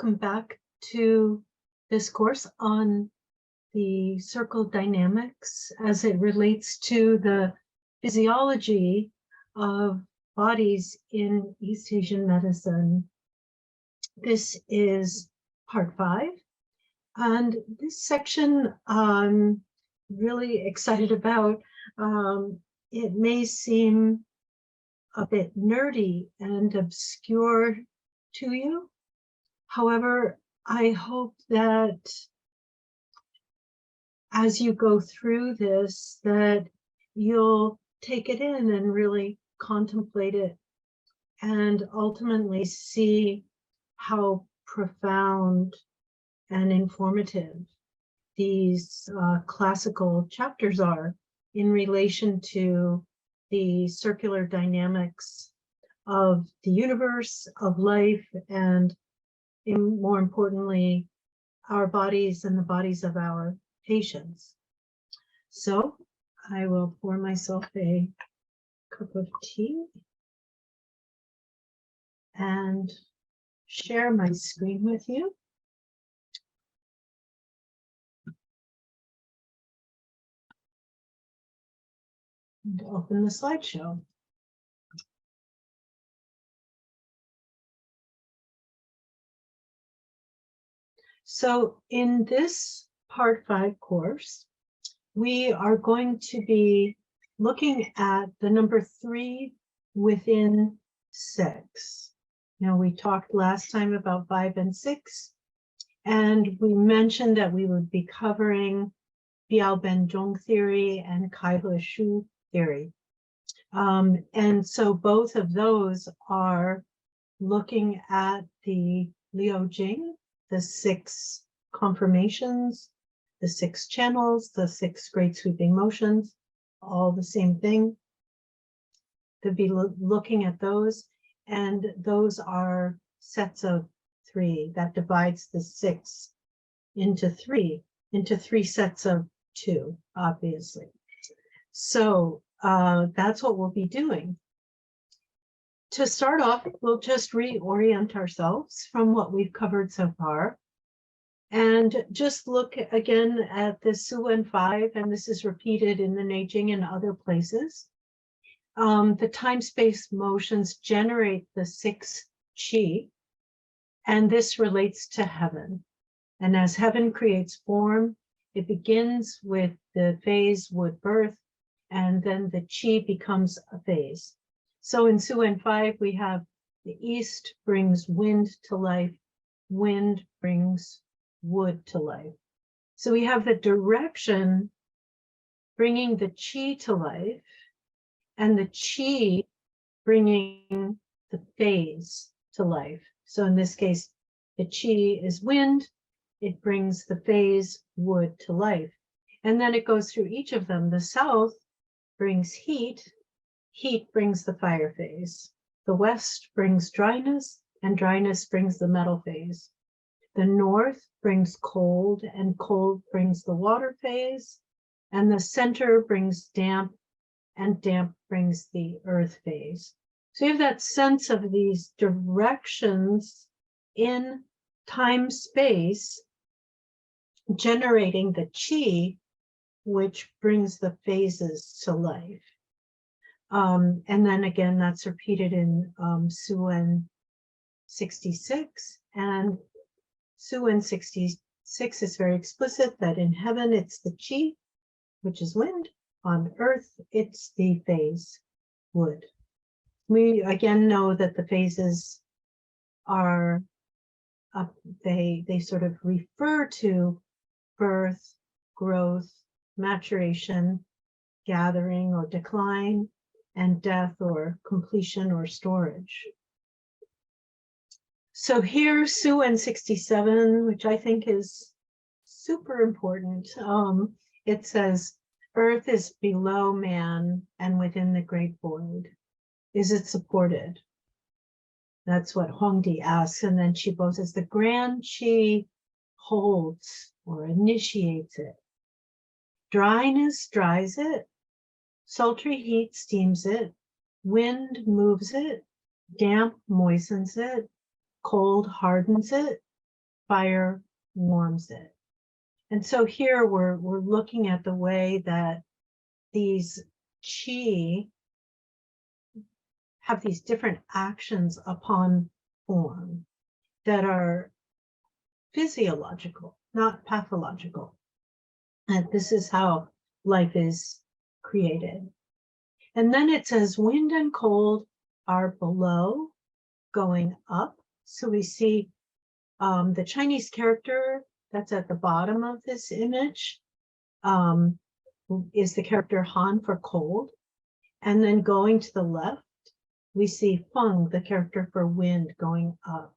welcome back to this course on the circle dynamics as it relates to the physiology of bodies in East Asian medicine. This is part 5, and this section I'm really excited about. It may seem a bit nerdy and obscure to you. However, I hope that as you go through this, that you'll take it in and really contemplate it and ultimately see how profound and informative these classical chapters are in relation to the circular dynamics of the universe, of life, and more importantly, our bodies and the bodies of our patients. So I will pour myself a cup of tea and share my screen with you. And open the slideshow. So in this part 5 course, we are going to be looking at the number 3 within 6. Now, we talked last time about 5 and 6, and we mentioned that we would be covering Biao Ben-Zhong theory and Kai-He Shu theory. And so both of those are looking at the Liu Jing, the 6 conformations, the 6 channels, the 6 great sweeping motions, all the same thing. They'll be looking at those, and those are sets of 3. That divides the 6 into 3 sets of 2, obviously. So that's what we'll be doing. To start off, we'll just reorient ourselves from what we've covered so far and just look again at the Su Wen 5, and this is repeated in the Neijing and other places. The time-space motions generate the 6 qi, and this relates to heaven. And as heaven creates form, it begins with the phase wood birth, and then the qi becomes a phase. So in Su Wen 5, we have the east brings wind to life, wind brings wood to life. So we have the direction bringing the qi to life, and the qi bringing the phase to life. So in this case, the qi is wind, it brings the phase wood to life. And then it goes through each of them. The south brings heat, heat brings the fire phase. The west brings dryness, and dryness brings the metal phase. The north brings cold, and cold brings the water phase. And the center brings damp, and damp brings the earth phase. So you have that sense of these directions in time space generating the qi, which brings the phases to life. And then again, that's repeated in Su Wen 66. And Su Wen 66 is very explicit that in heaven it's the qi, which is wind. On earth, it's the phase wood. We again know that the phases are, they sort of refer to birth, growth, maturation, gathering or decline, and death or completion or storage. So here, Su Wen 67, which I think is super important, it says, Earth is below man and within the great void. Is it supported? That's what Huangdi asks. And then Chibo says, the grand qi holds or initiates it. Dryness dries it. Sultry heat steams it. Wind moves it. Damp moistens it. Cold hardens it. fire warms it. And so here we're looking at the way that these qi have these different actions upon form that are physiological, not pathological. And this is how life is created. And then it says wind and cold are below, going up. So we see the Chinese character that's at the bottom of this image is the character Han for cold. And then going to the left, we see Feng, the character for wind, going up.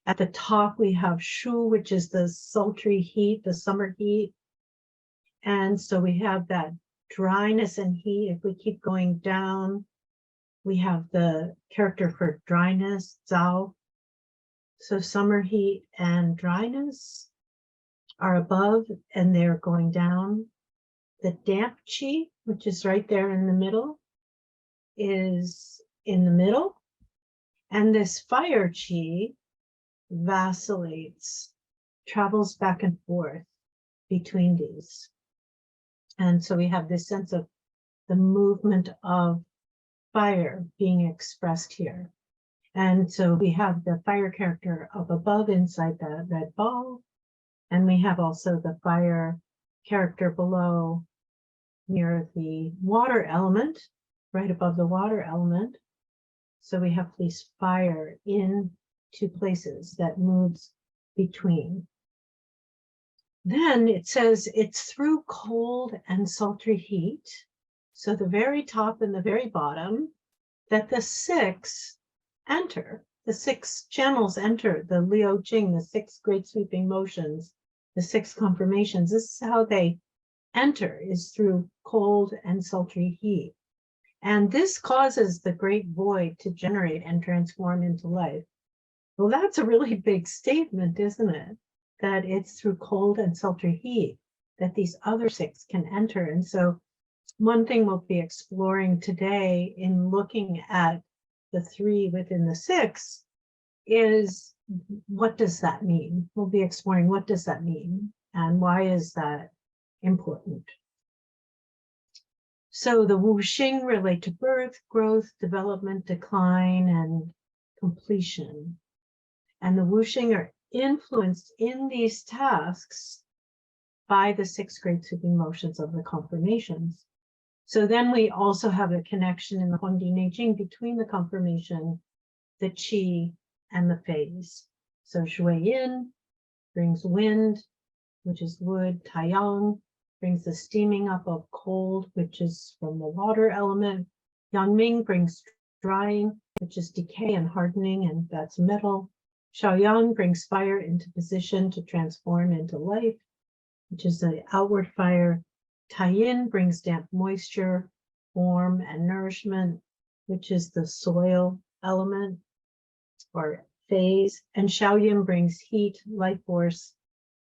At the top, we have Shu, which is the sultry heat, the summer heat. And so we have that dryness and heat. If we keep going down, we have the character for dryness, Zhao. So summer heat and dryness are above, and they're going down. The damp qi, which is right there in the middle, is in the middle. And this fire qi vacillates, travels back and forth between these. And so we have this sense of the movement of fire being expressed here. And so we have the fire character up above inside the red ball. And we have also the fire character below near the water element, right above the water element. So we have this fire in two places that moves between. Then it says it's through cold and sultry heat, so the very top and the very bottom, that the six enter. The six channels enter the Liu Jing, the six great sweeping motions, the six conformations. This is how they enter, is through cold and sultry heat. And this causes the great void to generate and transform into life. Well, that's a really big statement, isn't it? That it's through cold and sultry heat that these other six can enter. And so one thing we'll be exploring today in looking at the three within the six is, what does that mean? We'll be exploring what does that mean and why is that important? So the wuxing relate to birth, growth, development, decline, and completion. And the wuxing are influenced in these tasks by the six great sweeping motions of the conformations. So then we also have a connection in the Huangdi Neijing between the conformation, the qi, and the phase. So shui yin brings wind, which is wood. Taiyang brings the steaming up of cold, which is from the water element. Yangming brings drying, which is decay and hardening, and that's metal. Shaoyang brings fire into position to transform into life, which is the outward fire. Taiyin brings damp moisture, form, and nourishment, which is the soil element or phase. And Shaoyin brings heat, life force,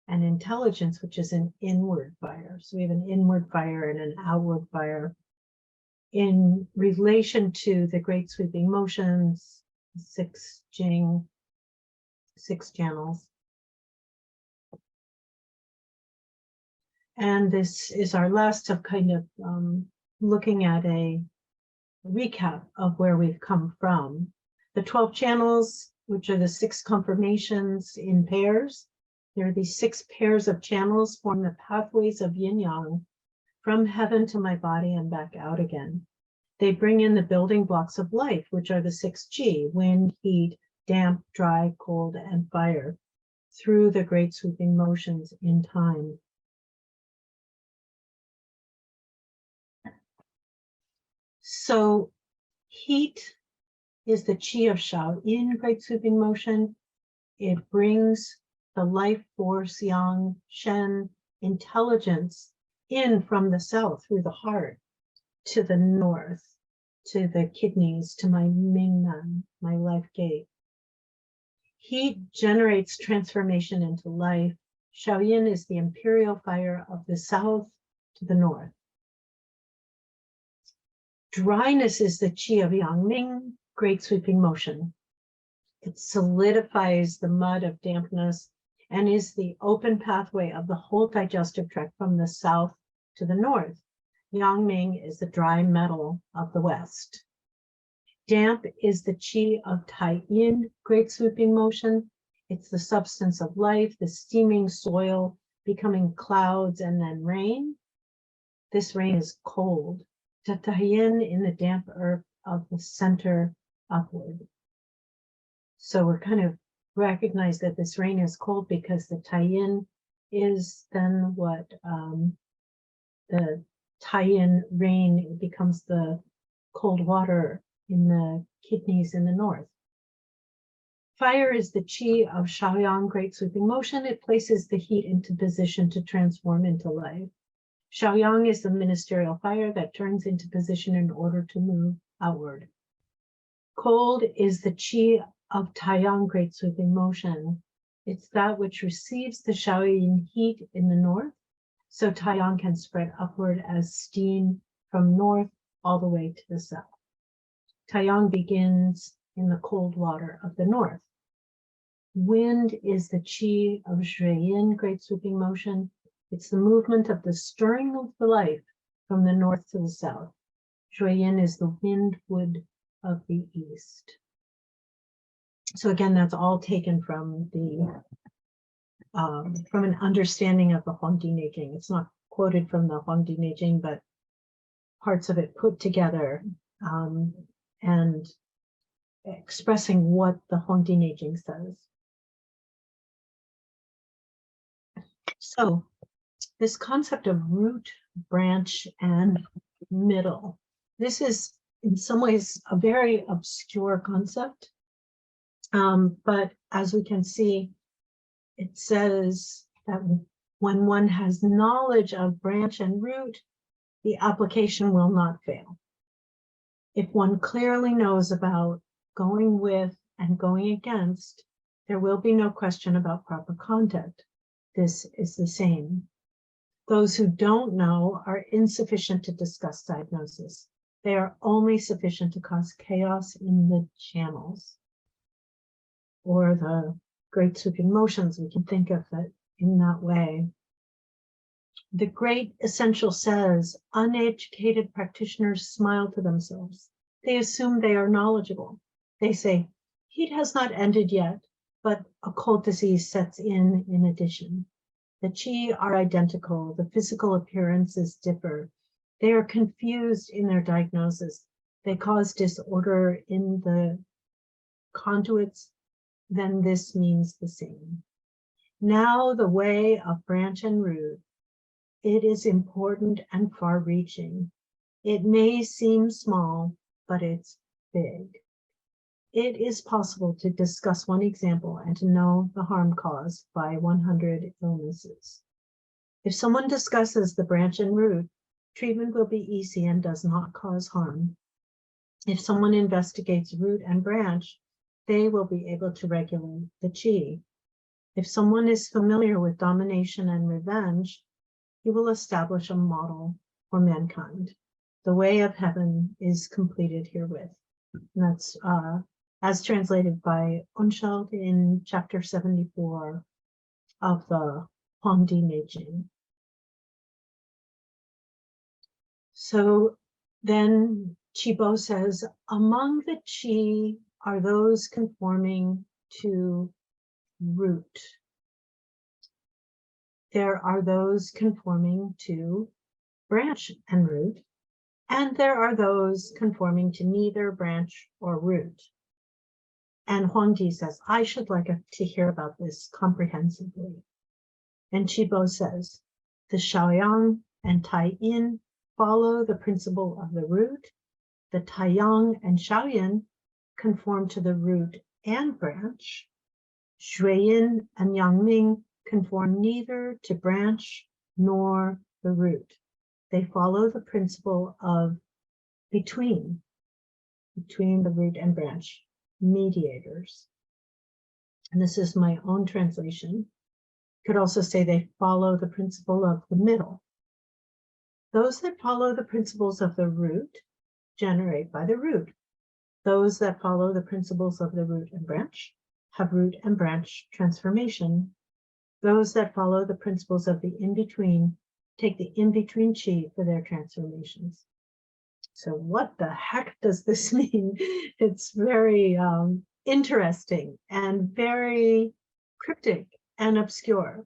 and intelligence, which is an inward fire. So we have an inward fire and an outward fire in relation to the great sweeping motions, six Jing, six channels. And this is our last of kind of looking at a recap of where we've come from. The 12 channels, which are the six conformations in pairs. There are these six pairs of channels form the pathways of yin yang from heaven to my body and back out again. They bring in the building blocks of life, which are the six qi, wind, heat, damp, dry, cold, and fire, through the great sweeping motions in time. So heat is the qi of Shao in great sweeping motion. It brings the life force, yang, shen, intelligence in from the south through the heart to the north, to the kidneys, to my Mingnan, my life gate. Heat generates transformation into life. Shaoyin is the imperial fire of the south to the north. Dryness is the qi of Yangming, great sweeping motion. It solidifies the mud of dampness and is the open pathway of the whole digestive tract from the south to the north. Yangming is the dry metal of the west. Damp is the qi of Tai Yin, great sweeping motion. It's the substance of life, the steaming soil becoming clouds and then rain. This rain is cold. Tai Yin in the damp earth of the center upward. So we're kind of recognize that this rain is cold because the Tai Yin is then what the Tai Yin rain becomes the cold water in the kidneys in the north. Fire is the qi of Shaoyang, great sweeping motion. It places the heat into position to transform into life. Shaoyang is the ministerial fire that turns into position in order to move outward. Cold is the qi of Taiyang, great sweeping motion. It's that which receives the Shaoyin heat in the north, so Taiyang can spread upward as steam from north all the way to the south. Taiyang begins in the cold water of the north. Wind is the qi of Zhueyin, great sweeping motion. It's the movement of the stirring of the life from the north to the south. Zhueyin is the wind wood of the east. So again, that's all taken from the from an understanding of the Huangdi Neijing. It's not quoted from the Huangdi Neijing, but parts of it put together and expressing what the Huangdi Neijing says. So this concept of root, branch, and middle, this is in some ways a very obscure concept. But as we can see, it says that when one has knowledge of branch and root, the application will not fail. If one clearly knows about going with and going against, there will be no question about proper conduct. This is the same. Those who don't know are insufficient to discuss diagnosis. They are only sufficient to cause chaos in the channels or the great sweeping motions. We can think of it in that way. The great essential says, uneducated practitioners smile to themselves. They assume they are knowledgeable. They say, heat has not ended yet, but a cold disease sets in addition. The qi are identical. The physical appearances differ. They are confused in their diagnosis. They cause disorder in the conduits. Then this means the same. Now the way of branch and root, it is important and far-reaching. It may seem small, but it's big. It is possible to discuss one example and to know the harm caused by 100 illnesses. If someone discusses the branch and root, treatment will be easy and does not cause harm. If someone investigates root and branch, they will be able to regulate the qi. If someone is familiar with domination and revenge, he will establish a model for mankind. The way of heaven is completed herewith. And that's as translated by Unsheld in chapter 74 of the Huangdi Neijing. So then Qibo says, among the qi are those conforming to root. There are those conforming to branch and root, and there are those conforming to neither branch or root. And Huangdi says, I should like to hear about this comprehensively. And Qibo says, the Shaoyang and Tai Yin follow the principle of the root. The Taiyang and Shaoyin conform to the root and branch. Zhueyin and Yangming conform neither to branch nor the root. They follow the principle of between the root and branch, mediators. And this is my own translation. Could also say they follow the principle of the middle. Those that follow the principles of the root generate by the root. Those that follow the principles of the root and branch have root and branch transformation. Those that follow the principles of the in-between take the in-between chi for their transformations. So what the heck does this mean? It's very interesting and very cryptic and obscure.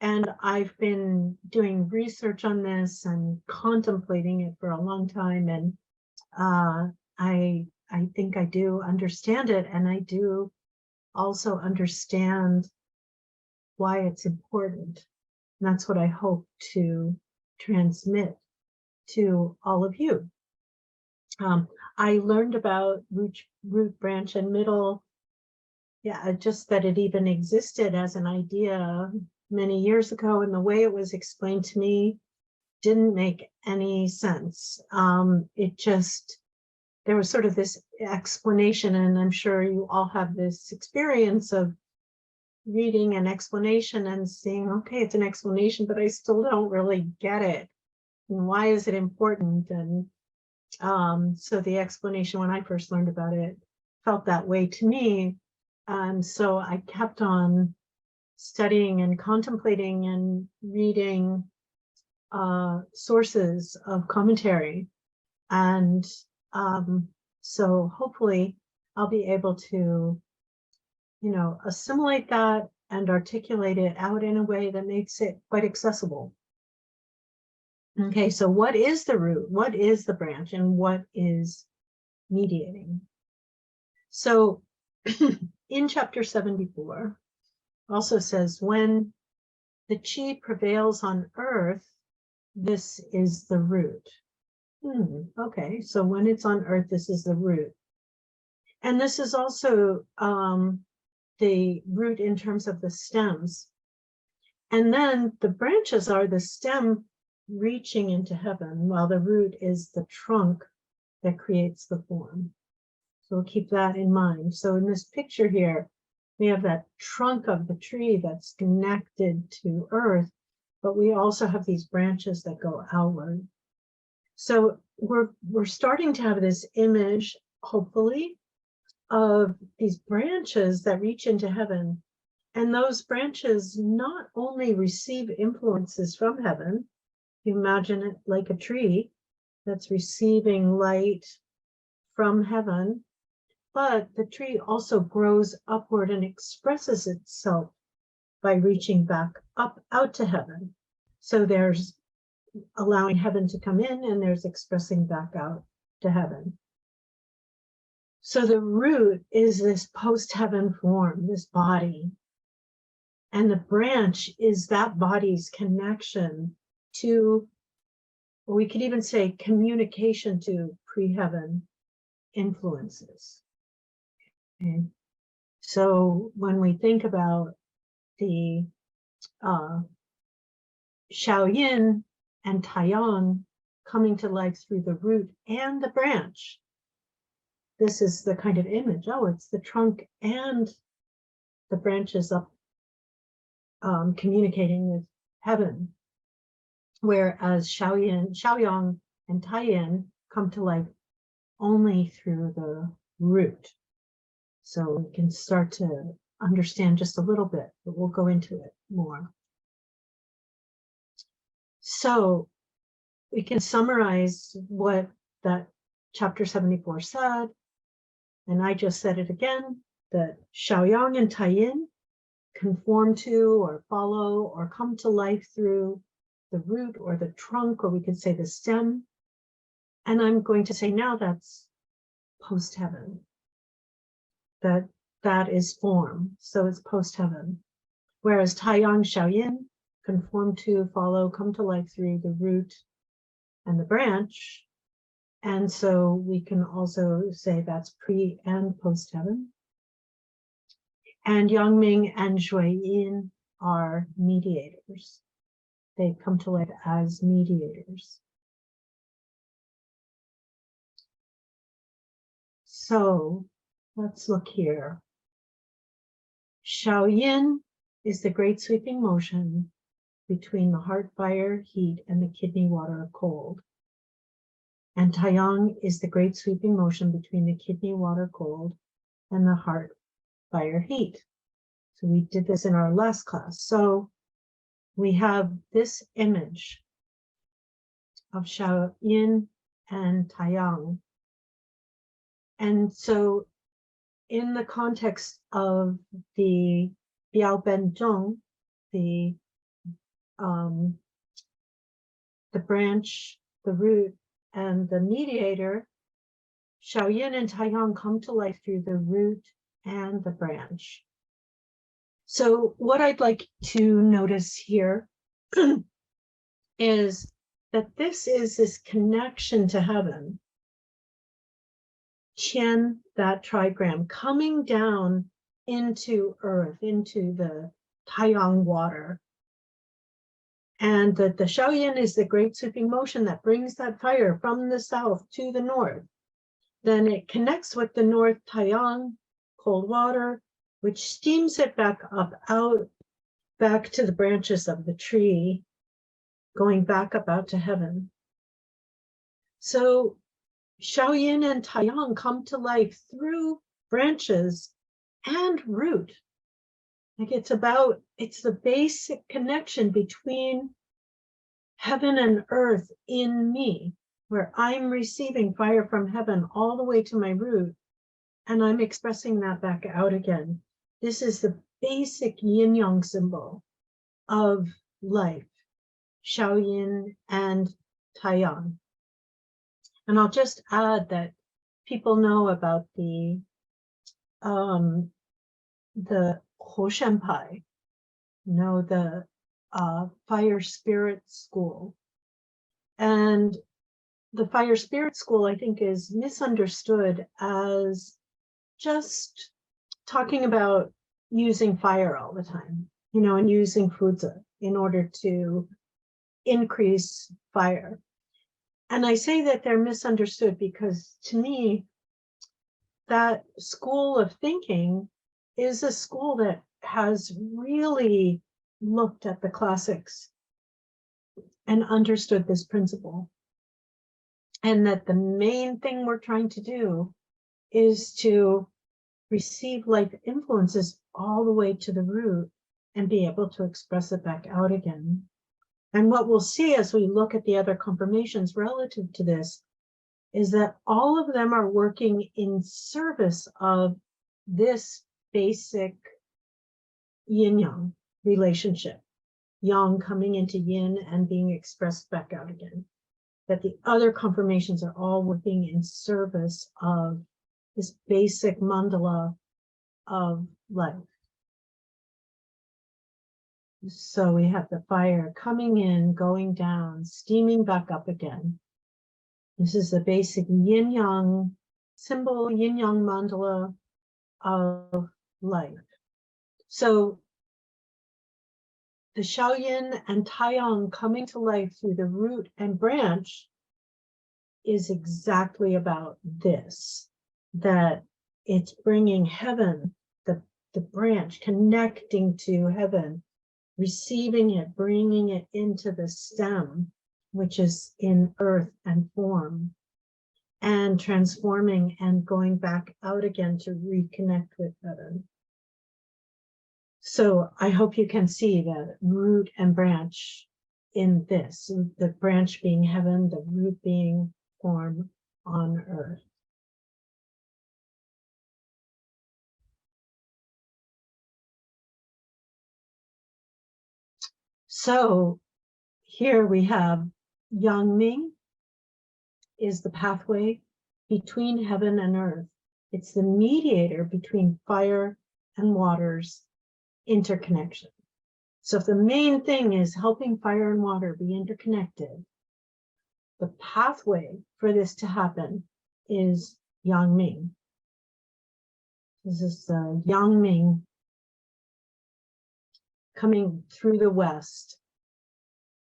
And I've been doing research on this and contemplating it for a long time. And I think I do understand it. And I do also understand why it's important. And that's what I hope to transmit to all of you. I learned about root, branch, and middle. Yeah, just that it even existed as an idea many years ago, and the way it was explained to me didn't make any sense. There was sort of this explanation, and I'm sure you all have this experience of reading an explanation and seeing, okay, it's an explanation, but I still don't really get it. And why is it important? And so the explanation when I first learned about it felt that way to me. And so I kept on studying and contemplating and reading sources of commentary. And so hopefully I'll be able to, assimilate that and articulate it out in a way that makes it quite accessible. Okay, so what is the root? What is the branch? And what is mediating? So in chapter 74, also says, when the chi prevails on earth, this is the root. Okay, so when it's on earth, this is the root. And this is also the root in terms of the stems. And then the branches are the stem reaching into heaven, while the root is the trunk that creates the form. So we'll keep that in mind. So in this picture here, we have that trunk of the tree that's connected to earth, but we also have these branches that go outward. So we're starting to have this image, hopefully, of these branches that reach into heaven. And those branches not only receive influences from heaven, you imagine it like a tree that's receiving light from heaven, but the tree also grows upward and expresses itself by reaching back up out to heaven. So there's allowing heaven to come in, and there's expressing back out to heaven. So the root is this post-heaven form, this body. And the branch is that body's connection to, or we could even say communication to pre-heaven influences. Okay. So when we think about the Shaoyin and Taiyang coming to life through the root and the branch, this is the kind of image. Oh, it's the trunk and the branches up communicating with heaven. Whereas Shaoyang and Taiyin come to life only through the root. So we can start to understand just a little bit, but we'll go into it more. So we can summarize what that chapter 74 said, and I just said it again, that Shaoyang and Taiyin conform to or follow or come to life through the root or the trunk, or we could say the stem. And I'm going to say now that's post-heaven. That is form, so it's post-heaven. Whereas Taiyang, Shaoyin conform to, follow, come to life through the root and the branch. And so we can also say that's pre and post-heaven. And Yangming and Zhuiyin are mediators. They come to life as mediators. So let's look here. Shaoyin is the great sweeping motion between the heart fire, heat, and the kidney water, cold. And Taiyang is the great sweeping motion between the kidney water, cold, and the heart fire, heat. So we did this in our last class. So we have this image of Xiao Yin and Taiyang. And so in the context of the Biao Ben Zhong, the branch, the root, and the mediator, Xiao Yin and Taiyang come to life through the root and the branch. So what I'd like to notice here is that this is this connection to heaven. Qian, that trigram, coming down into earth, into the Taiyang water. And the Xiaoyin is the great sweeping motion that brings that fire from the south to the north. Then it connects with the north Taiyang, cold water, which steams it back up out, back to the branches of the tree, going back up out to heaven. So Xiaoyin and Taiyang come to life through branches and root. Like it's the basic connection between heaven and earth in me, where I'm receiving fire from heaven all the way to my root, and I'm expressing that back out again. This is the basic yin-yang symbol of life, Xiaoyin and Taiyang. And I'll just add that people know about the Ho Shenpai, the fire spirit school. And the fire spirit school, I think, is misunderstood as just talking about using fire all the time, and using fuzi in order to increase fire. And I say that they're misunderstood because, to me, that school of thinking is a school that has really looked at the classics and understood this principle. And that the main thing we're trying to do is to receive life influences all the way to the root and be able to express it back out again. And what we'll see as we look at the other confirmations relative to this is that all of them are working in service of this basic yin-yang relationship, yang coming into yin and being expressed back out again. That the other confirmations are all working in service of this basic mandala of life. So we have the fire coming in, going down, steaming back up again. This is the basic yin-yang symbol, yin-yang mandala of life. So the Xiaoyin and Taiyang coming to life through the root and branch is exactly about this, that it's bringing heaven, the branch, connecting to heaven, receiving it, bringing it into the stem, which is in earth and form, and transforming and going back out again to reconnect with heaven. So I hope you can see the root and branch in this, the branch being heaven, the root being form on earth. So here we have Yang Ming is the pathway between heaven and earth. It's the mediator between fire and water's interconnection. So if the main thing is helping fire and water be interconnected, the pathway for this to happen is Yang Ming. This is Yang Ming coming through the west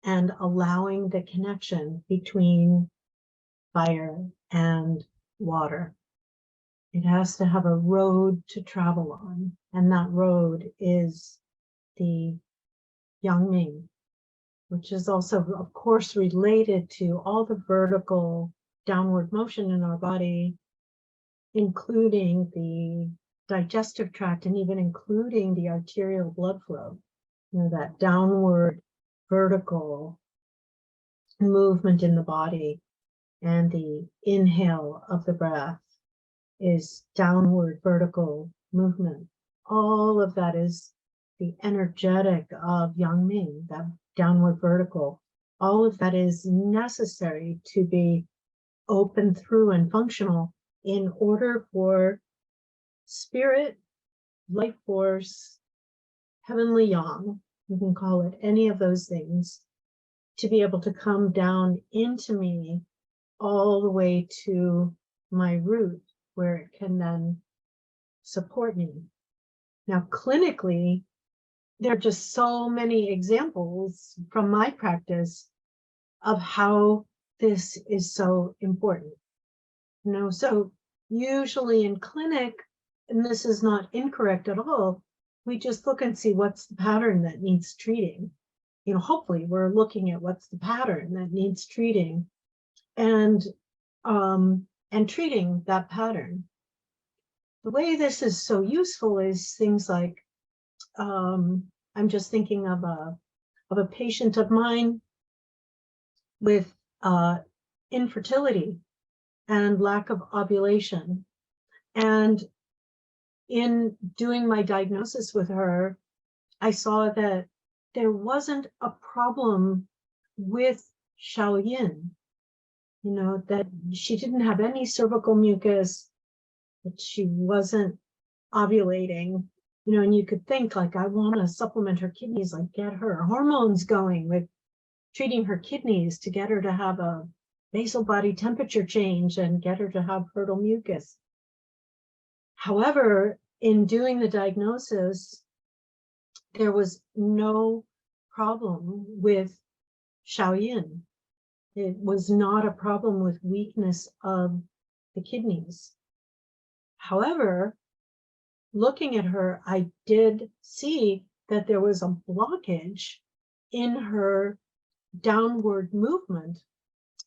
and allowing the connection between fire and water. It has to have a road to travel on, and that road is the Yang Ming, which is also, of course, related to all the vertical downward motion in our body, including the digestive tract, and even including the arterial blood flow, that downward vertical movement in the body, and the inhale of the breath is downward vertical movement. All of that is the energetic of Yang Ming, that downward vertical. All of that is necessary to be open through and functional in order for spirit, life force, heavenly yang, you can call it any of those things, to be able to come down into me all the way to my root, where it can then support me. Now, clinically, there are just so many examples from my practice of how this is so important. So usually in clinic, and this is not incorrect at all, we just look and see what's the pattern that needs treating. Hopefully we're looking at what's the pattern that needs treating, and treating that pattern. The way this is so useful is things like, I'm just thinking of a patient of mine with infertility and lack of ovulation. And in doing my diagnosis with her, I saw that there wasn't a problem with Shaoyin, that she didn't have any cervical mucus, that she wasn't ovulating, and you could think, like, I want to supplement her kidneys, like get her hormones going with treating her kidneys to get her to have a basal body temperature change and get her to have fertile mucus. However, in doing the diagnosis, there was no problem with Shaoyin. It was not a problem with weakness of the kidneys. However, looking at her, I did see that there was a blockage in her downward movement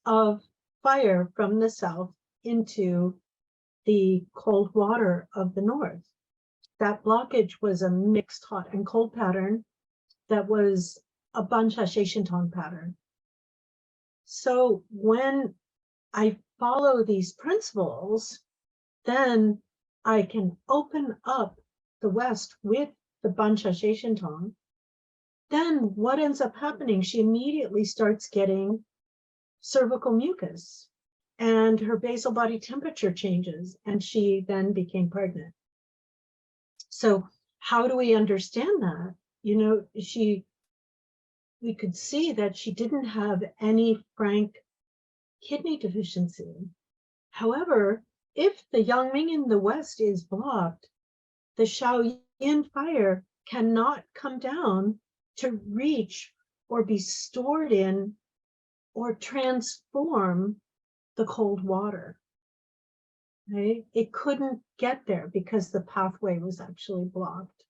of fire from the south into the cold water of the north. That blockage was a mixed hot and cold pattern that was a Bancha Shishinton pattern. So when I follow these principles, then I can open up the West with the Bancha Shishinton. Then what ends up happening? She immediately starts getting cervical mucus, and her basal body temperature changes, and she then became pregnant. So how do we understand that? We could see that she didn't have any frank kidney deficiency. However, if the Yang Ming in the West is blocked, the Shaoyin fire cannot come down to reach or be stored in or transform the cold water. Right? It couldn't get there because the pathway was actually blocked.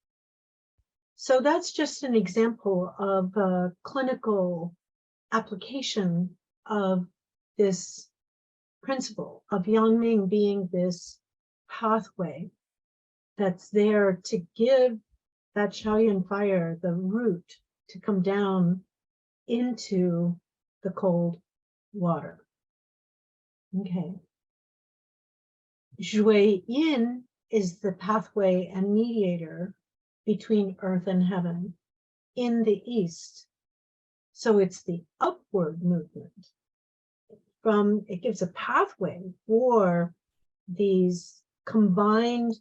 So that's just an example of a clinical application of this principle of Yang Ming being this pathway that's there to give that Shaoyin fire the root to come down into the cold water. Okay. Shui Yin is the pathway and mediator between earth and heaven in the east. So it's the upward movement. It gives a pathway for these combined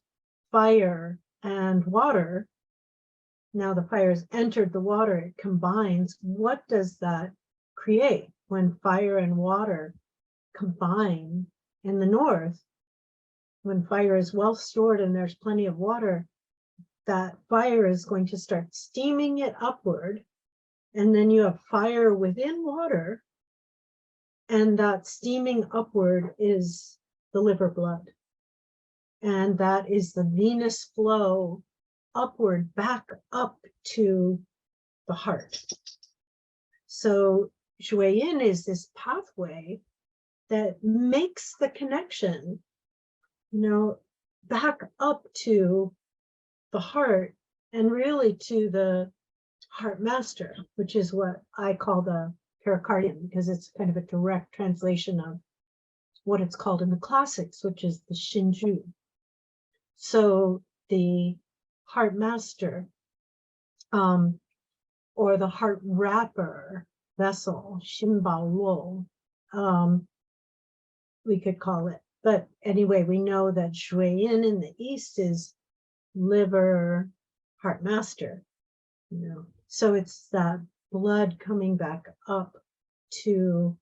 fire and water. Now the fire has entered the water, it combines. What does that create when fire and water combine in the north? When fire is well stored and there's plenty of water, that fire is going to start steaming it upward, and then you have fire within water, and that steaming upward is the liver blood, and that is the venous flow upward, back up to the heart. So Shui Yin is this pathway that makes the connection. back up to the heart and really to the heart master, which is what I call the pericardium, because it's kind of a direct translation of what it's called in the classics, which is the Shinju. So the heart master, or the heart wrapper vessel, Shinbao Luo, we could call it. But anyway, we know that Shui Yin in the East is liver, heart master, you know. So it's that blood coming back up to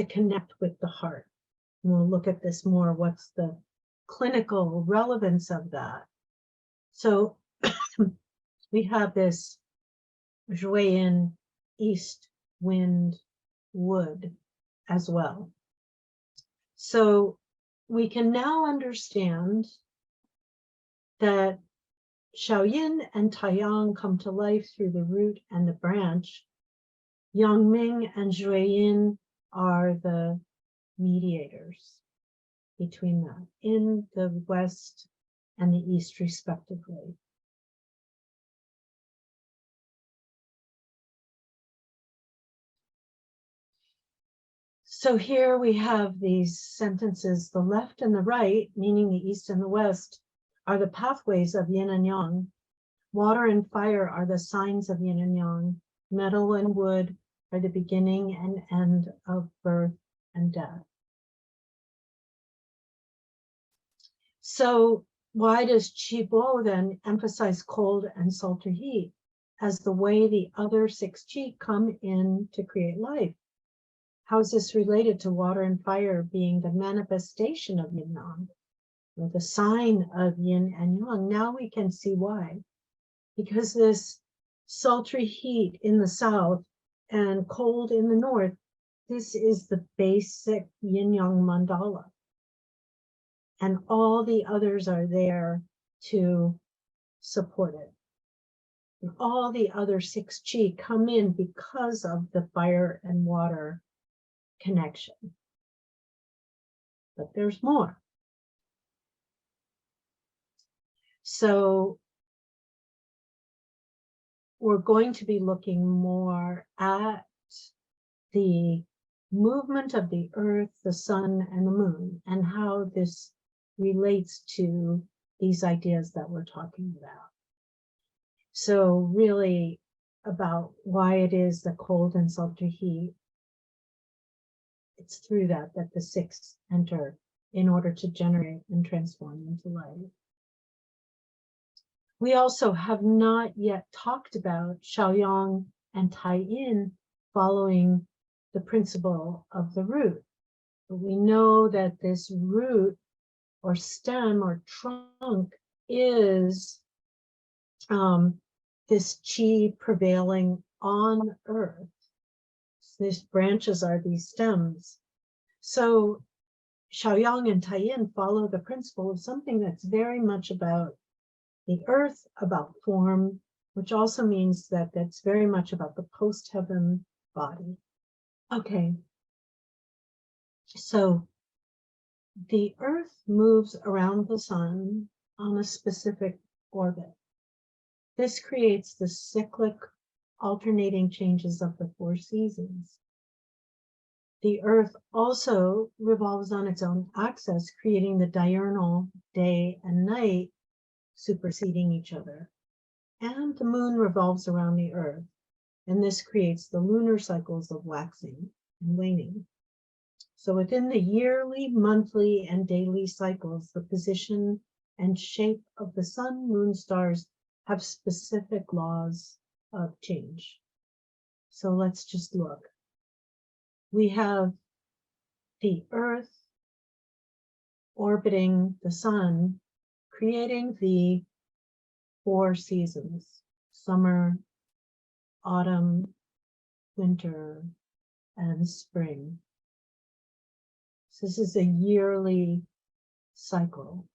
connect with the heart. And we'll look at this more. What's the clinical relevance of that? So we have this Jueyin east wind wood as well. So we can now understand that Shaoyin and Taiyang come to life through the root and the branch. Yangming and Jueyin are the mediators between that in the west and the east, respectively. So here we have these sentences, the left and the right, meaning the east and the west, are the pathways of yin and yang. Water and fire are the signs of yin and yang. Metal and wood are the beginning and end of birth and death. So why does Qi Bo then emphasize cold and sultry heat as the way the other 6 Qi come in to create life? How is this related to water and fire being the manifestation of yin yang, or the sign of yin and yang? Now we can see why. Because this sultry heat in the south and cold in the north, this is the basic yin yang mandala. And all the others are there to support it. And all the other 6 Qi come in because of the fire and water connection. But there's more. So we're going to be looking more at the movement of the earth, the sun, and the moon, and how this relates to these ideas that we're talking about. So really about why it is the cold and sultry heat. It's through that the 6 enter in order to generate and transform into life. We also have not yet talked about Shaoyang and Tai-Yin following the principle of the root. But we know that this root or stem or trunk is this qi prevailing on earth. So these branches are these stems. So Shaoyang and Tai-Yin follow the principle of something that's very much about the earth, about form, which also means that that's very much about the post-heaven body. Okay, so the earth moves around the sun on a specific orbit. This creates the cyclic alternating changes of the 4 seasons. The earth also revolves on its own axis, creating the diurnal day and night superseding each other. And the moon revolves around the earth, and this creates the lunar cycles of waxing and waning. So within the yearly, monthly, and daily cycles, the position and shape of the sun, moon, stars have specific laws of change. So let's just look. We have the earth orbiting the sun, creating the 4 seasons: summer, autumn, winter, and spring. So this is a yearly cycle,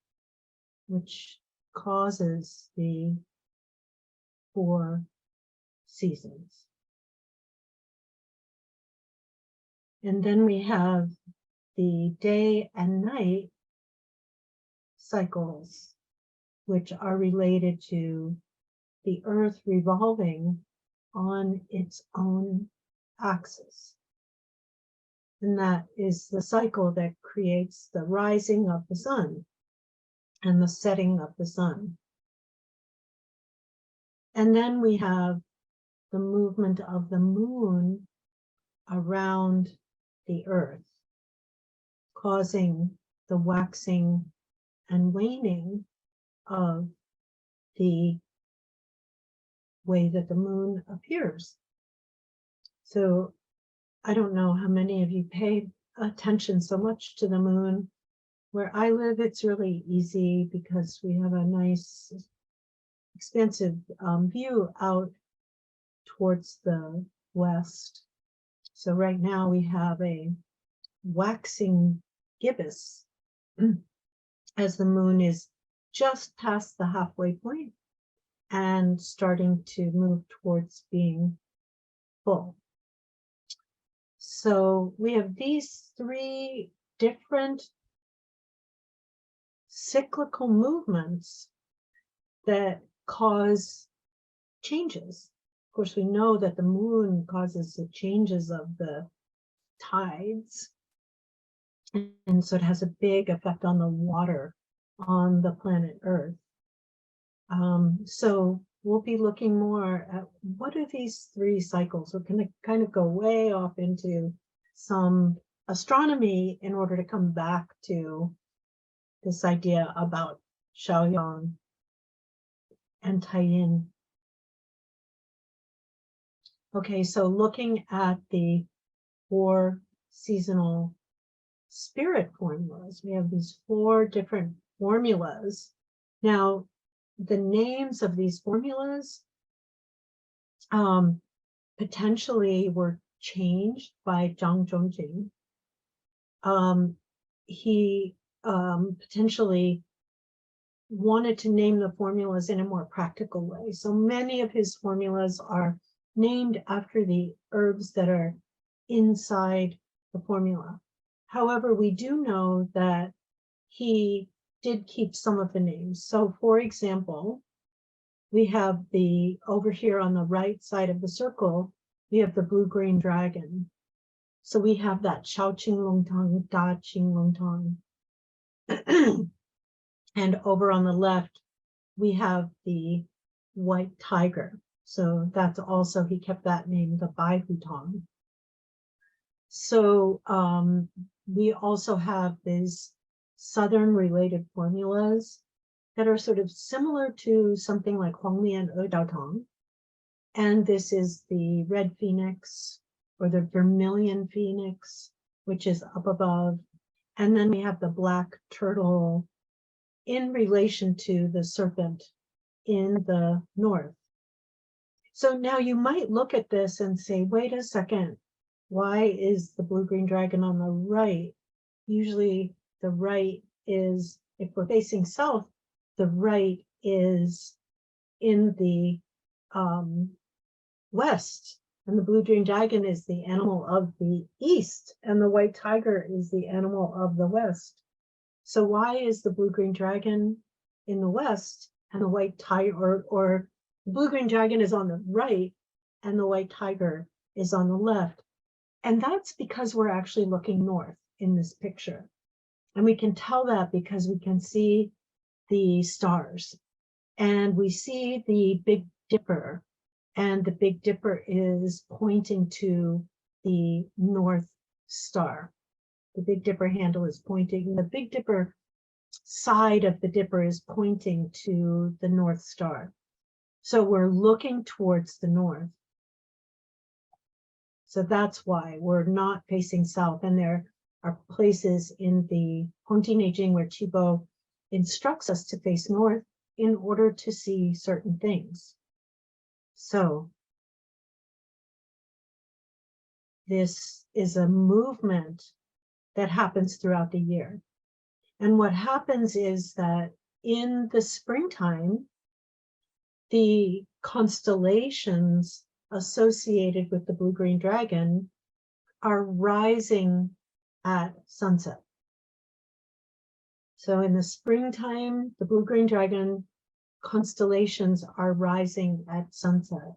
which causes the 4 seasons. And then we have the day and night cycles, which are related to the Earth revolving on its own axis. And that is the cycle that creates the rising of the sun and the setting of the sun. And then we have the movement of the moon around the Earth, causing the waxing and waning of the way that the moon appears. So I don't know how many of you pay attention so much to the moon. Where I live, it's really easy because we have a nice, expansive view out towards the west. So right now we have a waxing gibbous as the moon is just past the halfway point and starting to move towards being full. So we have these three different cyclical movements that cause changes. Of course, we know that the moon causes the changes of the tides, and so it has a big effect on the water on the planet Earth. So we'll be looking more at what are these three cycles. We're going to kind of go way off into some astronomy in order to come back to this idea about Shaoyang and Taiyin. Okay, so looking at the 4 seasonal spirit formulas, we have these 4 different formulas. Now, the names of these formulas potentially were changed by Zhang Zhongjing. He potentially wanted to name the formulas in a more practical way. So many of his formulas are named after the herbs that are inside the formula. However, we do know that he did keep some of the names. So for example, we have over here on the right side of the circle, we have the blue-green dragon. So we have that Shao Qing Long Tang, Da Qing Long Tang. And over on the left, we have the white tiger. So that's also, he kept that name, the Bai Hu Tang. So we also have these southern related formulas that are sort of similar to something like Huanglian E Dao Tang. And this is the red phoenix or the vermilion phoenix, which is up above. And then we have the black turtle in relation to the serpent in the north. So now you might look at this and say, wait a second, why is the blue-green dragon on the right? Usually the right is, if we're facing south, the right is in the west, and the blue-green dragon is the animal of the east, and the white tiger is the animal of the west. So why is the blue-green dragon in the west and the white tiger, or the blue-green dragon is on the right and the white tiger is on the left? And that's because we're actually looking north in this picture. And we can tell that because we can see the stars and we see the Big Dipper, and the Big Dipper is pointing to the North Star. The Big Dipper handle is pointing, the Big Dipper side of the dipper is pointing to the North Star. So we're looking towards the north. So that's why we're not facing south. And there are places in the Hongji I Ching where Qi instructs us to face north in order to see certain things. So this is a movement that happens throughout the year. And what happens is that in the springtime, the constellations associated with the blue-green dragon are rising at sunset. So in the springtime, the blue-green dragon constellations are rising at sunset.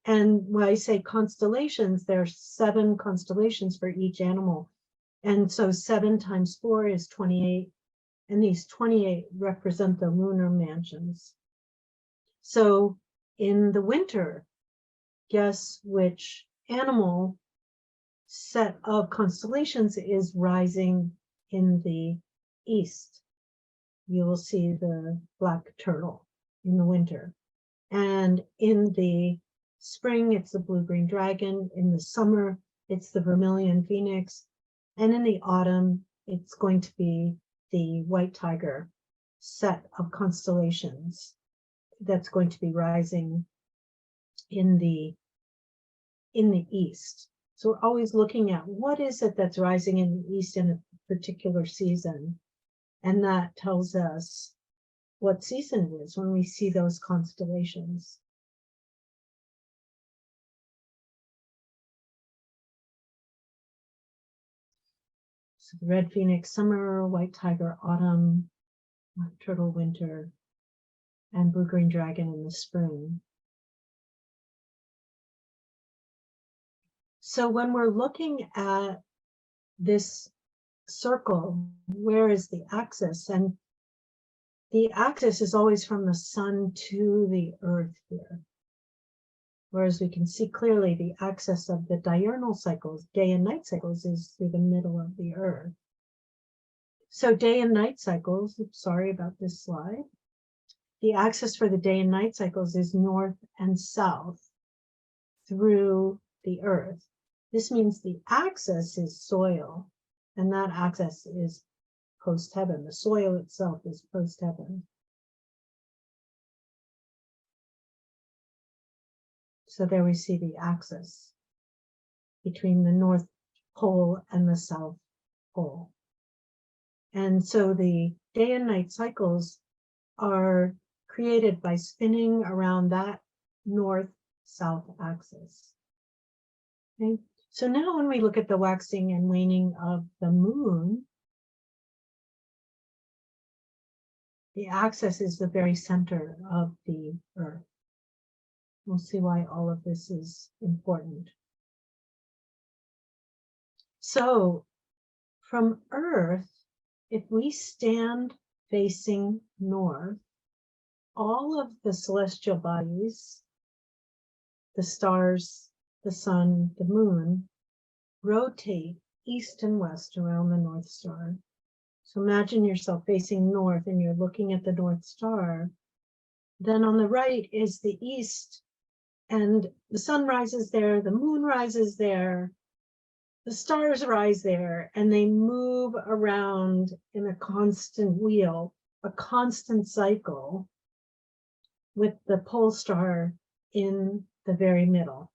And when I say constellations, there are 7 constellations for each animal. And so 7 times 4 is 28. And these 28 represent the lunar mansions. So in the winter, guess which animal set of constellations is rising in the east? You will see the black turtle in the winter. And in the spring, it's the blue-green dragon. In the summer, it's the vermilion phoenix. And in the autumn, it's going to be the white tiger set of constellations that's going to be rising in the east. So we're always looking at what is it that's rising in the east in a particular season. And that tells us what season it is when we see those constellations. So the red phoenix summer, white tiger autumn, black turtle winter, and blue-green dragon in the spring. So when we're looking at this circle, where is the axis? And the axis is always from the sun to the earth here. Whereas we can see clearly the axis of the diurnal cycles, day and night cycles, is through the middle of the earth. So day and night cycles, sorry about this slide. The axis for the day and night cycles is north and south through the earth. This means the axis is soil, and that axis is post-heaven. The soil itself is post-heaven. So there we see the axis between the North Pole and the South Pole. And so the day and night cycles are created by spinning around that north-south axis. Okay? So now when we look at the waxing and waning of the moon, the axis is the very center of the earth. We'll see why all of this is important. So from Earth, if we stand facing north, all of the celestial bodies, the stars, the sun, the moon, rotate east and west around the North Star. So imagine yourself facing north and you're looking at the North Star. Then on the right is the east, and the sun rises there, the moon rises there, the stars rise there, and they move around in a constant wheel, a constant cycle, with the pole star in the very middle.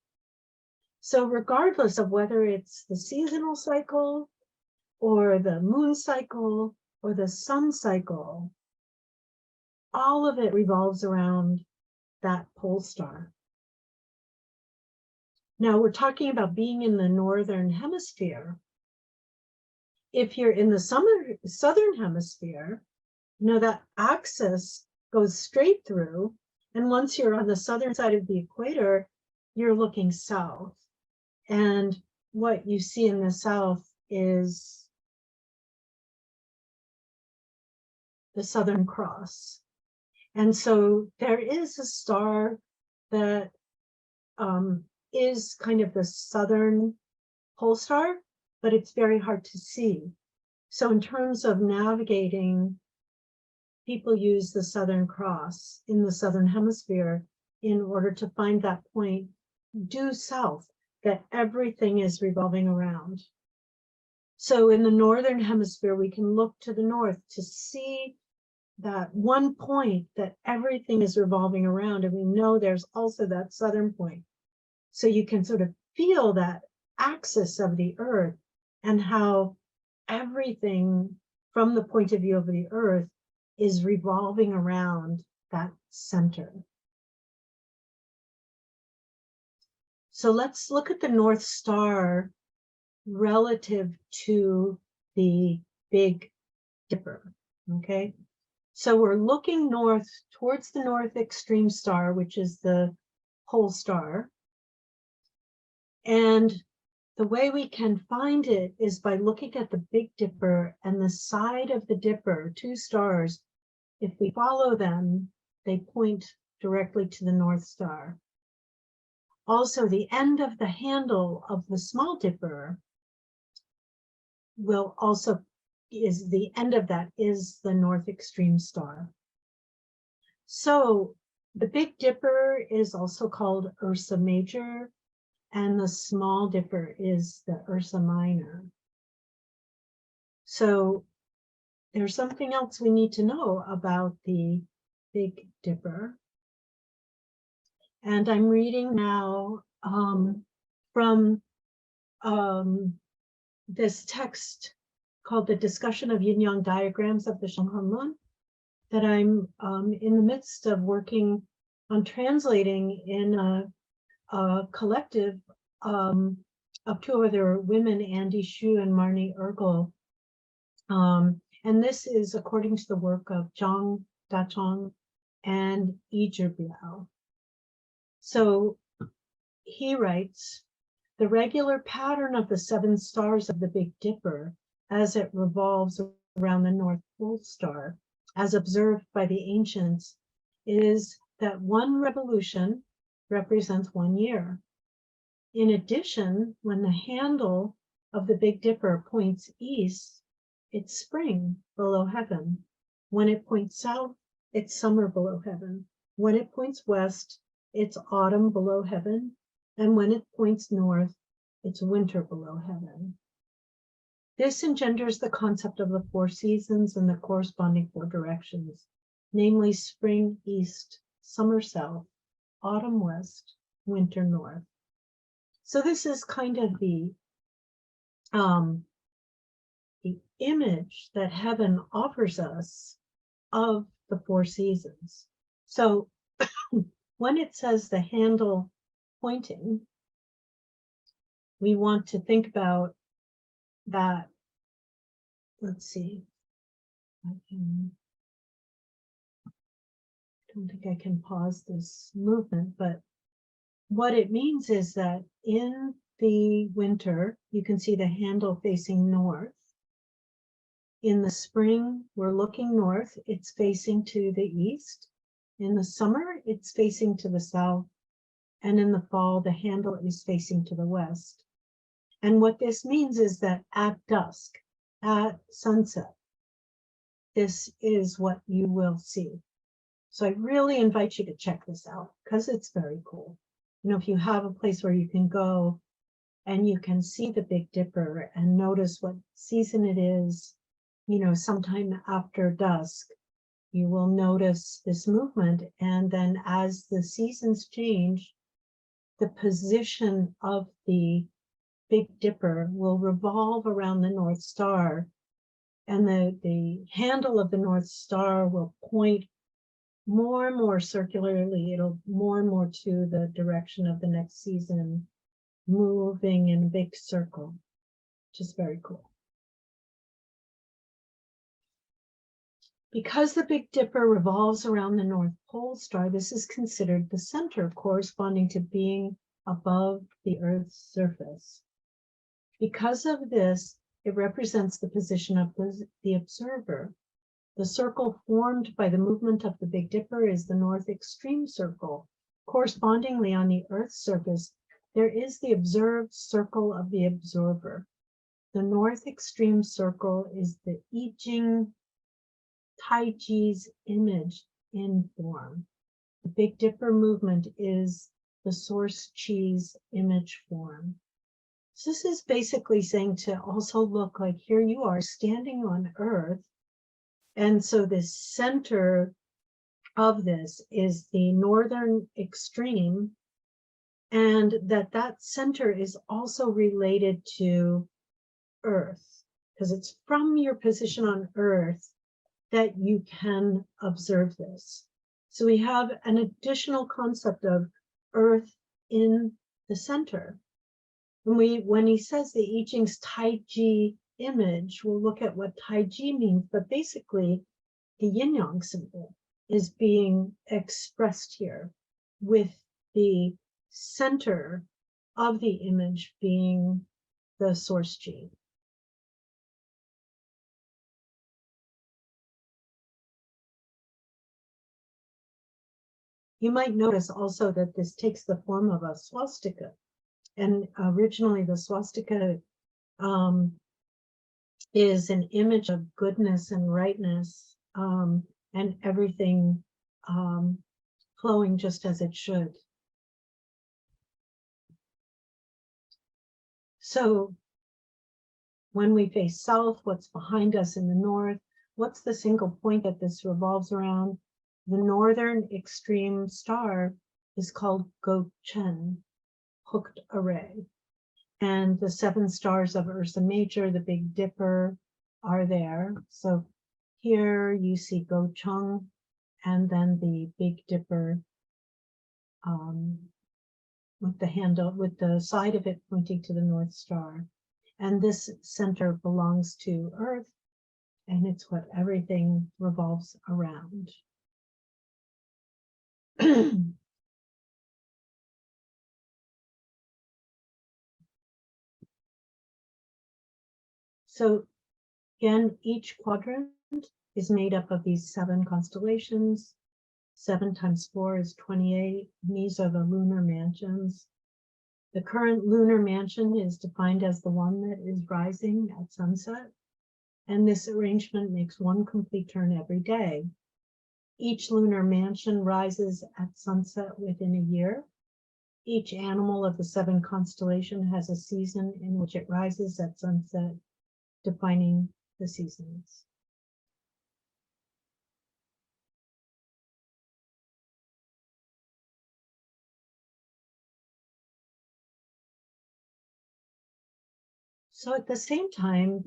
So regardless of whether it's the seasonal cycle or the moon cycle or the sun cycle, all of it revolves around that pole star. Now we're talking about being in the northern hemisphere. If you're in the southern hemisphere, you know that axis goes straight through, and once you're on the southern side of the equator, you're looking south. And what you see in the south is the Southern Cross. And so there is a star that is kind of the southern pole star, but it's very hard to see. So in terms of navigating, people use the Southern Cross in the Southern Hemisphere in order to find that point due south that everything is revolving around. So in the Northern Hemisphere, we can look to the north to see that one point that everything is revolving around, and we know there's also that southern point. So you can sort of feel that axis of the earth and how everything from the point of view of the earth is revolving around that center. So let's look at the North Star relative to the Big Dipper, okay? So we're looking north towards the north extreme star, which is the pole star. And the way we can find it is by looking at the Big Dipper and the side of the Dipper, two stars. If we follow them, they point directly to the North Star. Also, the end of the handle of the Small Dipper will also is the end of that is the North Extreme Star. So the Big Dipper is also called Ursa Major, and the Small Dipper is the Ursa Minor. So there's something else we need to know about the Big Dipper. And I'm reading now from this text called The Discussion of Yin-Yang Diagrams of the Shanghanlun that I'm in the midst of working on translating in a collective of two other women, Andy Xu and Marnie Ergel. And this is according to the work of Zhang Dachong and Yi Zhibiao. So he writes, the regular pattern of the 7 stars of the Big Dipper as it revolves around the North Pole Star, as observed by the ancients, is that one revolution represents 1 year. In addition, when the handle of the Big Dipper points east, it's spring below heaven. When it points south, it's summer below heaven. When it points west, it's autumn below heaven. And when it points north, it's winter below heaven. This engenders the concept of the 4 seasons and the corresponding 4 directions, namely spring east, summer south, autumn west, winter north. So this is kind of the image that heaven offers us of the 4 seasons. So when it says the handle pointing, we want to think about that. Let's see. I don't think I can pause this movement, but what it means is that in the winter, you can see the handle facing north. In the spring, we're looking north, it's facing to the east. In the summer, it's facing to the south. And in the fall, the handle is facing to the west. And what this means is that at dusk, at sunset, this is what you will see. So I really invite you to check this out because it's very cool. You know, if you have a place where you can go and you can see the Big Dipper and notice what season it is, you know, sometime after dusk, you will notice this movement. And then as the seasons change, the position of the Big Dipper will revolve around the North Star, and the handle of the North Star will point more and more circularly. It'll more and more to the direction of the next season, moving in a big circle, which is very cool. Because the Big Dipper revolves around the North Pole Star, this is considered the center, corresponding to being above the Earth's surface. Because of this, it represents the position of the observer. The circle formed by the movement of the Big Dipper is the North Extreme Circle. Correspondingly, on the Earth's surface, there is the observed circle of the observer. The North Extreme Circle is the I Ching Taiji's image in form. The Big Dipper movement is the Source Chi's image form. So this is basically saying to also look like here you are standing on Earth. And so the center of this is the northern extreme, and that center is also related to Earth, because it's from your position on Earth that you can observe this. So we have an additional concept of Earth in the center. when he says the I Ching's Taiji image, we'll look at what Taiji means, but basically the yin yang symbol is being expressed here with the center of the image being the source chi. You might notice also that this takes the form of a swastika. And originally the swastika is an image of goodness and rightness, and everything flowing just as it should. So when we face south, what's behind us in the north? What's the single point that this revolves around? The northern extreme star is called Go-Chen, hooked array. And the 7 stars of Ursa Major, the Big Dipper, are there. So here you see Go-Chung, and then the Big Dipper with the handle, with the side of it pointing to the North Star. And this center belongs to Earth, and it's what everything revolves around. So again, each quadrant is made up of these 7 constellations. 7 times 4 is 28. These are the lunar mansions. The current lunar mansion is defined as the one that is rising at sunset. And this arrangement makes 1 complete turn every day. Each lunar mansion rises at sunset within a year. Each animal of the 7 constellation has a season in which it rises at sunset, defining the seasons. So at the same time,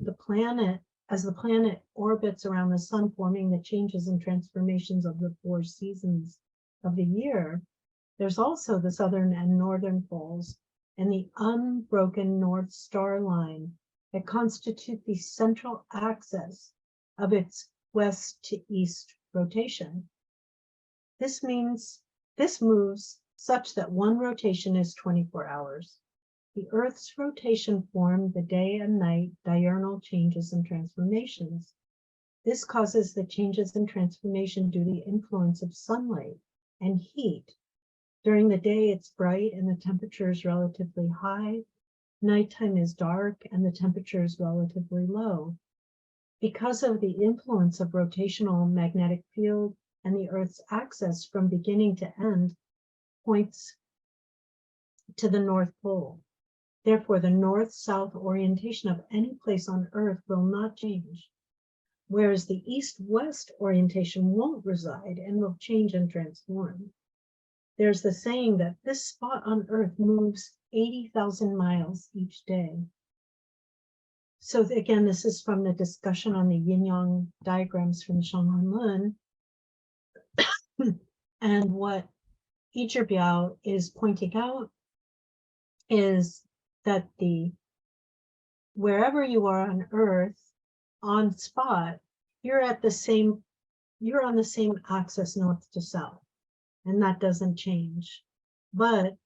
as the planet orbits around the sun, forming the changes and transformations of the 4 seasons of the year, there's also the southern and northern poles and the unbroken North Star line that constitute the central axis of its west to east rotation. This means this moves such that one rotation is 24 hours. The Earth's rotation formed the day and night diurnal changes and transformations. This causes the changes and transformation due to the influence of sunlight and heat. During the day, it's bright and the temperature is relatively high. Nighttime is dark and the temperature is relatively low. Because of the influence of rotational magnetic field and the Earth's axis from beginning to end points to the North Pole. Therefore, the north-south orientation of any place on Earth will not change, whereas the east-west orientation won't reside and will change and transform. There's the saying that this spot on Earth moves 80,000 miles each day. So again, this is from the discussion on the yin-yang diagrams from Shanghan Lun. And what Yichi Biao is pointing out is that wherever you are on Earth, on spot, you're on the same axis north to south, and that doesn't change. But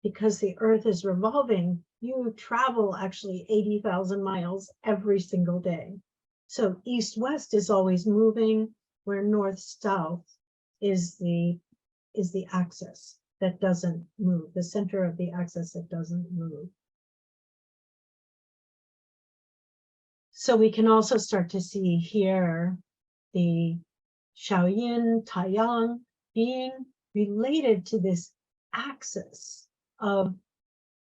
because the Earth is revolving, you travel actually 80,000 miles every single day. So east-west is always moving, where north-south is the axis that doesn't move, the center of the axis that doesn't move. So we can also start to see here the Shaoyin, Taiyang being related to this axis of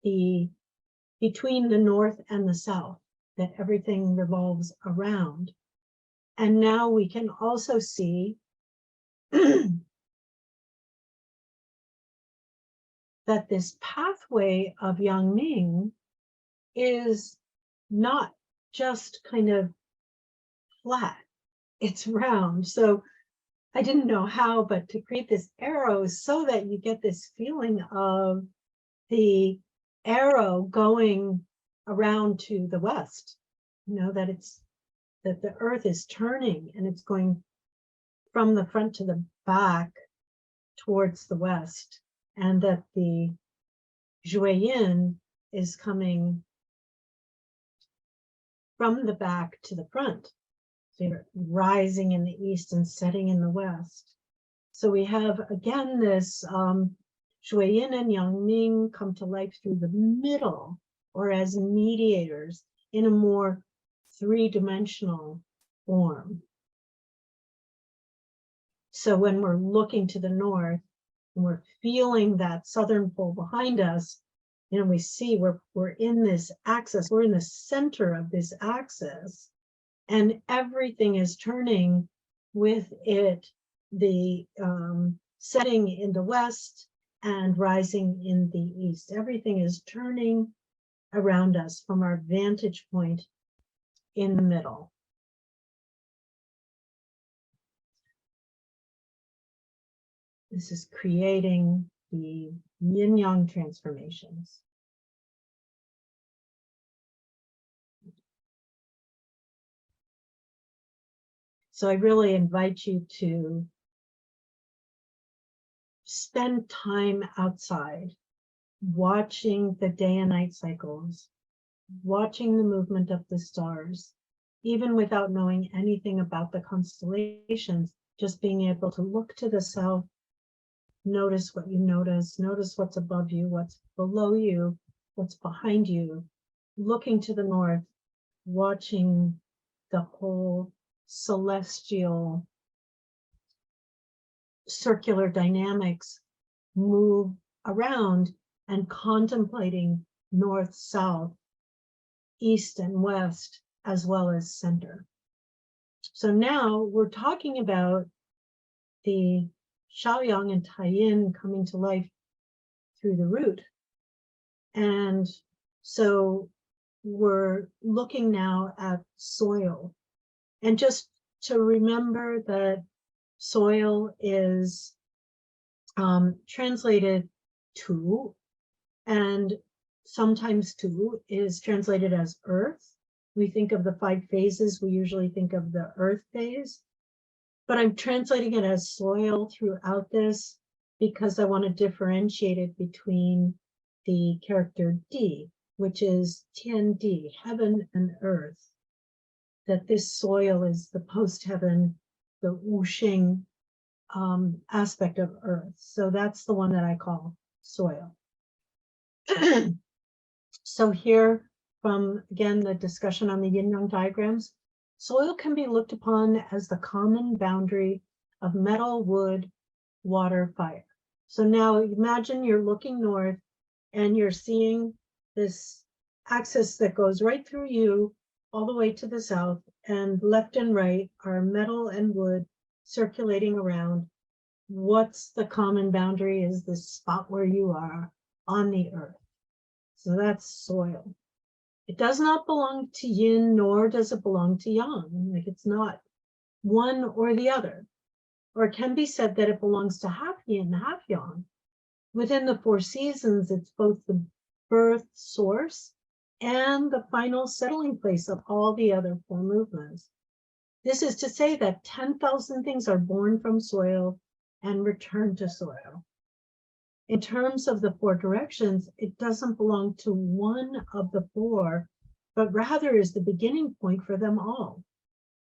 between the north and the south that everything revolves around. And now we can also see that this pathway of Yang Ming is not just kind of flat, it's round. So I didn't know how, but to create this arrow so that you get this feeling of the arrow going around to the west, that the earth is turning and it's going from the front to the back towards the west, and that the Jueyin is coming from the back to the front. So you're rising in the east and setting in the west. So we have, again, this Jueyin and Yangming come to life through the middle, or as mediators in a more three-dimensional form. So when we're looking to the north and we're feeling that southern pole behind us, we see we're in this axis, we're in the center of this axis, and everything is turning with it, the setting in the west and rising in the east. Everything is turning around us from our vantage point in the middle. This is creating the yin-yang transformations. So I really invite you to spend time outside, watching the day and night cycles, watching the movement of the stars, even without knowing anything about the constellations, just being able to look to the south, notice what you notice what's above you, what's below you, what's behind you, looking to the north, watching the whole celestial circular dynamics move around, and contemplating north, south, east and west, as well as center. So now we're talking about the Shaoyang and Taiyin coming to life through the root. And so we're looking now at soil. And just to remember that soil is translated tu, and sometimes tu is translated as earth. We think of the 5 phases, we usually think of the earth phase, but I'm translating it as soil throughout this because I want to differentiate it between the character di, which is tian di, heaven and earth, that this soil is the post-heaven, the wuxing aspect of earth. So that's the one that I call soil. So here, from again the discussion on the yin-yang diagrams, soil can be looked upon as the common boundary of metal, wood, water, fire. So now imagine you're looking north and you're seeing this axis that goes right through you all the way to the south, and left and right are metal and wood circulating around. What's the common boundary? Is the spot where you are on the earth. So that's soil. It does not belong to yin, nor does it belong to yang. Like, it's not one or the other. Or it can be said that it belongs to half yin, half yang. Within the 4 seasons, it's both the birth source and the final settling place of all the other 4 movements. This is to say that 10,000 things are born from soil and return to soil. In terms of the 4 directions, it doesn't belong to one of the 4, but rather is the beginning point for them all.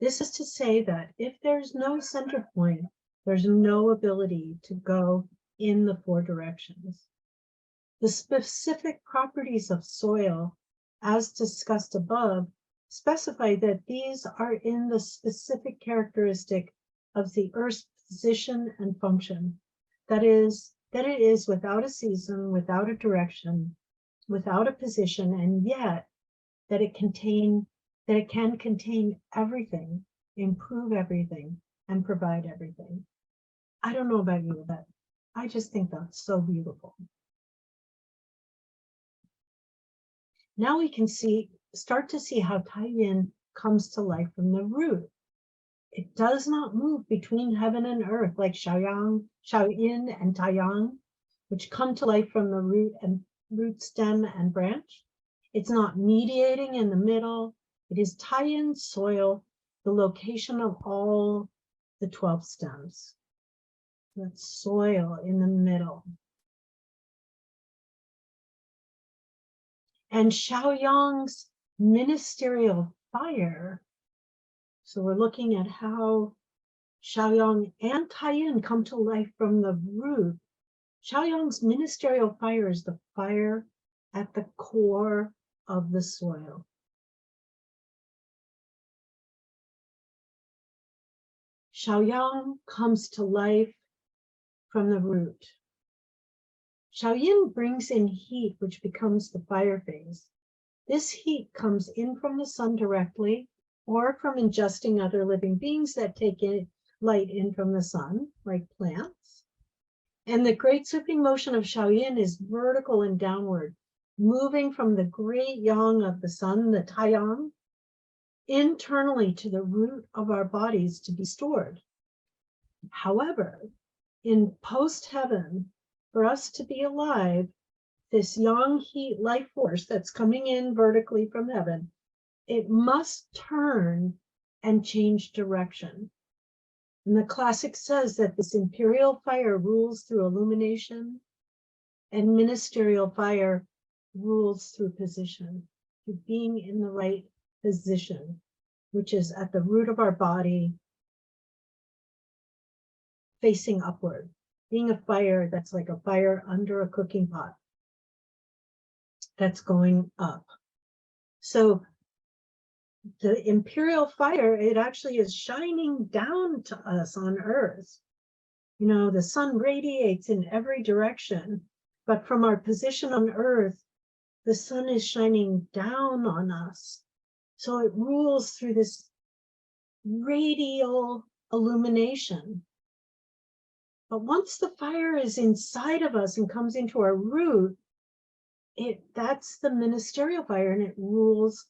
This is to say that if there's no center point, there's no ability to go in the 4 directions. The specific properties of soil, as discussed above, specify that these are in the specific characteristic of the Earth's position and function. That is, that it is without a season, without a direction, without a position, and yet that it can contain everything, improve everything, and provide everything. I don't know about you, but I just think that's so beautiful. Now we can start to see how Taiyin comes to life from the root. It does not move between heaven and earth like Shaoyin and Taiyang, which come to life from the root and root, stem, and branch. It's not mediating in the middle. It is Taiyin soil, the location of all the 12 stems. That's soil in the middle. And Shaoyang's ministerial fire. So we're looking at how Shaoyang and Taiyin come to life from the root. Shaoyang's ministerial fire is the fire at the core of the soil. Shaoyang comes to life from the root. Shaoyin brings in heat, which becomes the fire phase. This heat comes in from the sun directly or from ingesting other living beings that take in light in from the sun, like plants. And the great sweeping motion of Shaoyin is vertical and downward, moving from the great yang of the sun, the Taiyang, internally to the root of our bodies to be stored. However, in post-heaven, for us to be alive, this yang heat life force that's coming in vertically from heaven, it must turn and change direction. And the classic says that this imperial fire rules through illumination and ministerial fire rules through position, through being in the right position, which is at the root of our body, facing upward, being a fire that's like a fire under a cooking pot that's going up. So the imperial fire, it actually is shining down to us on Earth. You know, the sun radiates in every direction, but from our position on Earth, the sun is shining down on us. So it rules through this radial illumination. But once the fire is inside of us and comes into our root, that's the ministerial fire, and it rules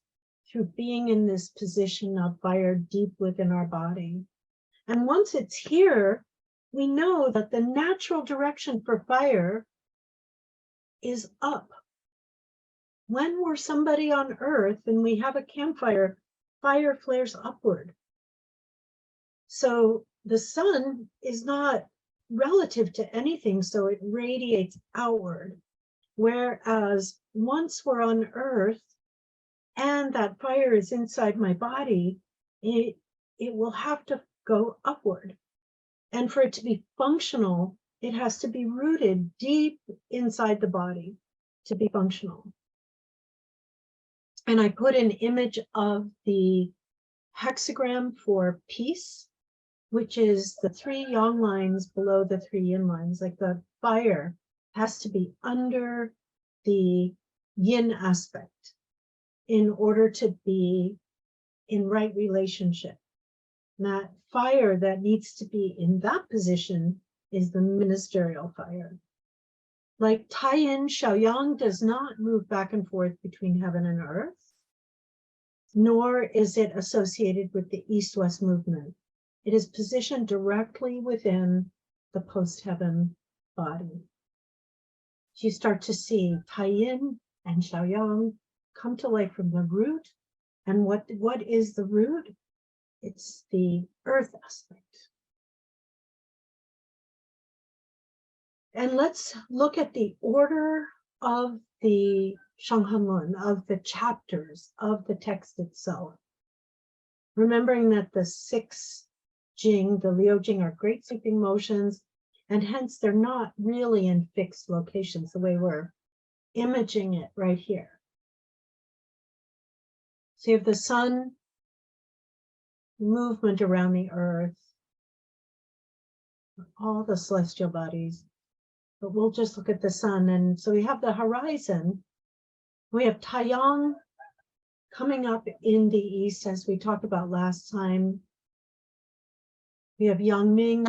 through being in this position of fire deep within our body. And once it's here, we know that the natural direction for fire is up. When we're somebody on Earth and we have a campfire, fire flares upward. So the sun is not relative to anything, so it radiates outward. Whereas once we're on Earth and that fire is inside my body, it will have to go upward. And for it to be functional, it has to be rooted deep inside the body to be functional. And I put an image of the hexagram for peace, which is the 3 yang lines below the 3 yin lines. Like the fire has to be under the yin aspect in order to be in right relationship. And that fire that needs to be in that position is the ministerial fire. Like Taiyin, Shaoyang does not move back and forth between heaven and earth, nor is it associated with the east-west movement. It is positioned directly within the post-heaven body. You start to see Taiyin and Shaoyang come to life from the root. And what is the root? It's the earth aspect. And let's look at the order of the Shanghanlun, of the chapters of the text itself. Remembering that the 6 Jing, the Liu Jing, are great sweeping motions, and hence they're not really in fixed locations the way we're imaging it right here. So you have the sun movement around the earth, all the celestial bodies, but we'll just look at the sun. And so we have the horizon. We have Taiyang coming up in the east, as we talked about last time. We have Yangming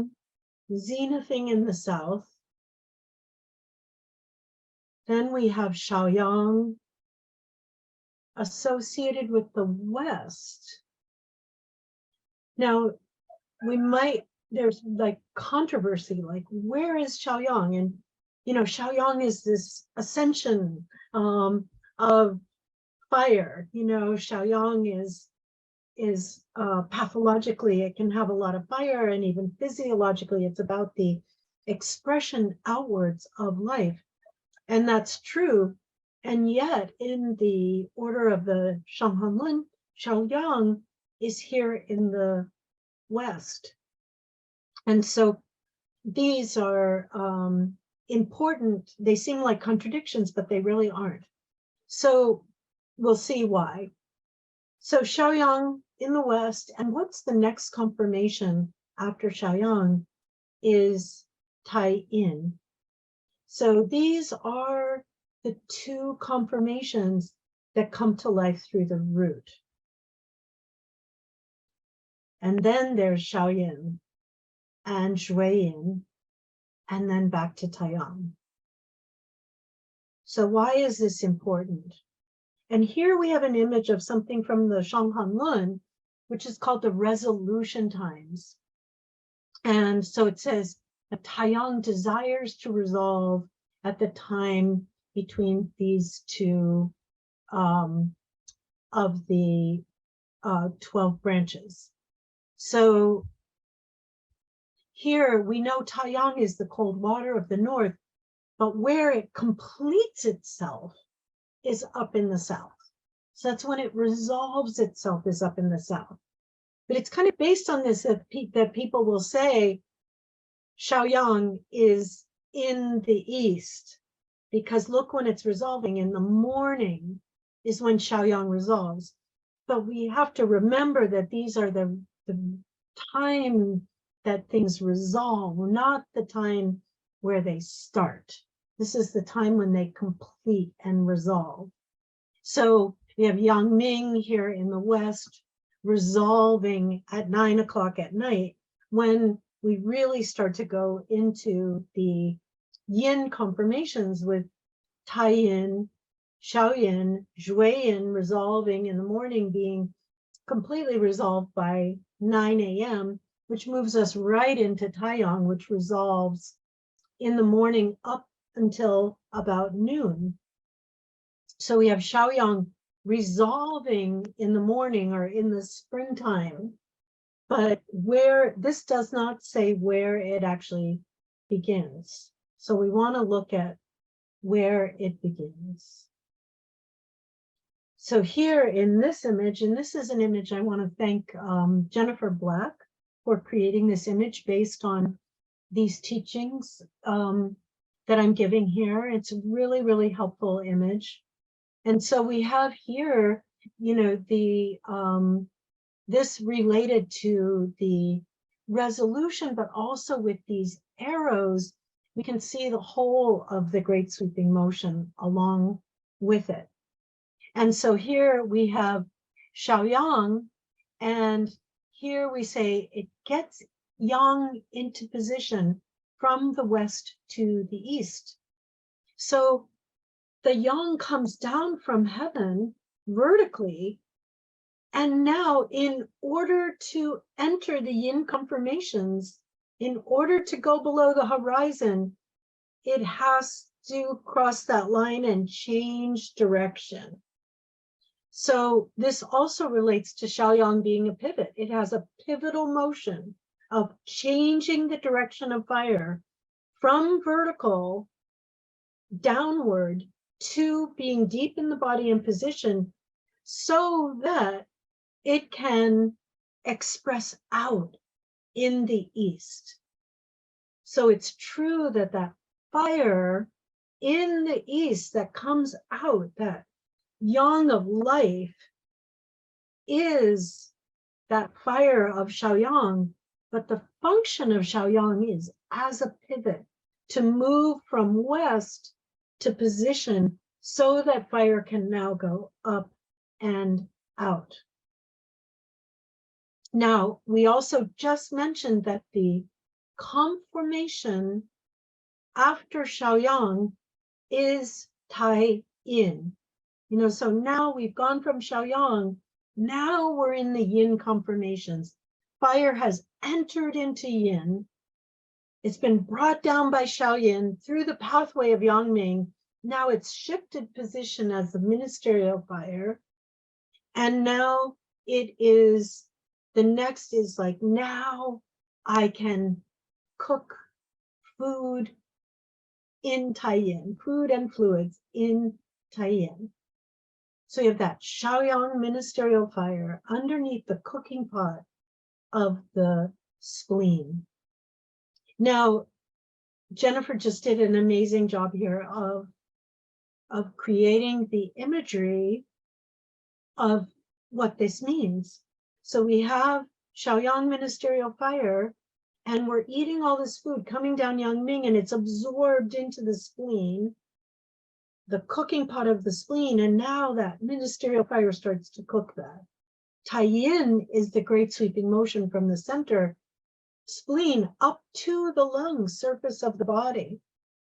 zenithing in the south. Then we have Shaoyang associated with the west. Now, there's like controversy, like where is Shaoyang? And Shaoyang is this ascension of fire. Shaoyang is pathologically, it can have a lot of fire, and even physiologically, it's about the expression outwards of life. And that's true. And yet, in the order of the Shanghanlun, Shaoyang is here in the West. And so these are important. They seem like contradictions, but they really aren't. So we'll see why. So Shaoyang in the West, and what's the next confirmation after Shaoyang is Tai Yin. So these are the two confirmations that come to life through the root. And then there's Shaoyin and Zhuiyin, and then back to Taiyang. So why is this important? And here we have an image of something from the Shanghanlun, which is called the resolution times. And so it says, a Taiyang desires to resolve at the time between these two of the 12 branches. So here we know Taiyang is the cold water of the north, but where it completes itself is up in the south. So that's when it resolves itself, is up in the south. But it's kind of based on this that people will say Shaoyang is in the east, because look, when it's resolving in the morning is when Shaoyang resolves. But we have to remember that these are the time that things resolve, not the time where they start. This is the time when they complete and resolve. So we have Yang Ming here in the West resolving at 9 o'clock at night, when we really start to go into the yin confirmations with Tai Yin, Shaoyin, Zhuiyin resolving in the morning, being completely resolved by 9 a.m., which moves us right into Taiyang, which resolves in the morning up until about noon. So we have Shaoyang resolving in the morning or in the springtime, but where this does not say where it actually begins. So we want to look at where it begins. So here in this image, and this is an image I want to thank Jennifer Black for creating this image based on these teachings that I'm giving here. It's a really, really helpful image. And so we have here, this related to the resolution, but also with these arrows, we can see the whole of the great sweeping motion along with it. And so here we have Shaoyang, and here we say it gets yang into position from the west to the east. So the yang comes down from heaven vertically, and now in order to enter the yin confirmations, in order to go below the horizon, it has to cross that line and change direction. So this also relates to Shaoyang being a pivot. It has a pivotal motion of changing the direction of fire from vertical downward to being deep in the body and position, so that it can express out in the east. So it's true that that fire in the east that comes out, that yang of life, is that fire of Shaoyang, but the function of Shaoyang is as a pivot to move from west to position so that fire can now go up and out. Now, we also just mentioned that the conformation after Shaoyang is Tai Yin. So now we've gone from Shaoyang, now we're in the yin conformations. Fire has entered into yin, It's been brought down by Xiaoyin through the pathway of Yangming. Now it's shifted position as the ministerial fire. And now it is, the next is like, now I can cook food in Taiyin, food and fluids in Taiyin. So you have that Shaoyang ministerial fire underneath the cooking pot of the spleen. Now, Jennifer just did an amazing job here of creating the imagery of what this means. So we have Shaoyang ministerial fire, and we're eating all this food coming down Yangming, and it's absorbed into the spleen, the cooking pot of the spleen, and now that ministerial fire starts to cook that. Taiyin is the great sweeping motion from the center spleen up to the lung surface of the body.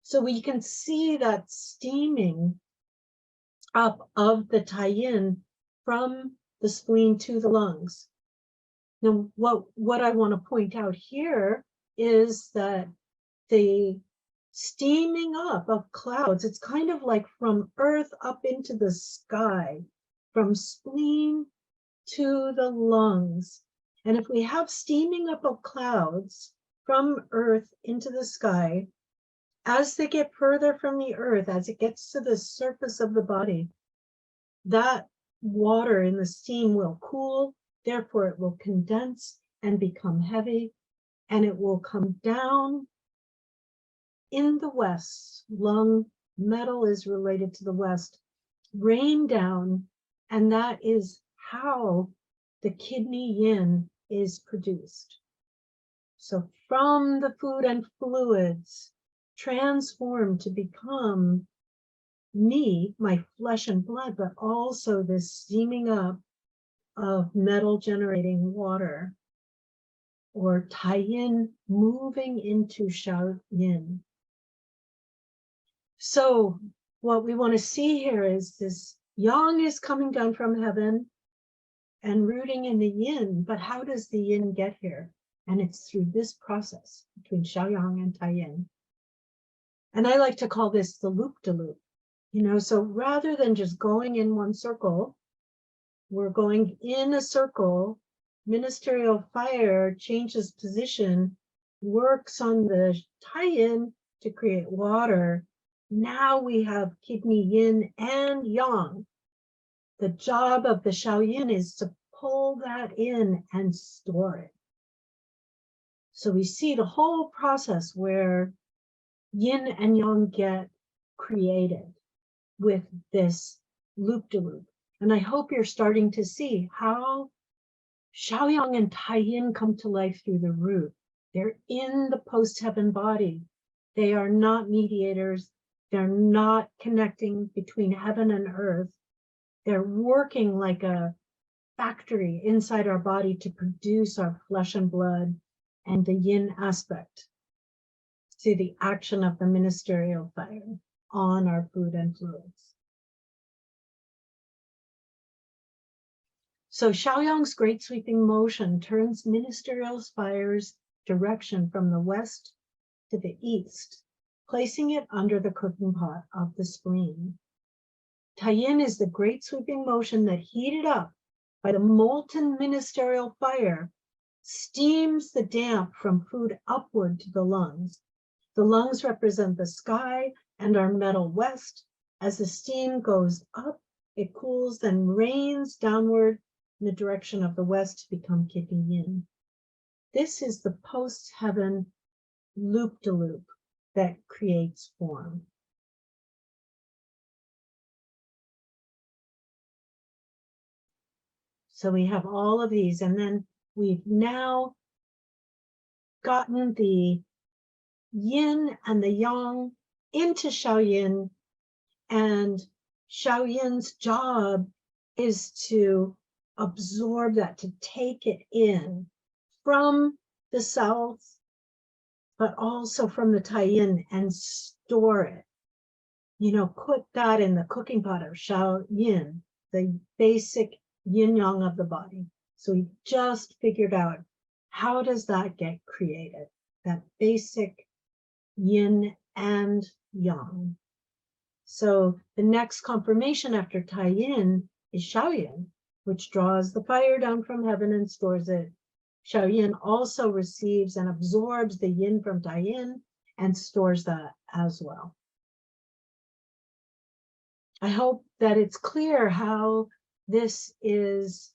So we can see that steaming up of the Taiyin from the spleen to the lungs. Now, what I want to point out here is that the steaming up of clouds, it's kind of like from earth up into the sky, from spleen to the lungs. And if we have steaming up of clouds from earth into the sky, as they get further from the earth, as it gets to the surface of the body, that water in the steam will cool, therefore it will condense and become heavy, and it will come down in the west. Lung metal is related to the west, rain down, and that is how the kidney yin is produced. So from the food and fluids, transformed to become me, my flesh and blood, but also this steaming up of metal generating water, or Taiyin moving into Shaoyin. So what we want to see here is this yang is coming down from heaven and rooting in the yin, but how does the yin get here? And it's through this process between Shaoyang and Taiyin. And I like to call this the loop-de-loop. So rather than just going in one circle, we're going in a circle. Ministerial fire changes position, works on the Taiyin to create water. Now we have kidney yin and yang. The job of the Shaoyin is to pull that in and store it. So we see the whole process where yin and yang get created with this loop-de-loop. And I hope you're starting to see how Shaoyang and Taiyin come to life through the root. They're in the post-heaven body. They are not mediators. They're not connecting between heaven and earth. They're working like a factory inside our body to produce our flesh and blood and the yin aspect to the action of the ministerial fire on our food and fluids. So Shaoyang's great sweeping motion turns ministerial fire's direction from the west to the east, placing it under the cooking pot of the spleen. Taiyin is the great sweeping motion that, heated up by the molten ministerial fire, steams the damp from food upward to the lungs. The lungs represent the sky and our metal west. As the steam goes up, it cools, then rains downward in the direction of the west to become kidney yin. This is the post-heaven loop-de-loop that creates form. So we have all of these, and then we've now gotten the yin and the yang into Shaoyin, and Shaoyin's job is to absorb that, to take it in from the south, but also from the Taiyin, and store it. Put that in the cooking pot of Shaoyin, the basic yin yang of the body. So we just figured out, how does that get created? that basic yin and yang. So the next confirmation after Tai Yin is Shaoyin, which draws the fire down from heaven and stores it. Shaoyin also receives and absorbs the yin from Tai Yin and stores that as well. I hope that it's clear how this is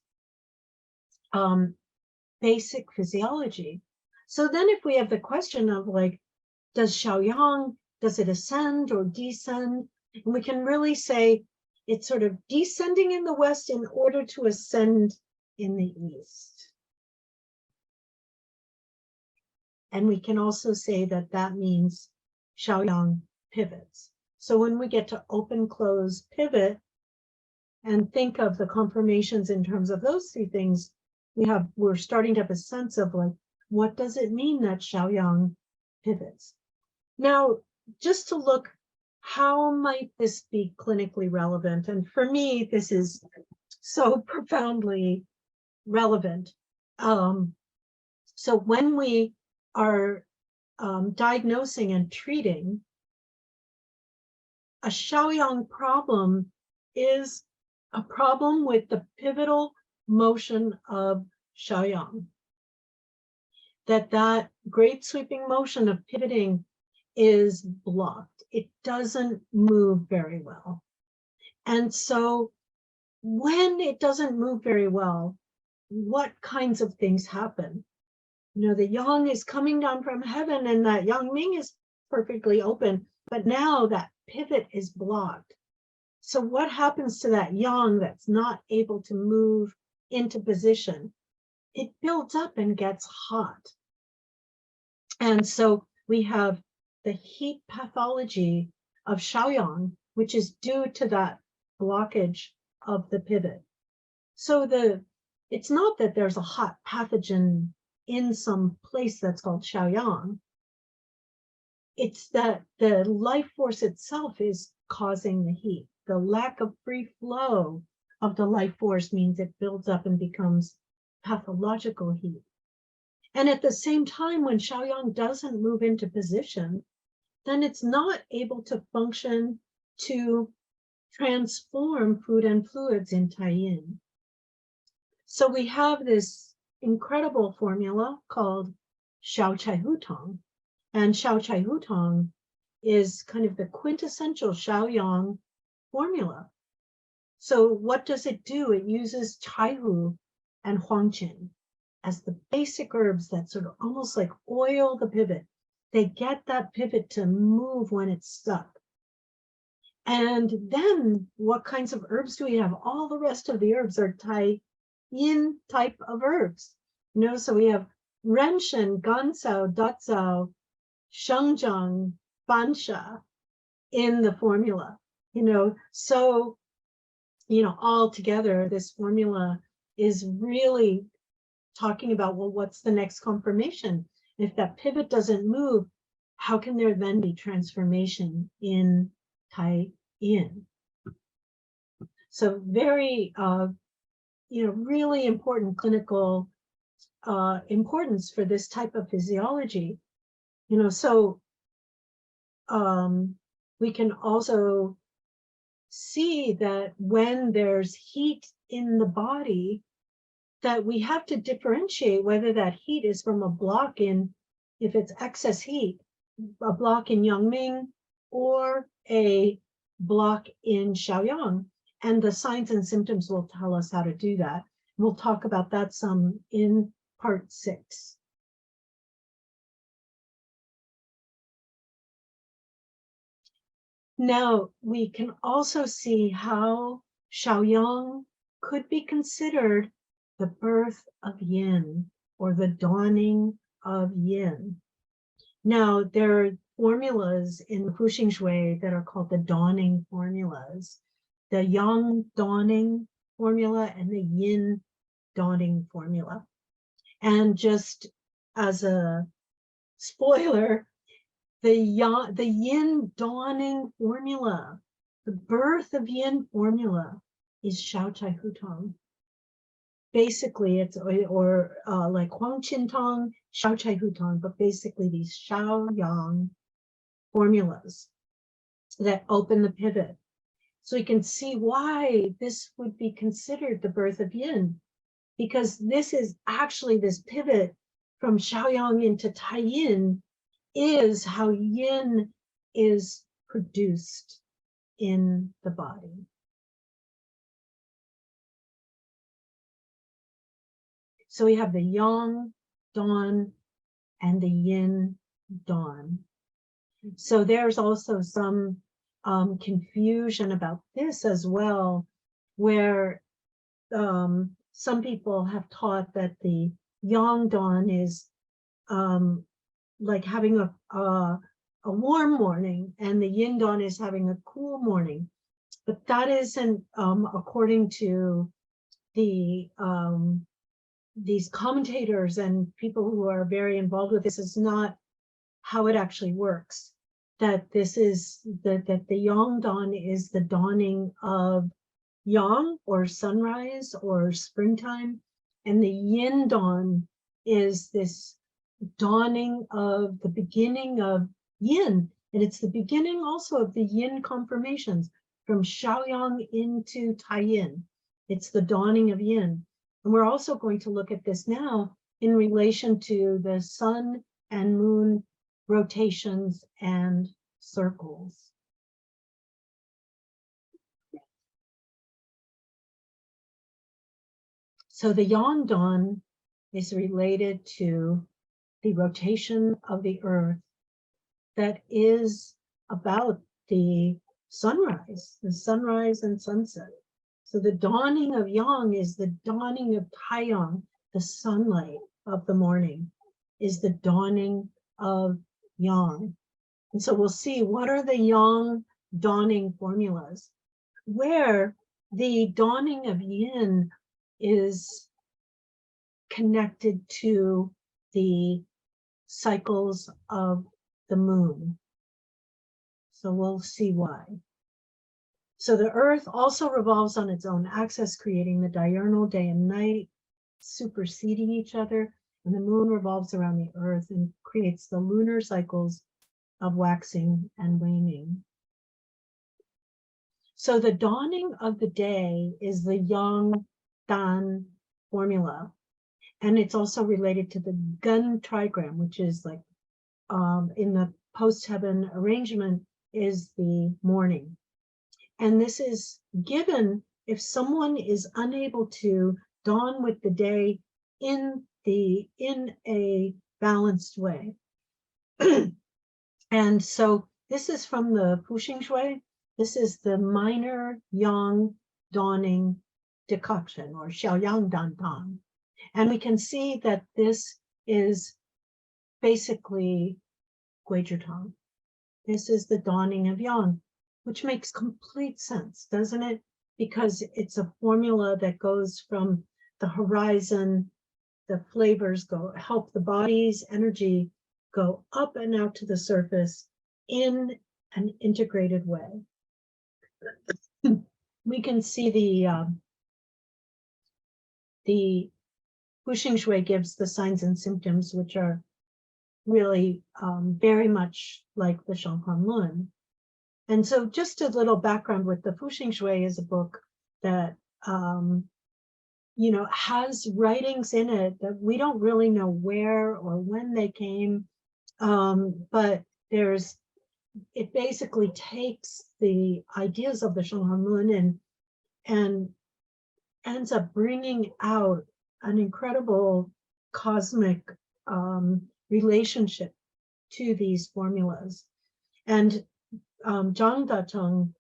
basic physiology. So then if we have the question of like, does Shaoyang, does it ascend or descend? And we can really say it's sort of descending in the west in order to ascend in the east. And we can also say that that means Shaoyang pivots. So when we get to open, close, pivot, and think of the confirmations in terms of those three things, we're starting to have a sense of like, what does it mean that Shaoyang pivots? Now, just to look, how might this be clinically relevant? And for me, this is so profoundly relevant. So when we are diagnosing and treating, a Shaoyang problem is a problem with the pivotal motion of Shaoyang. That great sweeping motion of pivoting is blocked. It doesn't move very well. And so when it doesn't move very well, what kinds of things happen? You know, the yang is coming down from heaven and that yang ming is perfectly open, but now that pivot is blocked. So what happens to that yang that's not able to move into position? It builds up and gets hot. And so we have the heat pathology of Shaoyang, which is due to that blockage of the pivot. So it's not that there's a hot pathogen in some place that's called Shaoyang. It's that the life force itself is causing the heat. The lack of free flow of the life force means it builds up and becomes pathological heat. And at the same time, when Shaoyang doesn't move into position, then it's not able to function to transform food and fluids in Tai Yin. So we have this incredible formula called Xiao Chai Hu Tong. And Xiao Chai Hu Tong is kind of the quintessential Shaoyang formula. So what does it do? It uses Chai Hu and Huang Qin as the basic herbs that sort of almost like oil the pivot. They get that pivot to move when it's stuck. And then what kinds of herbs do we have? All the rest of the herbs are Tai Yin type of herbs. You know, so we have Renshen, Gansao, Datzao, Shengzheng, Bansha in the formula. You know, so, you know, all together, this formula is really talking about, well, what's the next confirmation? If that pivot doesn't move, how can there then be transformation in Tai Yin? So very, you know, really important clinical importance for this type of physiology. You know, so we can also see that when there's heat in the body, that we have to differentiate whether that heat is from a block in, if it's excess heat, a block in Yangming or a block in Shaoyang. And the signs and symptoms will tell us how to do that. We'll talk about that some in part 6. Now, we can also see how Shaoyang could be considered the birth of yin or the dawning of yin. Now, there are formulas in the Fuxing Shui that are called the dawning formulas, the yang dawning formula and the yin dawning formula. And just as a spoiler, the yin dawning formula, the birth of yin formula is Xiao Chai Hu Tong. basically it's like Huang Qin Tong, Xiao Chai Hu Tong, but basically these Xiao Yang formulas that open the pivot. So you can see why this would be considered the birth of yin, because this is actually this pivot from Xiaoyang into Tai Yin is how yin is produced in the body. So we have the yang dawn and the yin dawn. So there's also some confusion about this as well, where some people have taught that the yang dawn is like having a warm morning, and the yin dawn is having a cool morning. But that isn't, according to the these commentators and people who are very involved with this, is not how it actually works. That this is that the yang dawn is the dawning of yang, or sunrise, or springtime, and the yin dawn is this dawning of the beginning of yin, and it's the beginning also of the yin conformations from Xiaoyang into Tai Yin. It's the dawning of yin. And we're also going to look at this now in relation to the sun and moon rotations and circles. So the yang dawn is related to the rotation of the earth that is about the sunrise and sunset. So the dawning of yang is the dawning of taiyang, the sunlight of the morning, is the dawning of yang. And so we'll see what are the yang dawning formulas, where the dawning of yin is connected to the cycles of the moon. So we'll see why. So the earth also revolves on its own axis, creating the diurnal day and night, superseding each other, and the moon revolves around the earth and creates the lunar cycles of waxing and waning. So the dawning of the day is the yang dan formula, and it's also related to the gun trigram, which is like in the post-heaven arrangement is the morning. And this is given if someone is unable to dawn with the day in a balanced way. And so this is from the Fuxing Shui. This is the minor yang dawning decoction, or Xiaoyang Dan Dan. And we can see that this is basically Guizhitang. This is the dawning of yang, which makes complete sense, doesn't it? Because it's a formula that goes from the horizon, the flavors help the body's energy go up and out to the surface in an integrated way. We can see the Fuxing Shui gives the signs and symptoms, which are really very much like the Shanghuan Lun. And so just a little background with the Fuxing Shui is a book that has writings in it that we don't really know where or when they came, but it basically takes the ideas of the Shanghuan Lun and ends up bringing out an incredible cosmic relationship to these formulas. And Zhang Dateng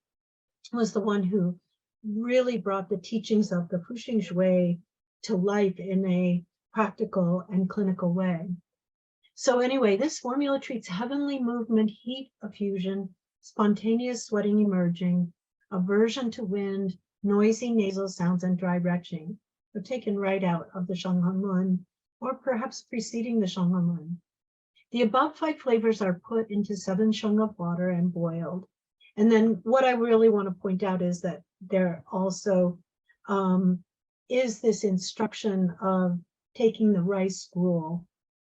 was the one who really brought the teachings of the Fuxing Shui to life in a practical and clinical way. So anyway, this formula treats heavenly movement, heat effusion, spontaneous sweating emerging, aversion to wind, noisy nasal sounds, and dry retching. They're taken right out of the Shanghuan Lun, or perhaps preceding the Shanghuan Lun. The above 5 flavors are put into 7 sheng of water and boiled. And then what I really want to point out is that they're also is this instruction of taking the rice gruel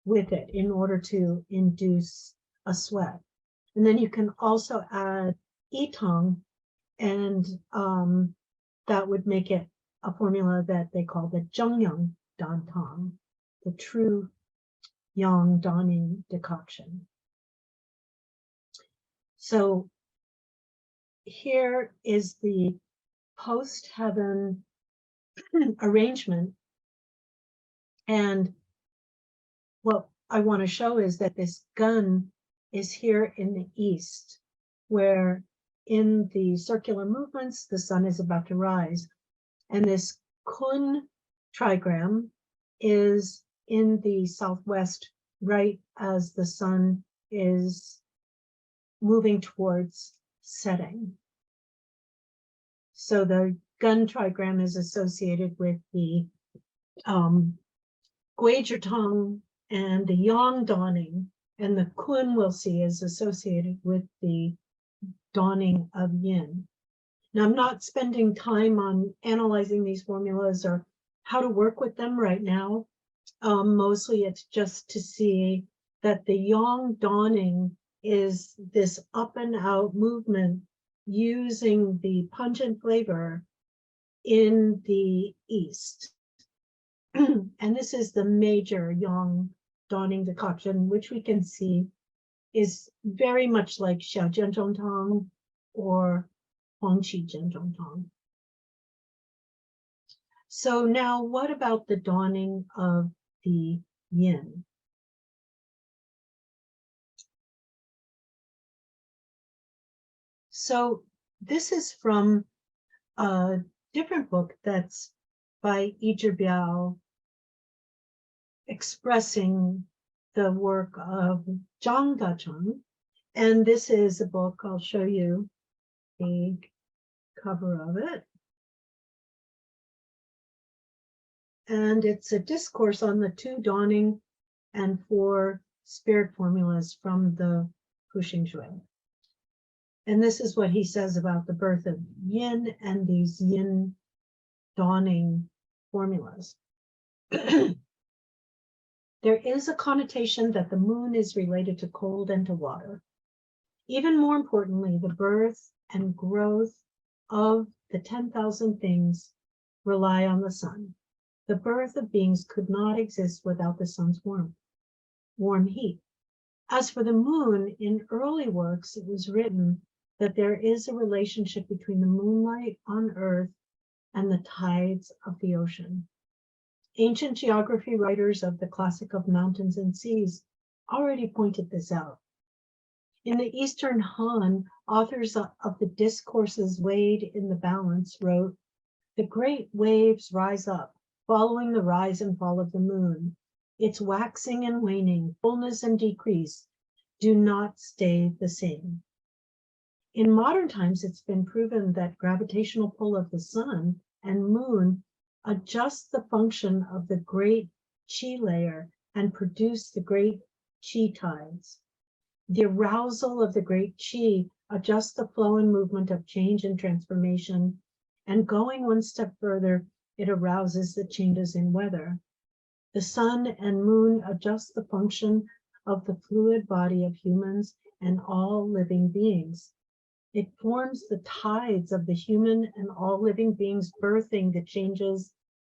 with it in order to induce a sweat. And then you can also add itong, and that would make it a formula that they call the zhengyang dantang, the true yang dawning decoction. So here is the post-heaven arrangement. And what I want to show is that this gun is here in the east, where in the circular movements, the sun is about to rise. And this kun trigram is in the southwest, right as the sun is moving towards setting. So the gun trigram is associated with the Guizhitong and the yang dawning, and the kun we'll see is associated with the dawning of yin. Now, I'm not spending time on analyzing these formulas or how to work with them right now. Mostly it's just to see that the yang dawning is this up and out movement using the pungent flavor in the east. And this is the major yang dawning decoction, which we can see is very much like Xiao Jianzhong Tang or Huangqi Jianzhong Tang. So now what about the dawning of the yin? So this is from a different book that's by Yi Biao, expressing the work of Zhang Dacheng. And this is a book, I'll show you the cover of it. And it's a discourse on the 2 dawning and 4 spirit formulas from the Pushing Shui. And this is what he says about the birth of yin and these yin dawning formulas. There is a connotation that the moon is related to cold and to water. Even more importantly, the birth and growth of the 10,000 things rely on the sun. The birth of beings could not exist without the sun's warm heat. As for the moon, in early works, it was written that there is a relationship between the moonlight on Earth and the tides of the ocean. Ancient geography writers of the classic of mountains and seas already pointed this out. In the Eastern Han, authors of the discourses weighed in the balance wrote, "The great waves rise up, following the rise and fall of the moon. Its waxing and waning, fullness and decrease do not stay the same." In modern times, it's been proven that gravitational pull of the sun and moon adjust the function of the great qi layer and produce the great qi tides. The arousal of the great qi adjusts the flow and movement of change and transformation, and going one step further, it arouses the changes in weather. The sun and moon adjust the function of the fluid body of humans and all living beings. It forms the tides of the human and all living beings, birthing the changes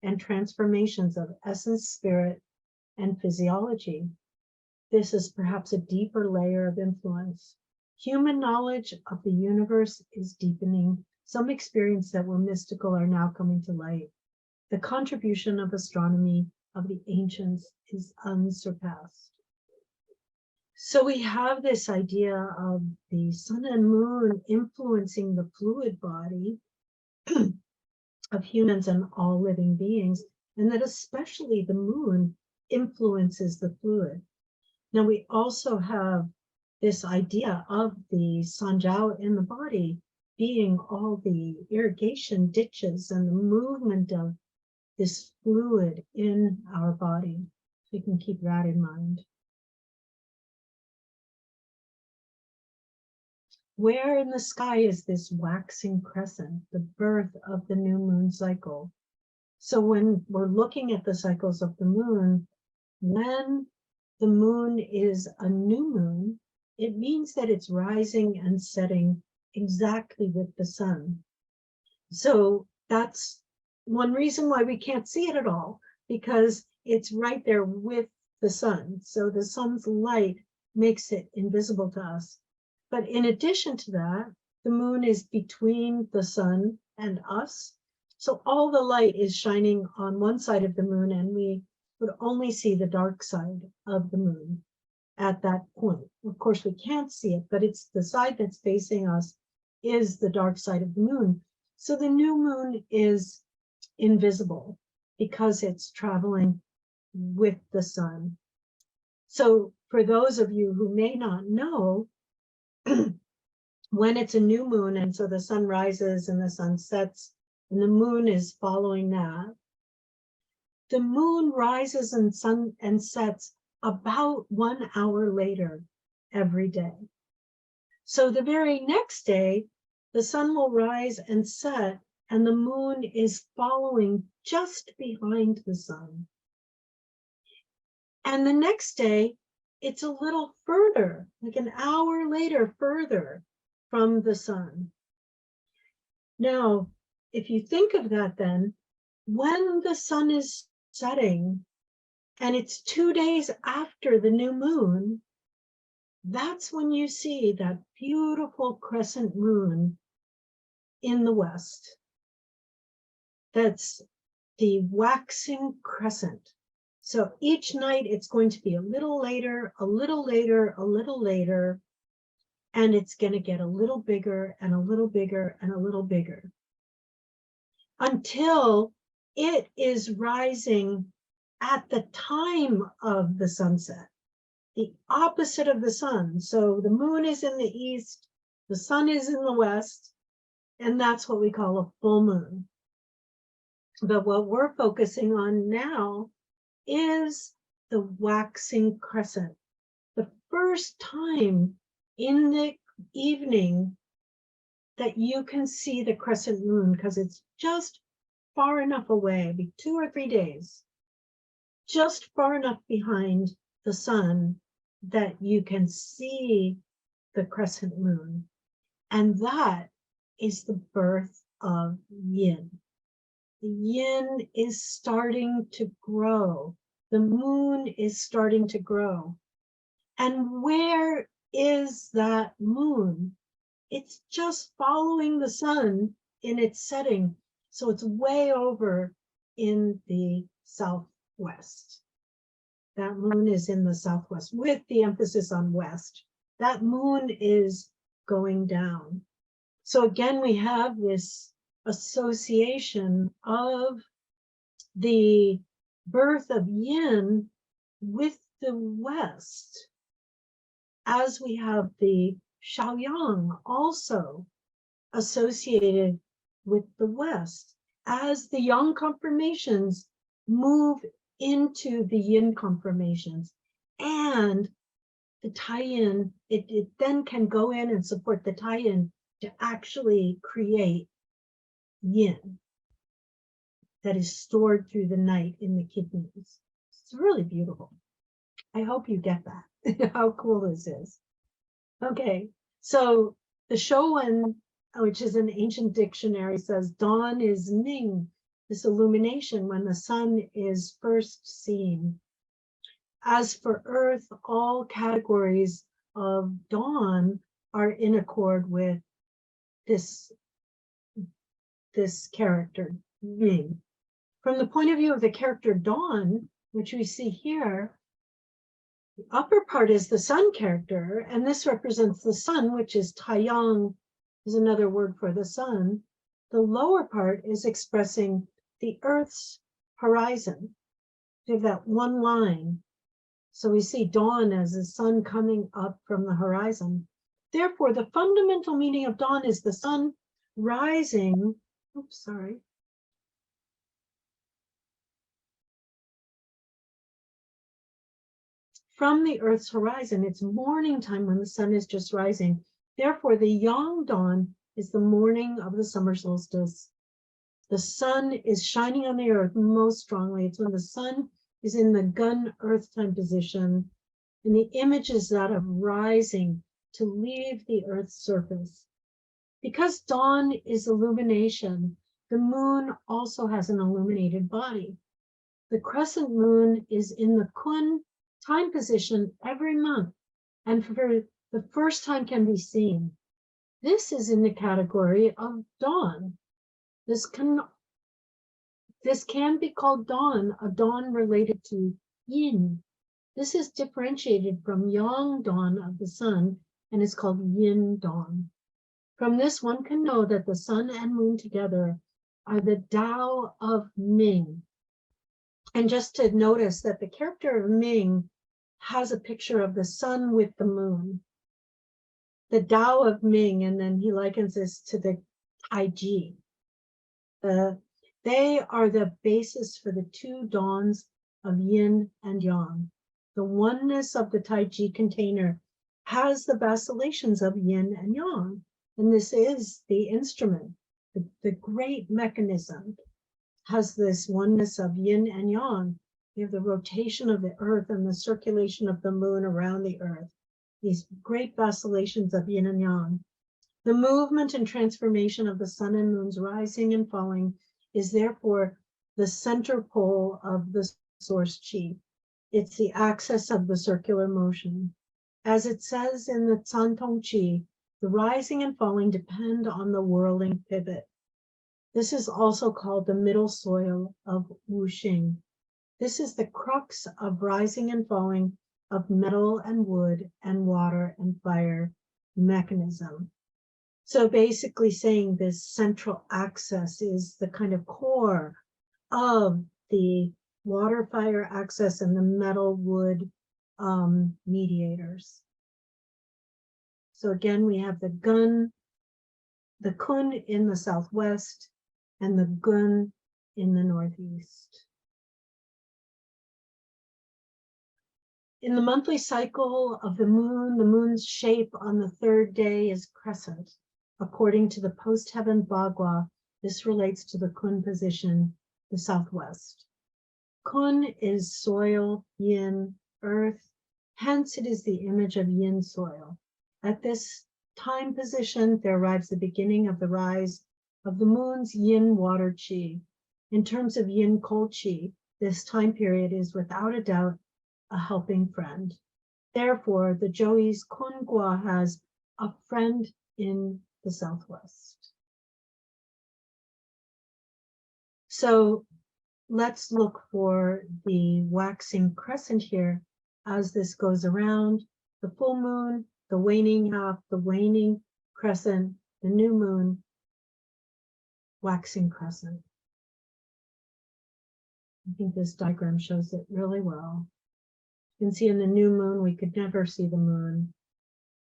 and transformations of essence, spirit, and physiology. This is perhaps a deeper layer of influence. Human knowledge of the universe is deepening. Some experiences that were mystical are now coming to light. The contribution of astronomy of the ancients is unsurpassed. So we have this idea of the sun and moon influencing the fluid body of humans and all living beings, and that especially the moon influences the fluid. Now we also have this idea of the sanjiao in the body being all the irrigation ditches and the movement of this fluid in our body. So you can keep that in mind. Where in the sky is this waxing crescent, the birth of the new moon cycle? So when we're looking at the cycles of the moon, when the moon is a new moon, it means that it's rising and setting exactly with the sun. So that's one reason why we can't see it at all, because it's right there with the sun. So the sun's light makes it invisible to us. But in addition to that, the moon is between the sun and us. So all the light is shining on one side of the moon, and we would only see the dark side of the moon at that point. Of course, we can't see it, but it's the side that's facing us is the dark side of the moon. So the new moon is invisible because it's traveling with the sun. So for those of you who may not know, when it's a new moon, and so the sun rises and the sun sets, and the moon is following that, the moon rises and sets about 1 hour later every day. So the very next day, the sun will rise and set, and the moon is following just behind the sun. And the next day, it's a little further, like an hour later, further from the sun. Now, if you think of that, then when the sun is setting and it's 2 days after the new moon, that's when you see that beautiful crescent moon in the west. That's the waxing crescent. So each night it's going to be a little later, a little later, a little later, and it's going to get a little bigger and a little bigger and a little bigger until it is rising at the time of the sunset, the opposite of the sun. So the moon is in the east, the sun is in the west, and that's what we call a full moon. But what we're focusing on now is the waxing crescent. The first time in the evening that you can see the crescent moon, because it's just far enough away, maybe 2 or 3 days, just far enough behind the sun that you can see the crescent moon. And that is the birth of yin. The yin is starting to grow. The moon is starting to grow. And where is that moon? It's just following the sun in its setting. So it's way over in the southwest. That moon is in the southwest with the emphasis on west. That moon is going down. So again, we have this association of the birth of yin with the west, as we have the Shaoyang also associated with the west, as the yang conformations move into the yin conformations, and the tie-in, it then can go in and support the tie-in to actually create yin that is stored through the night in the kidneys. It's really beautiful. I hope you get that, how cool this is. Okay, so the Showan, which is an ancient dictionary, says dawn is Ning, this illumination when the sun is first seen. As for Earth, all categories of dawn are in accord with this character, Ning. From the point of view of the character dawn, which we see here, the upper part is the sun character, and this represents the sun, which is Taiyang, is another word for the sun. The lower part is expressing the Earth's horizon. We have that one line. So we see dawn as the sun coming up from the horizon. Therefore, the fundamental meaning of dawn is the sun rising. Oops, sorry. From the Earth's horizon. It's morning time when the sun is just rising. Therefore, the yang dawn is the morning of the summer solstice. The sun is shining on the earth most strongly. It's when the sun is in the gun earth time position, and the image is that of rising to leave the earth's surface. Because dawn is illumination, the moon also has an illuminated body. The crescent moon is in the Kun time position every month, and for the first time can be seen. This is in the category of dawn. This can be called dawn, a dawn related to yin. This is differentiated from yang dawn of the sun and is called yin dawn. From this, one can know that the sun and moon together are the Tao of Ming. And just to notice that the character of Ming has a picture of the sun with the moon. The Tao of Ming, and then he likens this to the Taiji. They are the basis for the two dawns of yin and yang. The oneness of the Taiji container has the vacillations of yin and yang, and this is the instrument. The great mechanism has this oneness of yin and yang. We have the rotation of the earth and the circulation of the moon around the earth, these great vacillations of yin and yang. The movement and transformation of the sun and moon's rising and falling is therefore the center pole of the source chi. It's the axis of the circular motion. As it says in the Cantong Chi, the rising and falling depend on the whirling pivot. This is also called the middle soil of Wuxing. This is the crux of rising and falling of metal and wood and water and fire mechanism. So basically saying this central axis is the kind of core of the water fire axis and the metal wood mediators. So again, we have the Kun in the southwest and the Gun in the northeast. In the monthly cycle of the moon's shape on the third day is crescent. According to the post-heaven Bagua, this relates to the Kun position, the southwest. Kun is soil, yin, earth, hence it is the image of yin soil. At this time position, there arrives the beginning of the rise of the moon's yin water chi. In terms of yin cold chi, this time period is without a doubt a helping friend. Therefore, the Joey's Kun Gua has a friend in the southwest. So let's look for the waxing crescent here as this goes around the full moon, the waning half, the waning crescent, the new moon, waxing crescent. I think this diagram shows it really well. You can see in the new moon, we could never see the moon,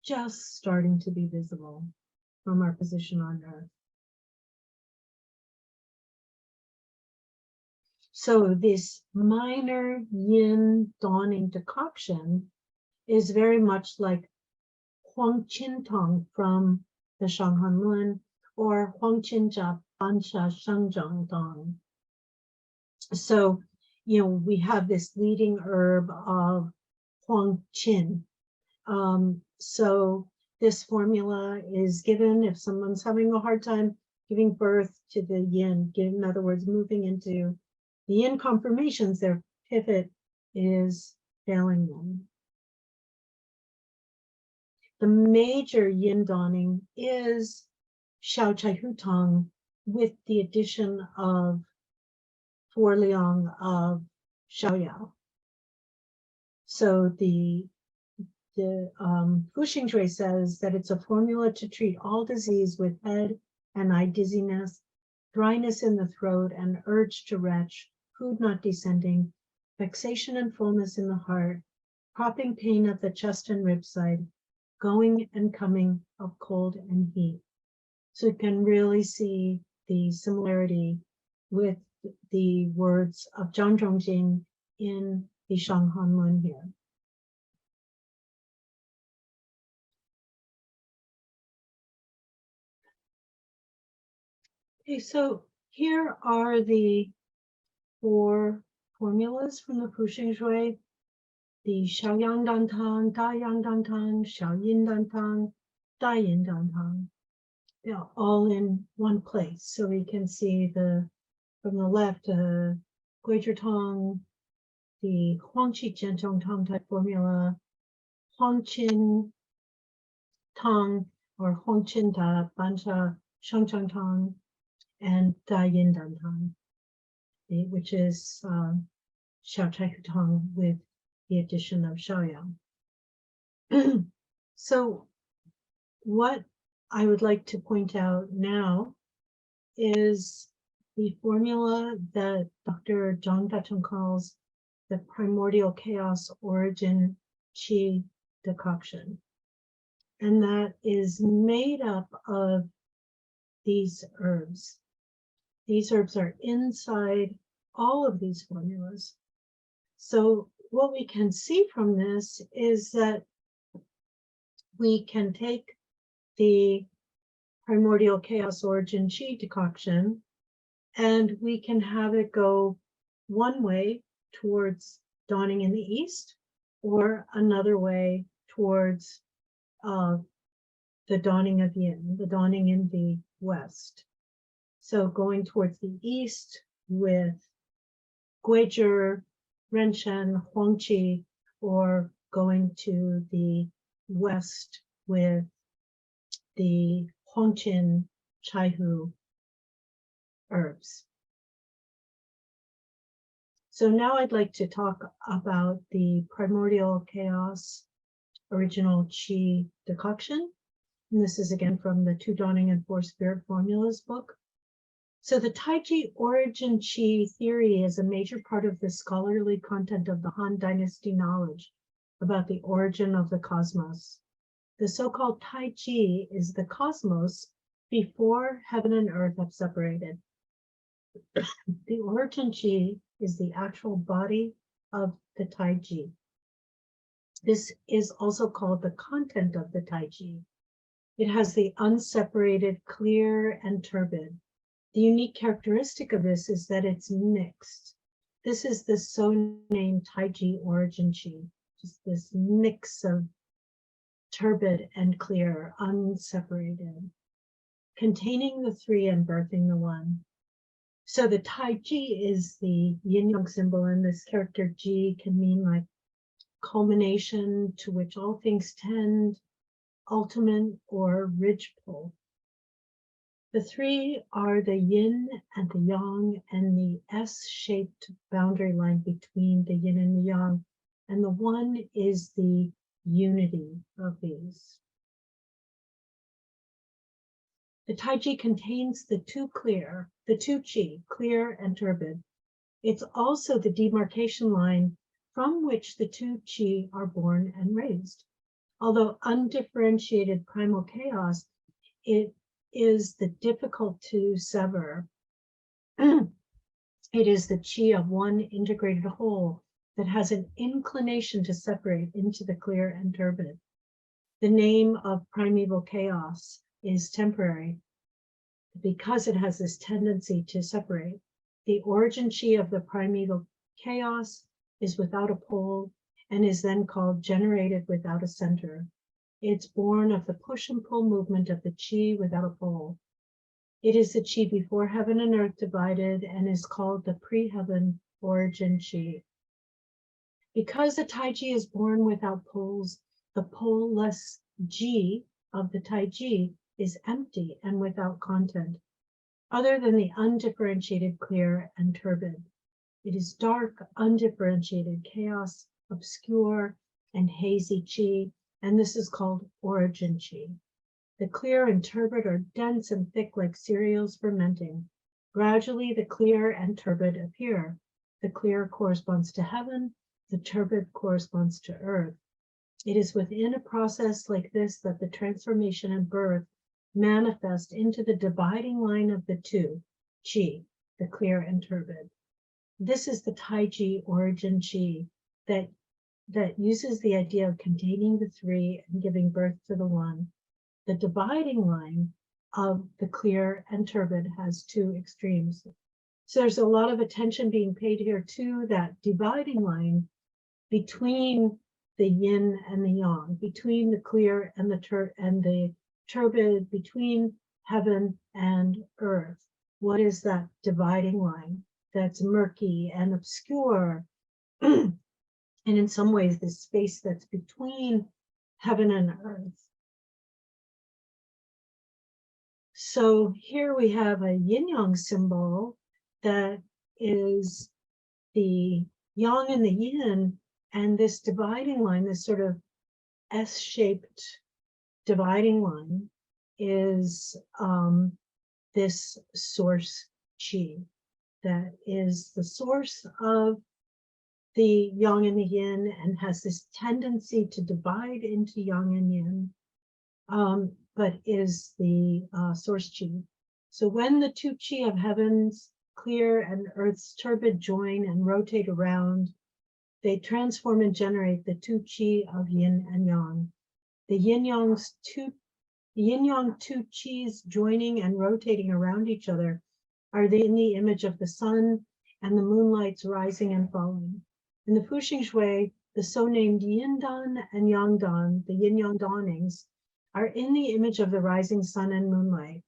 just starting to be visible from our position on Earth. So this minor yin dawning decoction is very much like Huang Qin Tong from the Shanghan Lun or Huang Qin Jia Bansha Shangzhang Dong. So, we have this leading herb of Huang Qin. So this formula is given if someone's having a hard time giving birth to the yin, in other words, moving into the yin conformations, their pivot is failing them. The major yin dawning is Xiao Chai Hu Tong with the addition of Four Liang of Xiaoyao. So the Fu Xing says that it's a formula to treat all disease with head and eye dizziness, dryness in the throat and urge to retch, food not descending, vexation and fullness in the heart, cropping pain at the chest and rib side, going and coming of cold and heat. So you can really see the similarity with the words of Zhang Zhongjing in the Shanghan Lun here. Okay, so here are the 4 formulas from the Fu Xing Shui, the Xiaoyang Dan Tang, Da Yang Dan Tang, Xiaoyin Dan Tang, Da Yin Dan Tang. They're all in one place. So we can see from the left, Guizhi Tong, the Huangqi Jianzhong Tang type formula, Huangqin Tang or Huangqin Da Bancha Shangchang Tang, and Da Yin Dan Tang, which is Xiao Chai Tang with the addition of Xiaoyang. So what I would like to point out now is the formula that Dr. Zhang Datung calls the primordial chaos origin qi decoction. And that is made up of these herbs. These herbs are inside all of these formulas. So what we can see from this is that we can take the primordial chaos origin qi decoction and we can have it go one way towards dawning in the east or another way towards the dawning of yin, the dawning in the west. So going towards the east with Guizhi, Renshen, Huangqi, or going to the west with the Huangqin, Chaihu herbs. So now I'd like to talk about the primordial chaos original qi decoction. And this is again from the 2 Dawning and 4 Spirit Formulas book. So the Taiji origin qi theory is a major part of the scholarly content of the Han Dynasty knowledge about the origin of the cosmos. The so-called Taiji is the cosmos before heaven and earth have separated. The origin qi is the actual body of the Taiji. This is also called the content of the Taiji. It has the unseparated, clear, and turbid. The unique characteristic of this is that it's mixed. This is the so-named Taiji origin qi, just this mix of turbid and clear, unseparated, containing the 3 and birthing the 1. So the Taiji is the yin-yang symbol, and this character Ji can mean like culmination to which all things tend, ultimate or ridge pull. The 3 are the yin and the yang and the S-shaped boundary line between the yin and the yang, and the 1 is the unity of these. The Taiji contains the 2 qi, clear and turbid. It's also the demarcation line from which the 2 qi are born and raised. Although undifferentiated primal chaos, it is the difficult to sever. It is the qi of one integrated whole that has an inclination to separate into the clear and turbid. The name of primeval chaos is temporary because it has this tendency to separate. The origin qi of the primeval chaos is without a pole and is then called generated without a center. It's born of the push and pull movement of the qi without a pole. It is the qi before heaven and earth divided and is called the pre-heaven origin qi. Because the Taiji is born without poles, the poleless ji of the Taiji is empty and without content, other than the undifferentiated clear and turbid. It is dark, undifferentiated chaos, obscure and hazy qi, and this is called origin qi. The clear and turbid are dense and thick like cereals fermenting. Gradually, the clear and turbid appear. The clear corresponds to heaven, the turbid corresponds to earth. It is within a process like this that the transformation and birth manifest into the dividing line of the 2, qi, the clear and turbid. This is the Taiji origin qi that uses the idea of containing the 3 and giving birth to the 1. The dividing line of the clear and turbid has two extremes. So there's a lot of attention being paid here to that dividing line between the yin and the yang, between the clear and the turbid, between heaven and earth. What is that dividing line that's murky and obscure? And in some ways, the space that's between heaven and earth. So here we have a yin-yang symbol that is the yang and the yin, and this dividing line, this sort of S-shaped dividing line, is this source chi that is the source of the yang and the yin and has this tendency to divide into yang and yin, but is the source chi. So when the two chi of heaven's clear and earth's turbid join and rotate around, they transform and generate the two chi of yin and yang. The yin-yang two chis joining and rotating around each other are in the image of the sun and the moonlight's rising and falling. In the Fuxing Shui, the so-named yin dan and yang dan, the yin-yang dawnings, are in the image of the rising sun and moonlight.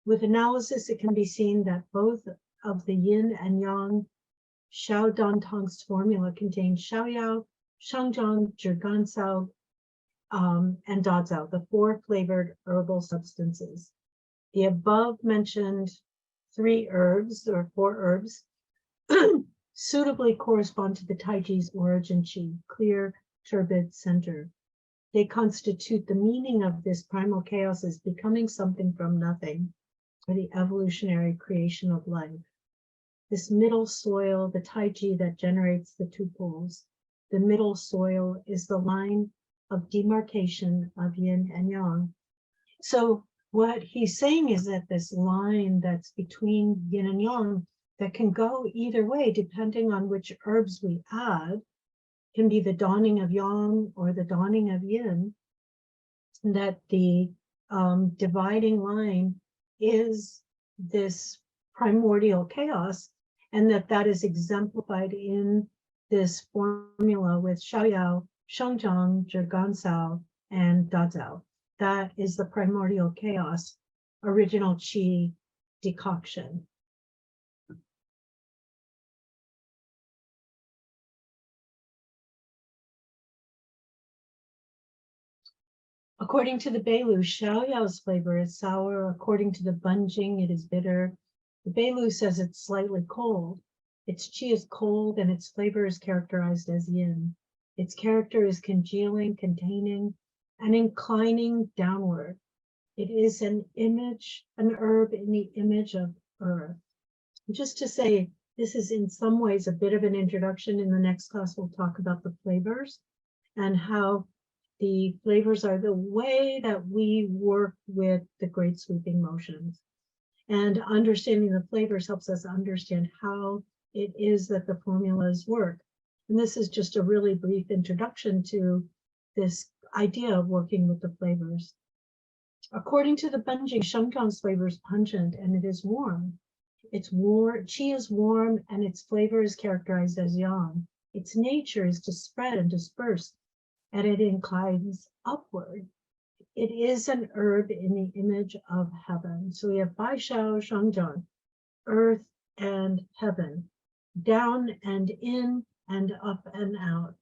With analysis, it can be seen that both of the yin and yang Xiao Dan Tang's formula contain Xiaoyao, Shangjiang, Zhigansao, and Dazao, the four flavored herbal substances. The above mentioned three herbs or four herbs suitably correspond to the Taiji's origin chi, clear, turbid center. They constitute the meaning of this primal chaos as becoming something from nothing, or the evolutionary creation of life. This middle soil, the Taiji that generates the two poles, the middle soil is the line of demarcation of yin and yang. So what he's saying is that this line that's between yin and yang that can go either way depending on which herbs we add, can be the dawning of yang or the dawning of yin, that the dividing line is this primordial chaos, and that is exemplified in this formula with Xiaoyao, Shangjiang, Zhigansao, and Dazao. That is the primordial chaos, original chi decoction. According to the Beilu, Xiaoyao's flavor is sour. According to the Bunjing, it is bitter. The Beilu says it's slightly cold. Its chi is cold and its flavor is characterized as yin. Its character is congealing, containing, and inclining downward. It is an image, an herb in the image of earth. Just to say, this is in some ways a bit of an introduction. In the next class, we'll talk about the flavors and how the flavors are the way that we work with the great sweeping motions. And understanding the flavors helps us understand how it is that the formulas work. And this is just a really brief introduction to this idea of working with the flavors. According to the Benjing, Shengjiang's flavor is pungent and it is warm. It's warm, qi is warm, and its flavor is characterized as yang. Its nature is to spread and disperse, and it inclines upward. It is an herb in the image of heaven. So we have Bai Shao Shangjiang, earth and heaven, down and in and up and out.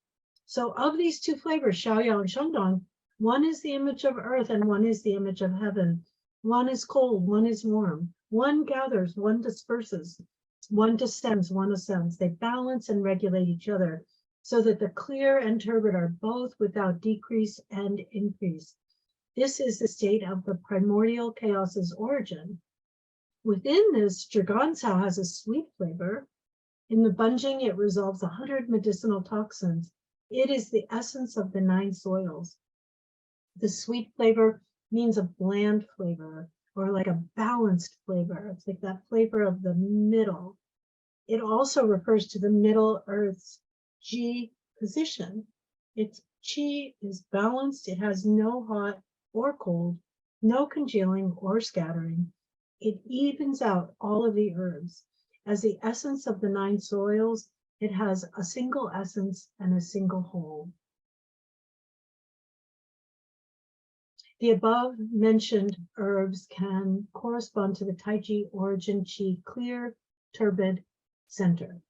So of these two flavors, Xiaoyao and Shangjiang, one is the image of earth and one is the image of heaven. One is cold, one is warm. One gathers, one disperses. One descends, one ascends. They balance and regulate each other so that the clear and turbid are both without decrease and increase. This is the state of the primordial chaos's origin. Within this, Zhigansao has a sweet flavor. In the Bunjing, it resolves 100 medicinal toxins. It is the essence of the 9 soils. The sweet flavor means a bland flavor or like a balanced flavor. It's like that flavor of the middle. It also refers to the middle earth's Ji position. Its Qi is balanced. It has no hot or cold. no congealing or scattering. It evens out all of the herbs. As the essence of the 9 soils, it has a single essence and a single whole. The above mentioned herbs can correspond to the Taiji origin qi clear, turbid center.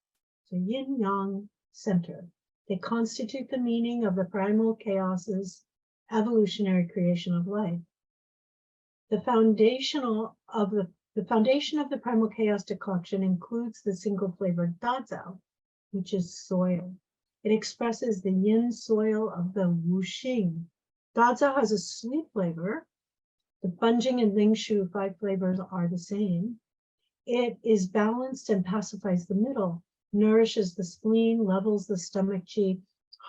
So yin yang center. They constitute the meaning of the primal chaos's evolutionary creation of life. The foundation of the primal chaos decoction includes the single flavored dazao, which is soil. It expresses the yin soil of the wuxing. Dazao has a sweet flavor. The bunjing and lingshu 5 flavors are the same. It is balanced and pacifies the middle, nourishes the spleen, levels the stomach qi,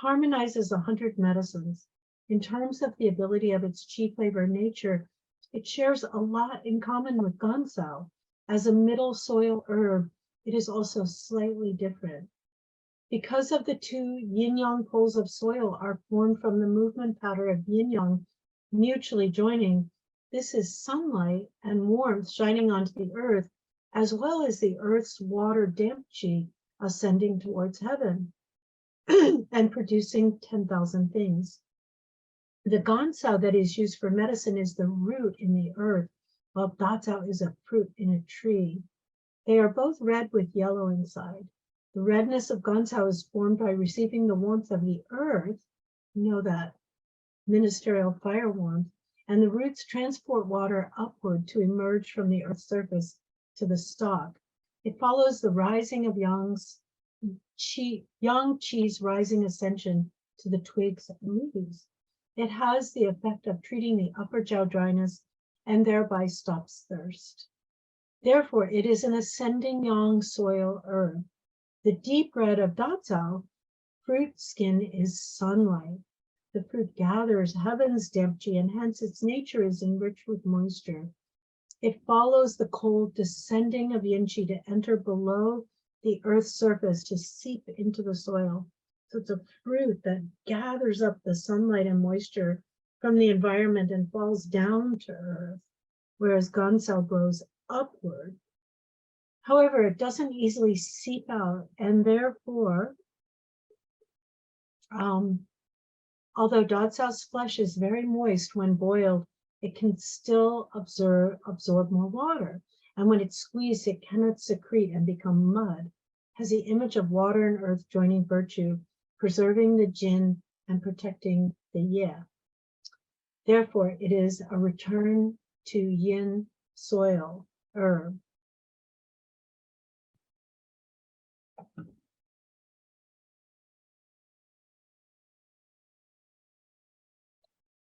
harmonizes 100 medicines. In terms of the ability of its qi flavor nature, it shares a lot in common with gansao. As a middle soil herb, it is also slightly different. Because of the 2 yin-yang poles of soil are formed from the movement pattern of yin-yang mutually joining, this is sunlight and warmth shining onto the earth, as well as the earth's water damp qi ascending towards heaven and producing 10,000 things. The gansao that is used for medicine is the root in the earth, while dazao is a fruit in a tree. They are both red with yellow inside. The redness of gansao is formed by receiving the warmth of the earth, you know, that ministerial fire warmth, and the roots transport water upward to emerge from the earth's surface to the stalk. It follows the rising of yang qi's rising ascension to the twigs and leaves. It has the effect of treating the upper jiao dryness and thereby stops thirst. Therefore, it is an ascending yang soil herb. The deep red of dazao fruit skin is sunlight. The fruit gathers heaven's damp qi, and hence its nature is enriched with moisture. It follows the cold descending of yin qi to enter below the earth's surface to seep into the soil. So it's a fruit that gathers up the sunlight and moisture from the environment and falls down to earth, whereas gansao grows upward. However, it doesn't easily seep out, and therefore, although dazao's flesh is very moist when boiled, it can still absorb more water. And when it's squeezed, it cannot secrete and become mud. It has the image of water and earth joining virtue, preserving the jin and protecting the ye. Therefore, it is a return to yin soil herb.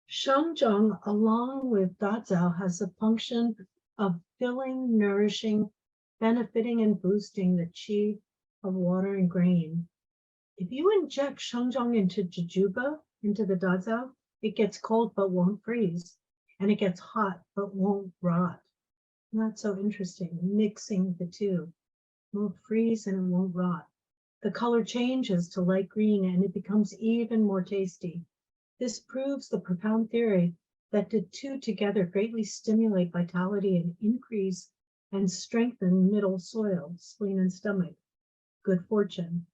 Shengjong, along with dazao, has the function of filling, nourishing, benefiting, and boosting the qi of water and grain. If you inject shengjong into jujuba, into the dazao, it gets cold but won't freeze, and it gets hot but won't rot. That's so interesting, mixing the two. It won't freeze and it won't rot. The color changes to light green and it becomes even more tasty. This proves the profound theory that the two together greatly stimulate vitality and increase and strengthen middle soil, spleen and stomach, good fortune.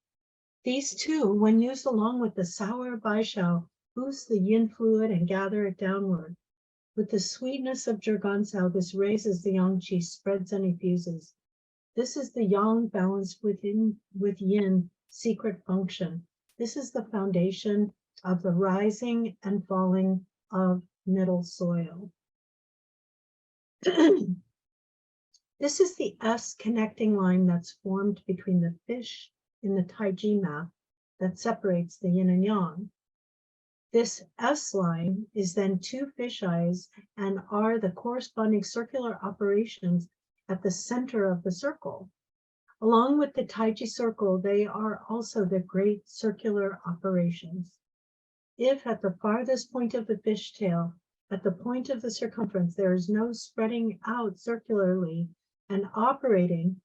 These two, when used along with the sour baishao, boost the yin fluid and gather it downward. With the sweetness of gansao, this raises the yang qi, spreads and effuses. This is the yang balanced with yin secret function. This is the foundation of the rising and falling of middle soil. This is the S connecting line that's formed between the fish in the Taiji map that separates the yin and yang. This S line is then 2 fish eyes and are the corresponding circular operations at the center of the circle. Along with the Taiji circle, they are also the great circular operations. If at the farthest point of the fish tail, at the point of the circumference, there is no spreading out circularly and operating,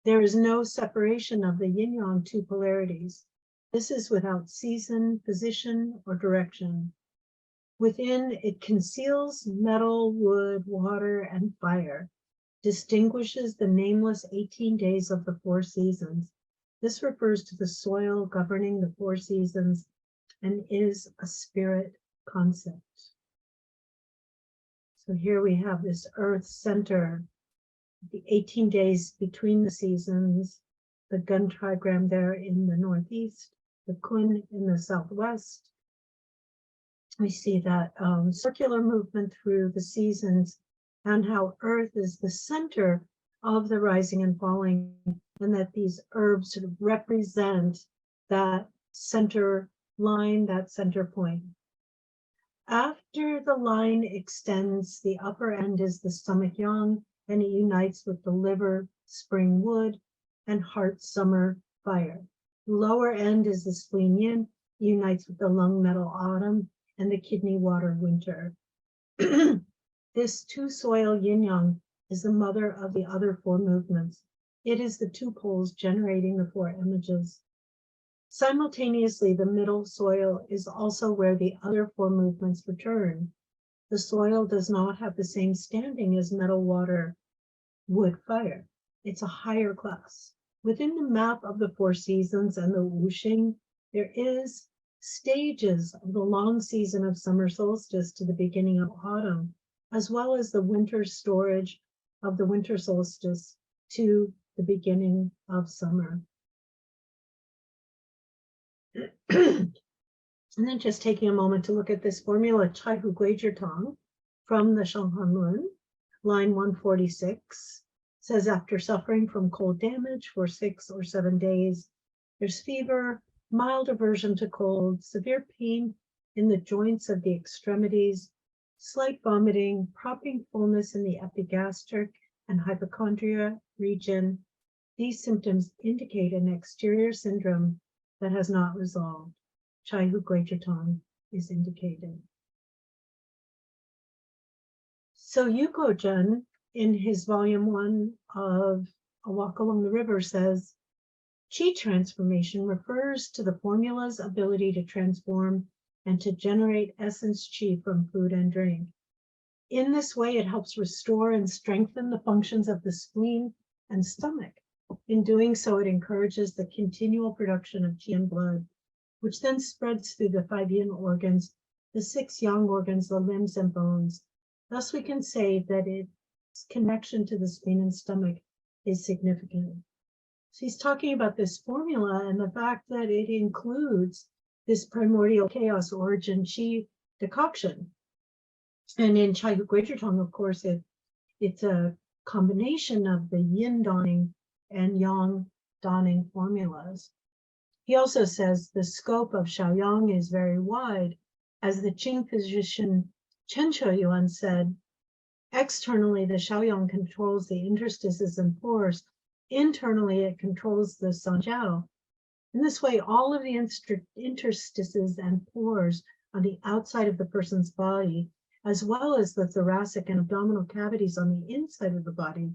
there is no separation of the yin-yang 2 polarities. This is without season, position, or direction. Within, it conceals metal, wood, water, and fire, distinguishes the nameless 18 days of the 4 seasons. This refers to the soil governing the 4 seasons and is a spirit concept. So here we have this earth center, the 18 days between the seasons, the gun trigram there in the northeast, the kun in the southwest. We see that circular movement through the seasons and how earth is the center of the rising and falling, and that these herbs sort of represent that center line, that center point. After the line extends, the upper end is the stomach yang, and it unites with the liver, spring wood, and heart, summer, fire. The lower end is the spleen yin, unites with the lung, metal, autumn, and the kidney, water, winter. This 2-soil yin yang is the mother of the other 4 movements. It is the 2 poles generating the 4 images. Simultaneously, the middle soil is also where the other 4 movements return. The soil does not have the same standing as metal, water, wood, fire. It's a higher class. Within the map of the 4 seasons and the wuxing, there is stages of the long season of summer solstice to the beginning of autumn, as well as the winter storage of the winter solstice to the beginning of summer. And then just taking a moment to look at this formula, Chai Hu Gui Zhi Tang from the Shanghan Lun, line 146, says after suffering from cold damage for 6 or 7 days, there's fever, mild aversion to cold, severe pain in the joints of the extremities, slight vomiting, propping fullness in the epigastric and hypochondria region. These symptoms indicate an exterior syndrome that has not resolved. Chai Hu Gui Zhi Tang is indicated. So Yuko Jun, in his volume 1 of A Walk Along the River, says, Qi transformation refers to the formula's ability to transform and to generate essence qi from food and drink. In this way, it helps restore and strengthen the functions of the spleen and stomach. In doing so, it encourages the continual production of qi and blood, which then spreads through the 5 yin organs, the 6 yang organs, the limbs and bones. Thus, we can say that its connection to the spleen and stomach is significant. So he's talking about this formula and the fact that it includes this primordial chaos origin qi decoction. And in Chai Hu Gui Zhi Tang, of course, it's a combination of the yin dawning and yang dawning formulas. He also says the scope of Shaoyang is very wide. As the Qing physician Chen Chueyuan said, externally, the Shaoyang controls the interstices and pores. Internally, it controls the sanjiao. In this way, all of the interstices and pores on the outside of the person's body, as well as the thoracic and abdominal cavities on the inside of the body,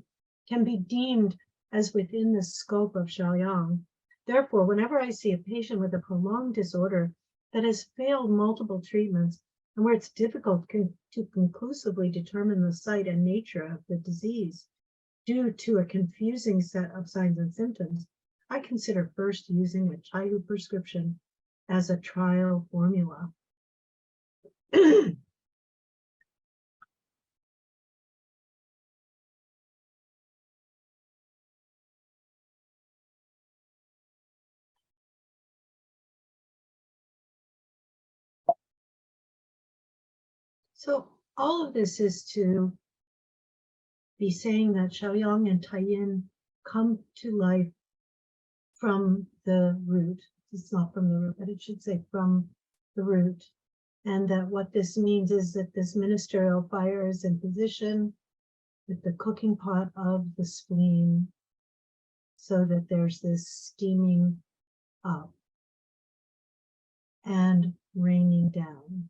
can be deemed as within the scope of Shaoyang. Therefore, whenever I see a patient with a prolonged disorder that has failed multiple treatments and where it's difficult to conclusively determine the site and nature of the disease due to a confusing set of signs and symptoms, I consider first using a Chai Hu prescription as a trial formula. So all of this is to be saying that Shaoyang and Taiyin come to life from the root. It's not from the root, but it should say from the root. And that what this means is that this ministerial fire is in position with the cooking pot of the spleen, so that there's this steaming up and raining down.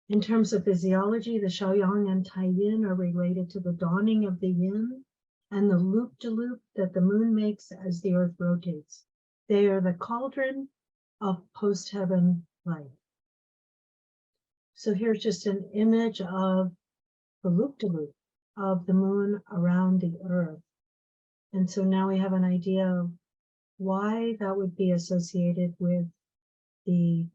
In terms of physiology, the Shaoyang and Taiyin are related to the dawning of the yin and the loop-de-loop that the moon makes as the earth rotates. They are the cauldron of post-heaven life. So here's just an image of the loop-de-loop of the moon around the earth. And so now we have an idea of why that would be associated with the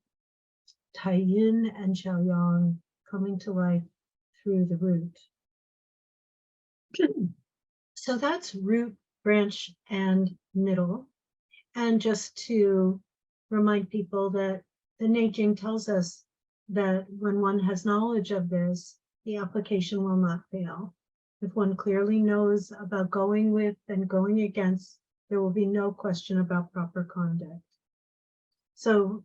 Tai-yin and Xiaoyang coming to life through the root. So that's root, branch, and middle. And just to remind people that the Neijing tells us that when one has knowledge of this, the application will not fail. If one clearly knows about going with and going against, there will be no question about proper conduct. So,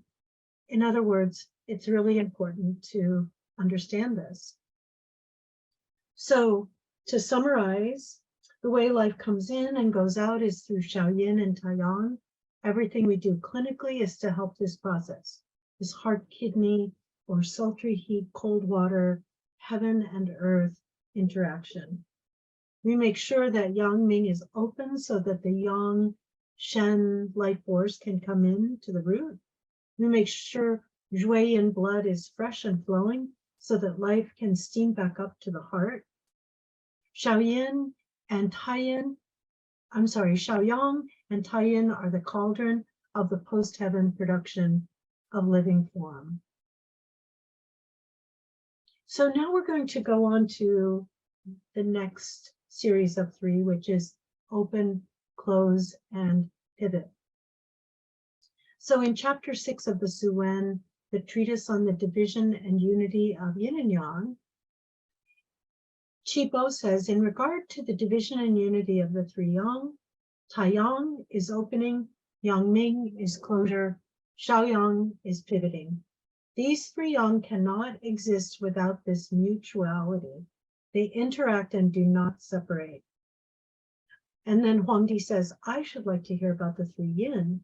in other words, it's really important to understand this. So, to summarize, the way life comes in and goes out is through Xiaoyin and Taiyang. Everything we do clinically is to help this process, this heart, kidney, or sultry heat, cold water, heaven and earth interaction. We make sure that Yang Ming is open so that the Yang Shen life force can come in to the root. We make sure Shui Yin blood is fresh and flowing so that life can steam back up to the heart. Xiaoyin and Taiyin, Xiaoyang and Taiyin are the cauldron of the post-heaven production of living form. So now we're going to go on to the next series of 3, which is open, close, and pivot. So in chapter 6 of the Su Wen, the treatise on the division and unity of yin and yang, Qi Bo says, in regard to the division and unity of the 3 yang, Taiyang is opening, Yang Ming is closure, Xiaoyang is pivoting. These 3 yang cannot exist without this mutuality. They interact and do not separate. And then Huangdi says, I should like to hear about the 3 yin.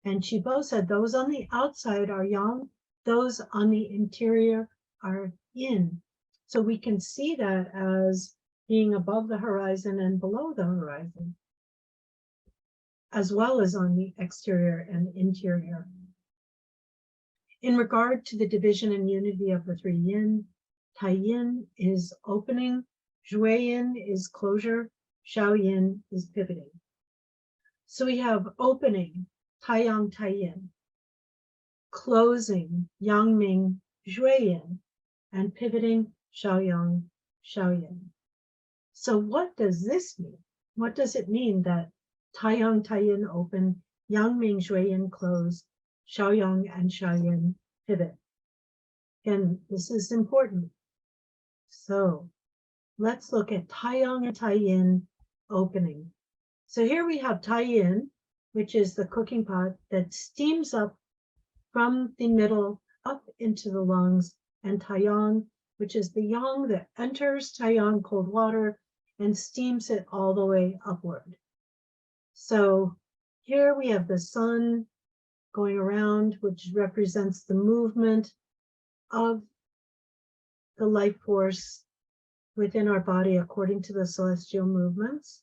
And Qi Bo said, those on the outside are yang, those on the interior are yin. So we can see that as being above the horizon and below the horizon, as well as on the exterior and interior. In regard to the division and unity of the 3 yin, Tai-yin is opening, Shui-yin is closure, Xiao-yin is pivoting. So we have opening, Taiyang Tai-yin, closing, Yang Ming Shui-yin, and pivoting, Xiaoyang Xiao-yin. So what does this mean? What does it mean that Taiyang Tai-yin open, Yang Ming Shui-yin close, Xiaoyang and Xiao-yin pivot? Again, this is important. So let's look at Taiyang and Tai-yin opening. So here we have Tai-yin, which is the cooking pot that steams up from the middle up into the lungs, and Taiyang, which is the yang that enters Taiyang cold water and steams it all the way upward. So here we have the sun going around, which represents the movement of the life force within our body according to the celestial movements.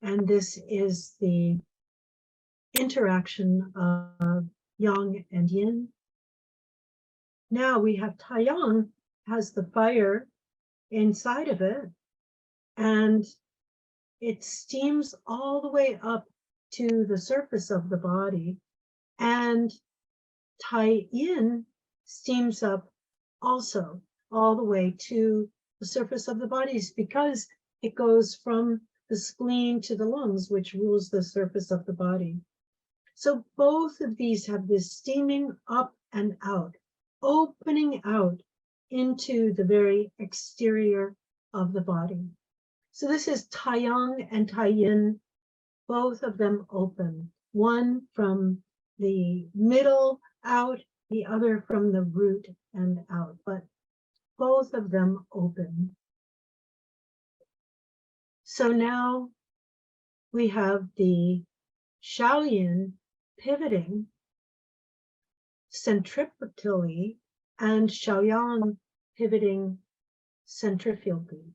And this is the interaction of yang and yin. Now we have Taiyang has the fire inside of it, and it steams all the way up to the surface of the body, and Tai-yin steams up also all the way to the surface of the bodies because it goes from the spleen to the lungs, which rules the surface of the body. So both of these have this steaming up and out, opening out into the very exterior of the body. So this is Taiyang and Tai-yin, both of them open, one from the middle out, the other from the root and out, but both of them open. So now we have the Xiaoyin pivoting centripetally and Xiaoyang pivoting centrifugally.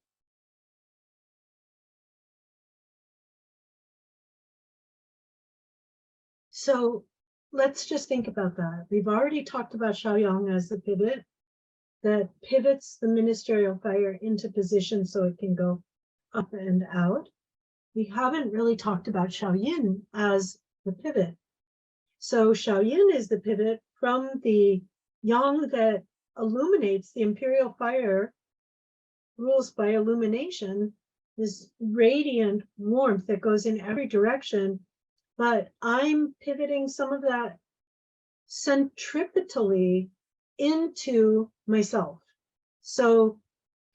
So let's just think about that. We've already talked about Shaoyang as the pivot that pivots the ministerial fire into position so it can go up and out. We haven't really talked about Shaoyin as the pivot. So Shaoyin is the pivot from the yang that illuminates. The imperial fire rules by illumination, this radiant warmth that goes in every direction. But I'm pivoting some of that centripetally into myself. So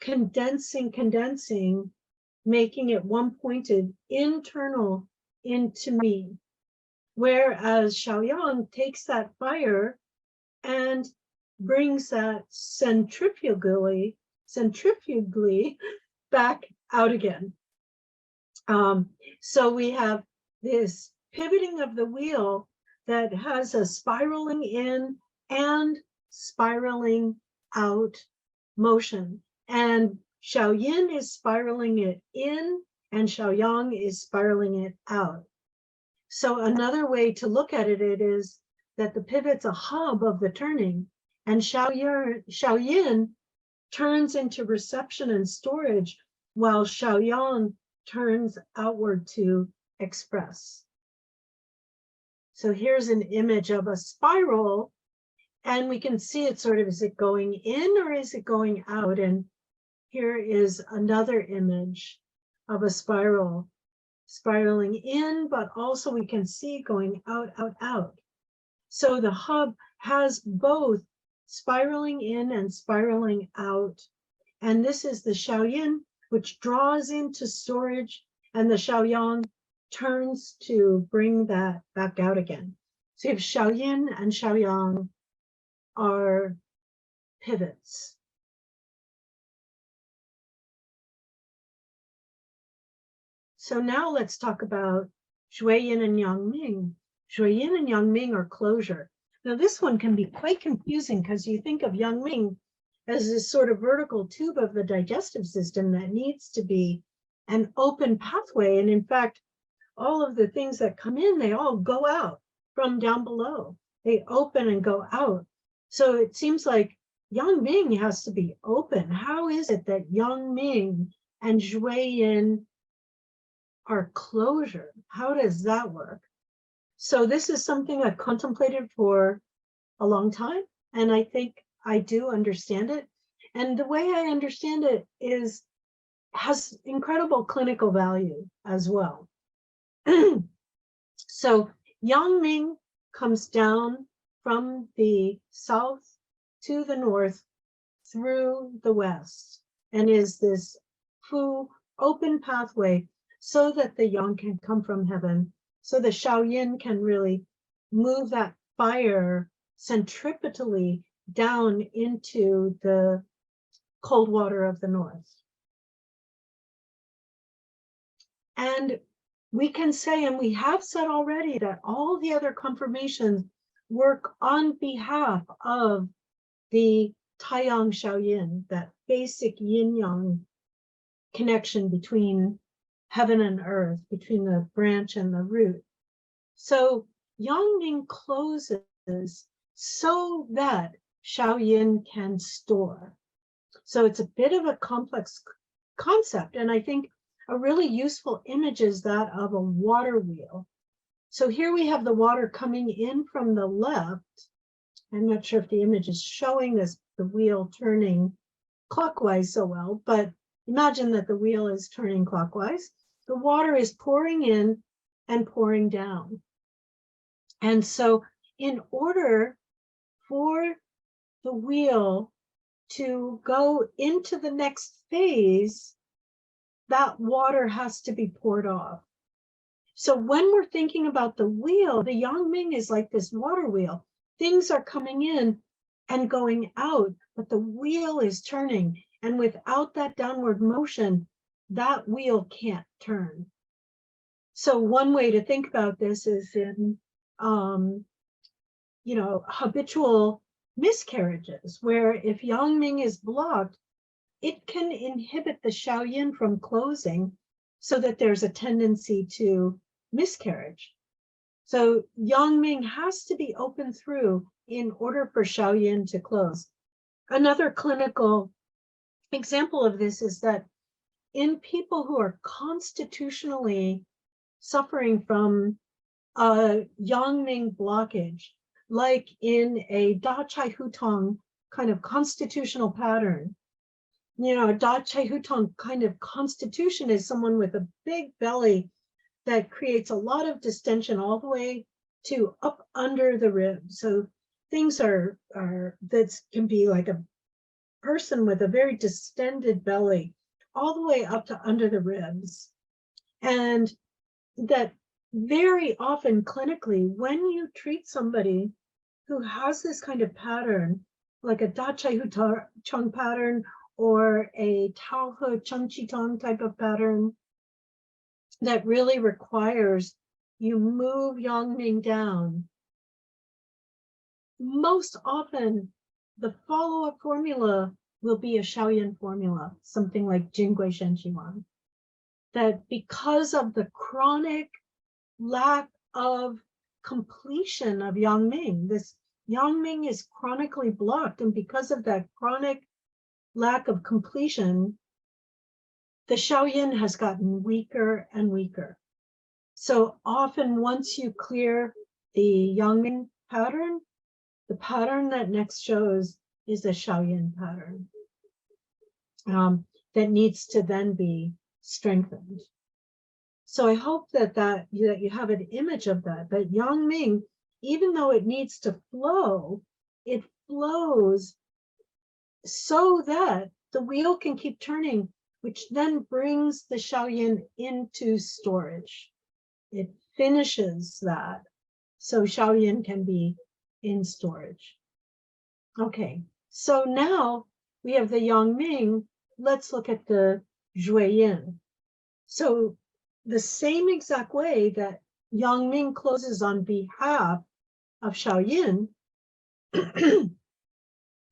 condensing, making it one-pointed, internal into me. Whereas Shaoyang takes that fire and brings that centrifugally back out again. So we have this pivoting of the wheel that has a spiraling in and spiraling out motion. And Shaoyin is spiraling it in and Shaoyang is spiraling it out. So another way to look at it is that the pivot's a hub of the turning, and Shaoyin turns into reception and storage, while Shaoyang turns outward to express. So here's an image of a spiral, and we can see it sort of, is it going in or is it going out? And here is another image of a spiral, spiraling in, but also we can see going out, out, out. So the hub has both spiraling in and spiraling out. And this is the Shaoyin, which draws into storage, and the Shaoyang turns to bring that back out again. So you have Shaoyin and Shaoyang are pivots. So now let's talk about Shui-Yin and Yang-Ming. Shui-Yin and Yang-Ming are closure. Now this one can be quite confusing because you think of Yang-Ming as this sort of vertical tube of the digestive system that needs to be an open pathway. And in fact, all of the things that come in, they all go out from down below. They open and go out. So it seems like Yang-Ming has to be open. How is it that Yang-Ming and Shui-Yin are closure? How does that work? So this is something I've contemplated for a long time, and I think I do understand it. And the way I understand it has incredible clinical value as well. So Yang-Ming comes down from the south to the north through the west and is this Fu open pathway so that the yang can come from heaven, so the Shaoyin can really move that fire centripetally down into the cold water of the north. And we can say, and we have said already, that all the other confirmations work on behalf of the Taiyang Shaoyin, that basic yin-yang connection between heaven and earth, between the branch and the root. So Yang-Ming closes so that Shaoyin can store. So it's a bit of a complex concept, and I think a really useful image is that of a water wheel. So here we have the water coming in from the left. I'm not sure if the image is showing this, the wheel turning clockwise so well, but imagine that the wheel is turning clockwise. The water is pouring in and pouring down. And so in order for the wheel to go into the next phase, that water has to be poured off. So when we're thinking about the wheel, the Yang-Ming is like this water wheel. Things are coming in and going out, but the wheel is turning. And without that downward motion, that wheel can't turn. So one way to think about this is in, habitual miscarriages, where if Yang-Ming is blocked, it can inhibit the Shaoyin from closing so that there's a tendency to miscarriage. So Yang Ming has to be open through in order for Xiaoyin to close. Another clinical example of this is that in people who are constitutionally suffering from a Yang Ming blockage, like in a Da Chai Hutong kind of constitutional pattern, a Da Chai Hutong kind of constitution is someone with a big belly that creates a lot of distension all the way to up under the ribs. So things are that can be like a person with a very distended belly all the way up to under the ribs. And that very often clinically, when you treat somebody who has this kind of pattern, like a Da Chai Hu Chong pattern or a Tao He Cheng Chi Tong type of pattern, that really requires you move Yang Ming down, most often the follow-up formula will be a Xiaoyin formula, something like Jingui Shen Qi Wan. That because of the chronic lack of completion of Yang Ming, this Yang Ming is chronically blocked, and because of that chronic lack of completion, the Xiaoyin has gotten weaker and weaker. So often once you clear the Yang Ming pattern, the pattern that next shows is a Xiaoyin pattern that needs to then be strengthened. So I hope that you have an image of that Yang Ming, even though it needs to flow, it flows so that the wheel can keep turning, which then brings the Xiaoyin into storage. It finishes that, so Xiaoyin can be in storage. Okay, so now we have the Yang Ming. Let's look at the Zhuiyin. So the same exact way that Yang Ming closes on behalf of Xiaoyin,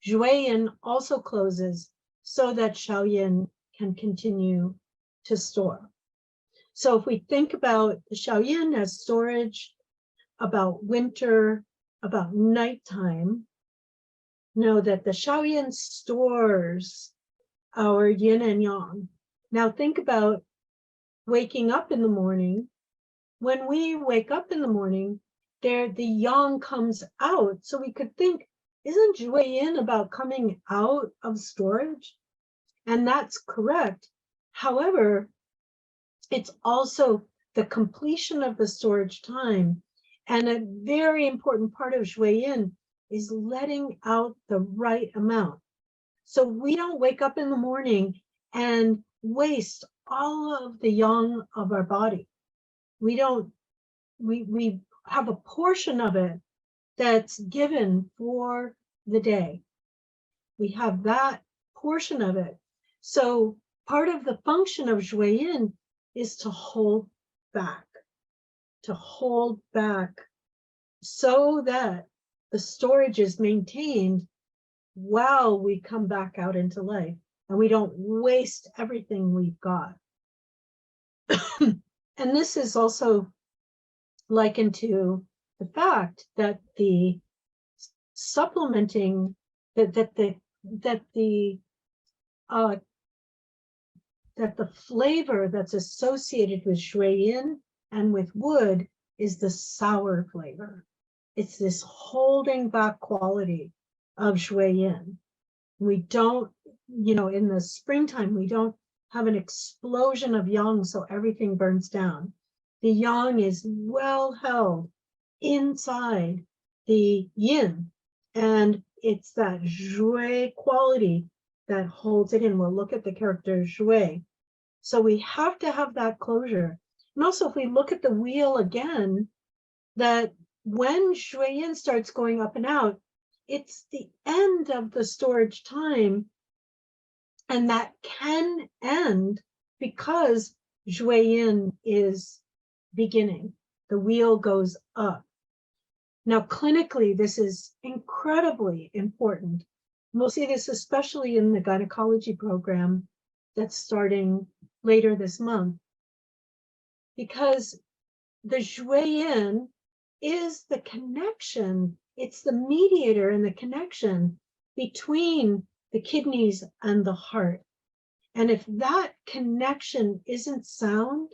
Zhuiyin also closes so that Xiaoyin can continue to store. So if we think about the Xiaoyin as storage, about winter, about nighttime, know that the Xiaoyin stores our yin and yang. Now think about waking up in the morning. When we wake up in the morning, the yang comes out. So we could think, isn't Zhuiyin about coming out of storage? And that's correct. However, it's also the completion of the storage time. And a very important part of Zhuiyin is letting out the right amount. So we don't wake up in the morning and waste all of the yang of our body. We have a portion of it that's given for the day. We have that portion of it. So part of the function of Zhuiyin is to hold back so that the storage is maintained while we come back out into life and we don't waste everything we've got. And this is also likened to the fact that the supplementing that the flavor that's associated with Zhuiyin and with wood is the sour flavor. It's this holding back quality of Zhuiyin. We don't, in the springtime, we don't have an explosion of yang, so everything burns down. The yang is well held inside the yin, and it's that Zhui quality that holds it in. We'll look at the character Zhui. So we have to have that closure. And also, if we look at the wheel again, that when Zhuiyin starts going up and out, it's the end of the storage time, and that can end because Zhuiyin is beginning. The wheel goes up. Now, clinically, this is incredibly important. We'll see this especially in the gynecology program that's starting later this month, because the Zhuiyin is the connection. It's the mediator and the connection between the kidneys and the heart. And if that connection isn't sound,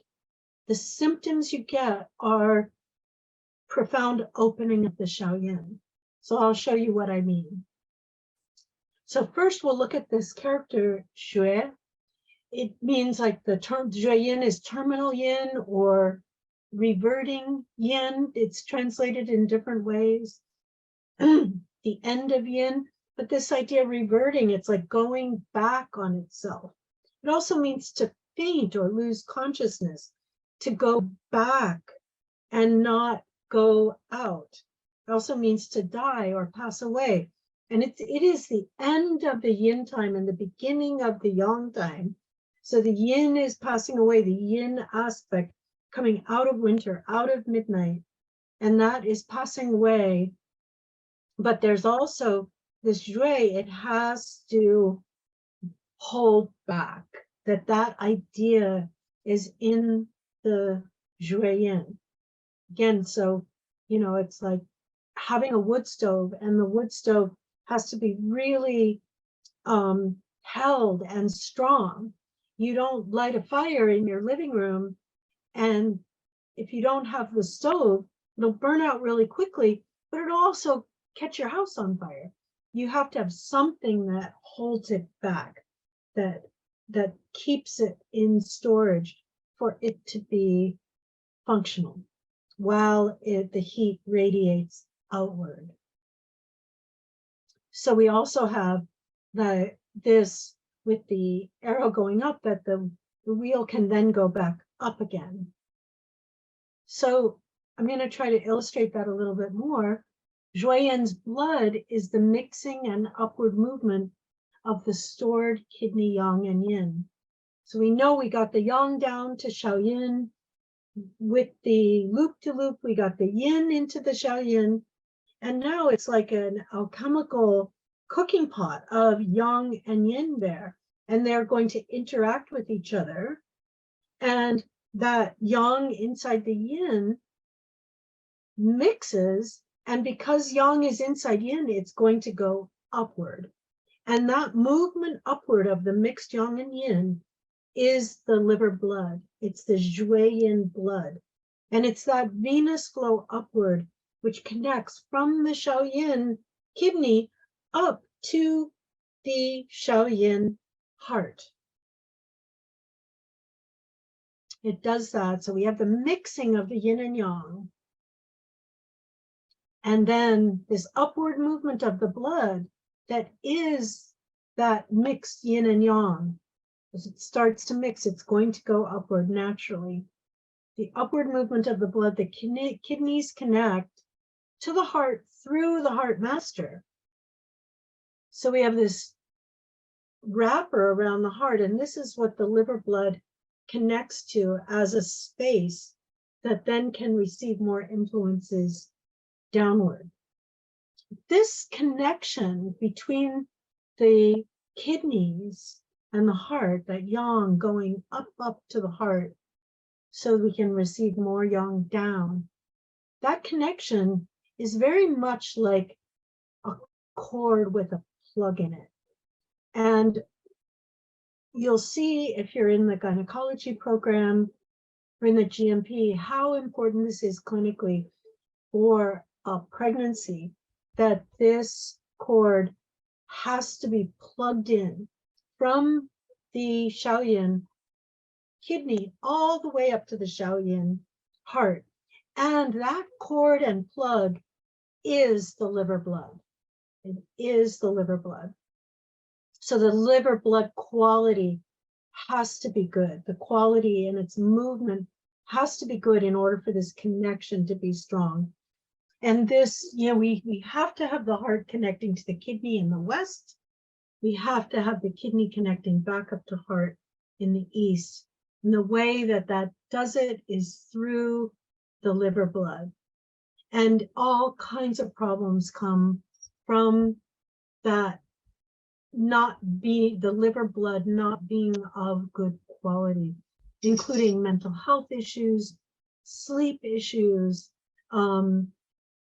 the symptoms you get are profound opening of the Shaoyin. So I'll show you what I mean. So first we'll look at this character, Xue. It means like the term Xue Yin is terminal yin or reverting yin. It's translated in different ways. The end of yin, but this idea of reverting, it's like going back on itself. It also means to faint or lose consciousness, to go back and not go out. It also means to die or pass away. And it is the end of the yin time and the beginning of the yang time. So the yin is passing away, the yin aspect coming out of winter, out of midnight, and that is passing away. But there's also this Xue, it has to hold back, that idea is in the Xue Yin. Again, so, it's like having a wood stove, and the wood stove has to be really held and strong. You don't light a fire in your living room, and if you don't have the stove, it'll burn out really quickly, but it'll also catch your house on fire. You have to have something that holds it back, that keeps it in storage for it to be functional while the heat radiates outward. So we also have this with the arrow going up, that the wheel can then go back up again. So I'm going to try to illustrate that a little bit more. Xue Yin's blood is the mixing and upward movement of the stored kidney yang and yin. So we know we got the yang down to Shaoyin. With the loop-to-loop, we got the yin into the Shaoyin. And now it's like an alchemical cooking pot of yang and yin there. And they're going to interact with each other. And that yang inside the yin mixes. And because yang is inside yin, it's going to go upward. And that movement upward of the mixed yang and yin is the liver blood. It's the Xue Yin blood. And it's that venous flow upward, which connects from the Shaoyin kidney up to the Shaoyin heart. It does that. So we have the mixing of the yin and yang. And then this upward movement of the blood that is that mixed yin and yang. As it starts to mix, it's going to go upward naturally. The upward movement of the blood, the kidneys connect to the heart through the heart master. So we have this wrapper around the heart, and this is what the liver blood connects to as a space that then can receive more influences downward. This connection between the kidneys and the heart, that yang going up to the heart so we can receive more yang down, that connection is very much like a cord with a plug in it. And you'll see if you're in the gynecology program or in the GMP, how important this is clinically for a pregnancy, that this cord has to be plugged in from the Shaoyin kidney all the way up to the Shaoyin heart. And that cord and plug is the liver blood. It is the liver blood. So the liver blood quality has to be good. The quality and its movement has to be good in order for this connection to be strong. And this, we have to have the heart connecting to the kidney in the west. We have to have the kidney connecting back up to heart in the east. And the way that does it is through the liver blood. And all kinds of problems come from that, the liver blood not being of good quality, including mental health issues, sleep issues,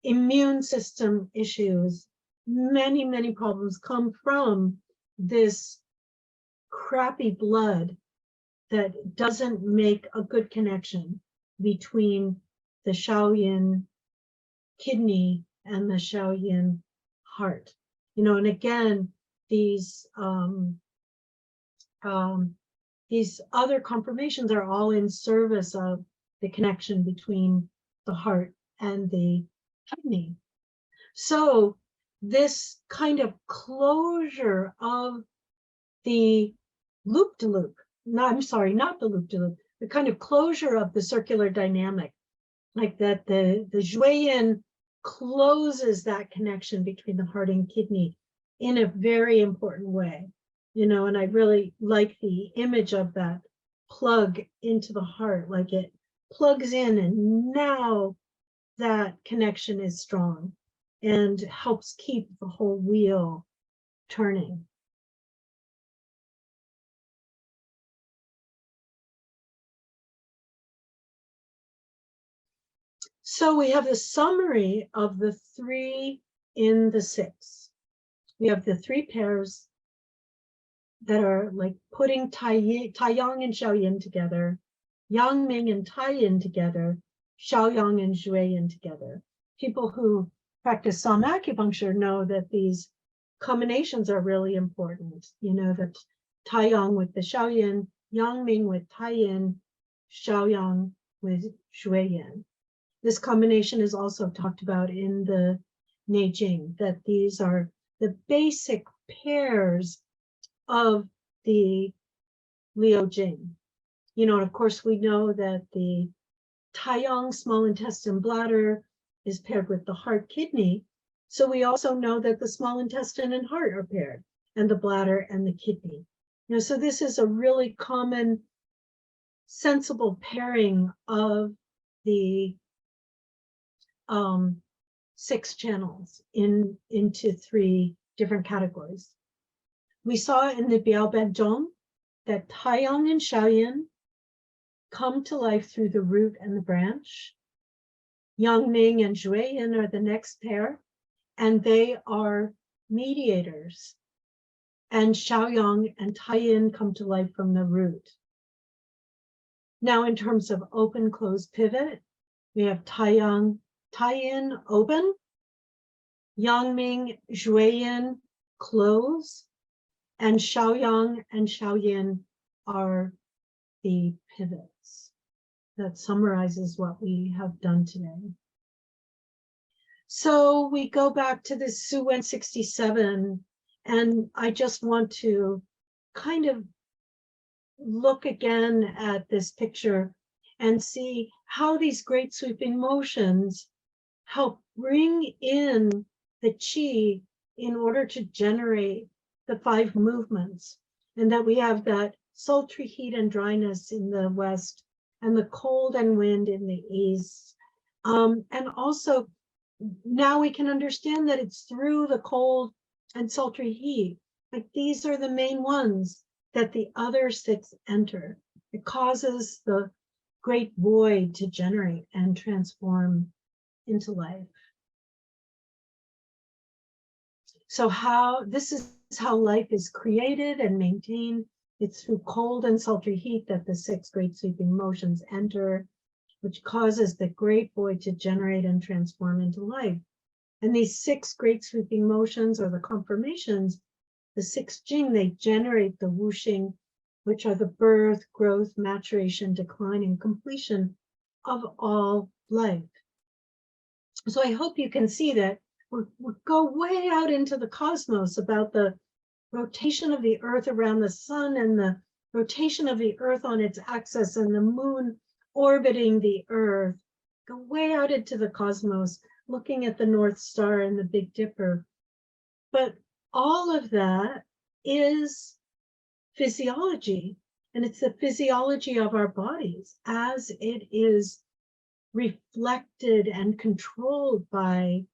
immune system issues. Many, many problems come from this crappy blood that doesn't make a good connection between the Shaoyin kidney and the Shaoyin heart. You know, and again, these other confirmations are all in service of the connection between the heart and the kidney. So this kind of closure of the loop-de-loop, I'm sorry, not the loop-de-loop, the kind of closure of the circular dynamic, like that the Zhueyin closes that connection between the heart and kidney in a very important way. You know, and I really like the image of that plug into the heart, like it plugs in and now that connection is strong and helps keep the whole wheel turning. So we have a summary of the 3 in the 6. We have the 3 pairs that are like putting Taiyang and Shaoyin together, Yang Ming and Taiyin together, Shaoyang and Zhueyin together. People who practice some acupuncture know that these combinations are really important. You know, that Taiyang with the Shaoyin, Yang Ming with Taiyin, Shaoyang with Zhueyin. This combination is also talked about in the Neijing, that these are the basic pairs of the Liu Jing. You know, and of course we know that the Taiyang small intestine bladder is paired with the heart kidney. So we also know that the small intestine and heart are paired, and the bladder and the kidney. You know, so this is a really common, sensible pairing of the 6 channels into 3 different categories. We saw in the Biao Zhong that Taiyang and Shaoyin come to life through the root and the branch. Yang Ming and Zhueyin are the next pair, and they are mediators. And Shaoyang and Taiyin come to life from the root. Now, in terms of open, close, pivot, we have Taiyin open, Yang Ming, Zhueyin close, and Shaoyang and Shaoyin are the pivots. That summarizes what we have done today. So we go back to this Su Wen 67, and I just want to kind of look again at this picture and see how these great sweeping motions help bring in the qi in order to generate the 5 movements, and that we have that sultry heat and dryness in the west and the cold and wind in the east. And also now we can understand that it's through the cold and sultry heat, like these are the main ones that the other 6 enter. It causes the great void to generate and transform into life. So this is how life is created and maintained. It's through cold and sultry heat that the 6 great sweeping motions enter, which causes the great void to generate and transform into life. And these 6 great sweeping motions, or the conformations, the 6 Jing, they generate the wuxing, which are the birth, growth, maturation, decline, and completion of all life. So I hope you can see that we go way out into the cosmos about the rotation of the Earth around the sun and the rotation of the Earth on its axis and the moon orbiting the Earth. Go way out into the cosmos, looking at the North Star and the Big Dipper. But all of that is physiology, and it's the physiology of our bodies as it is reflected and controlled by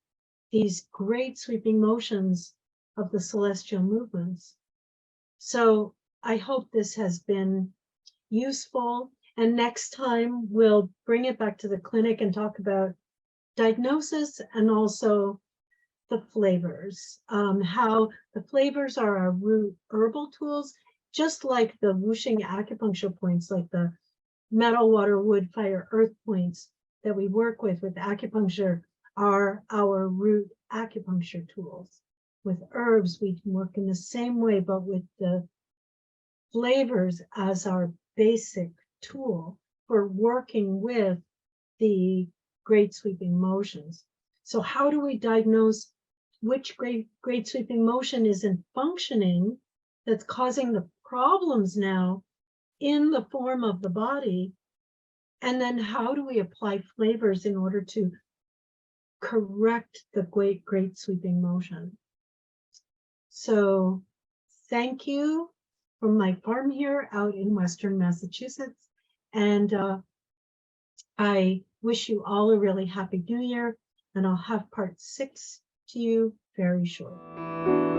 these great sweeping motions of the celestial movements. So I hope this has been useful. And next time we'll bring it back to the clinic and talk about diagnosis and also the flavors, how the flavors are our root herbal tools, just like the whooshing acupuncture points, like the metal, water, wood, fire, earth points that we work with acupuncture are our root acupuncture tools. With herbs, we can work in the same way, but with the flavors as our basic tool for working with the great sweeping motions. So how do we diagnose which great sweeping motion isn't functioning that's causing the problems now in the form of the body? And then how do we apply flavors in order to correct the great sweeping motion? So thank you from my farm here out in Western Massachusetts. And I wish you all a really happy New Year, and I'll have part 6 to you very shortly.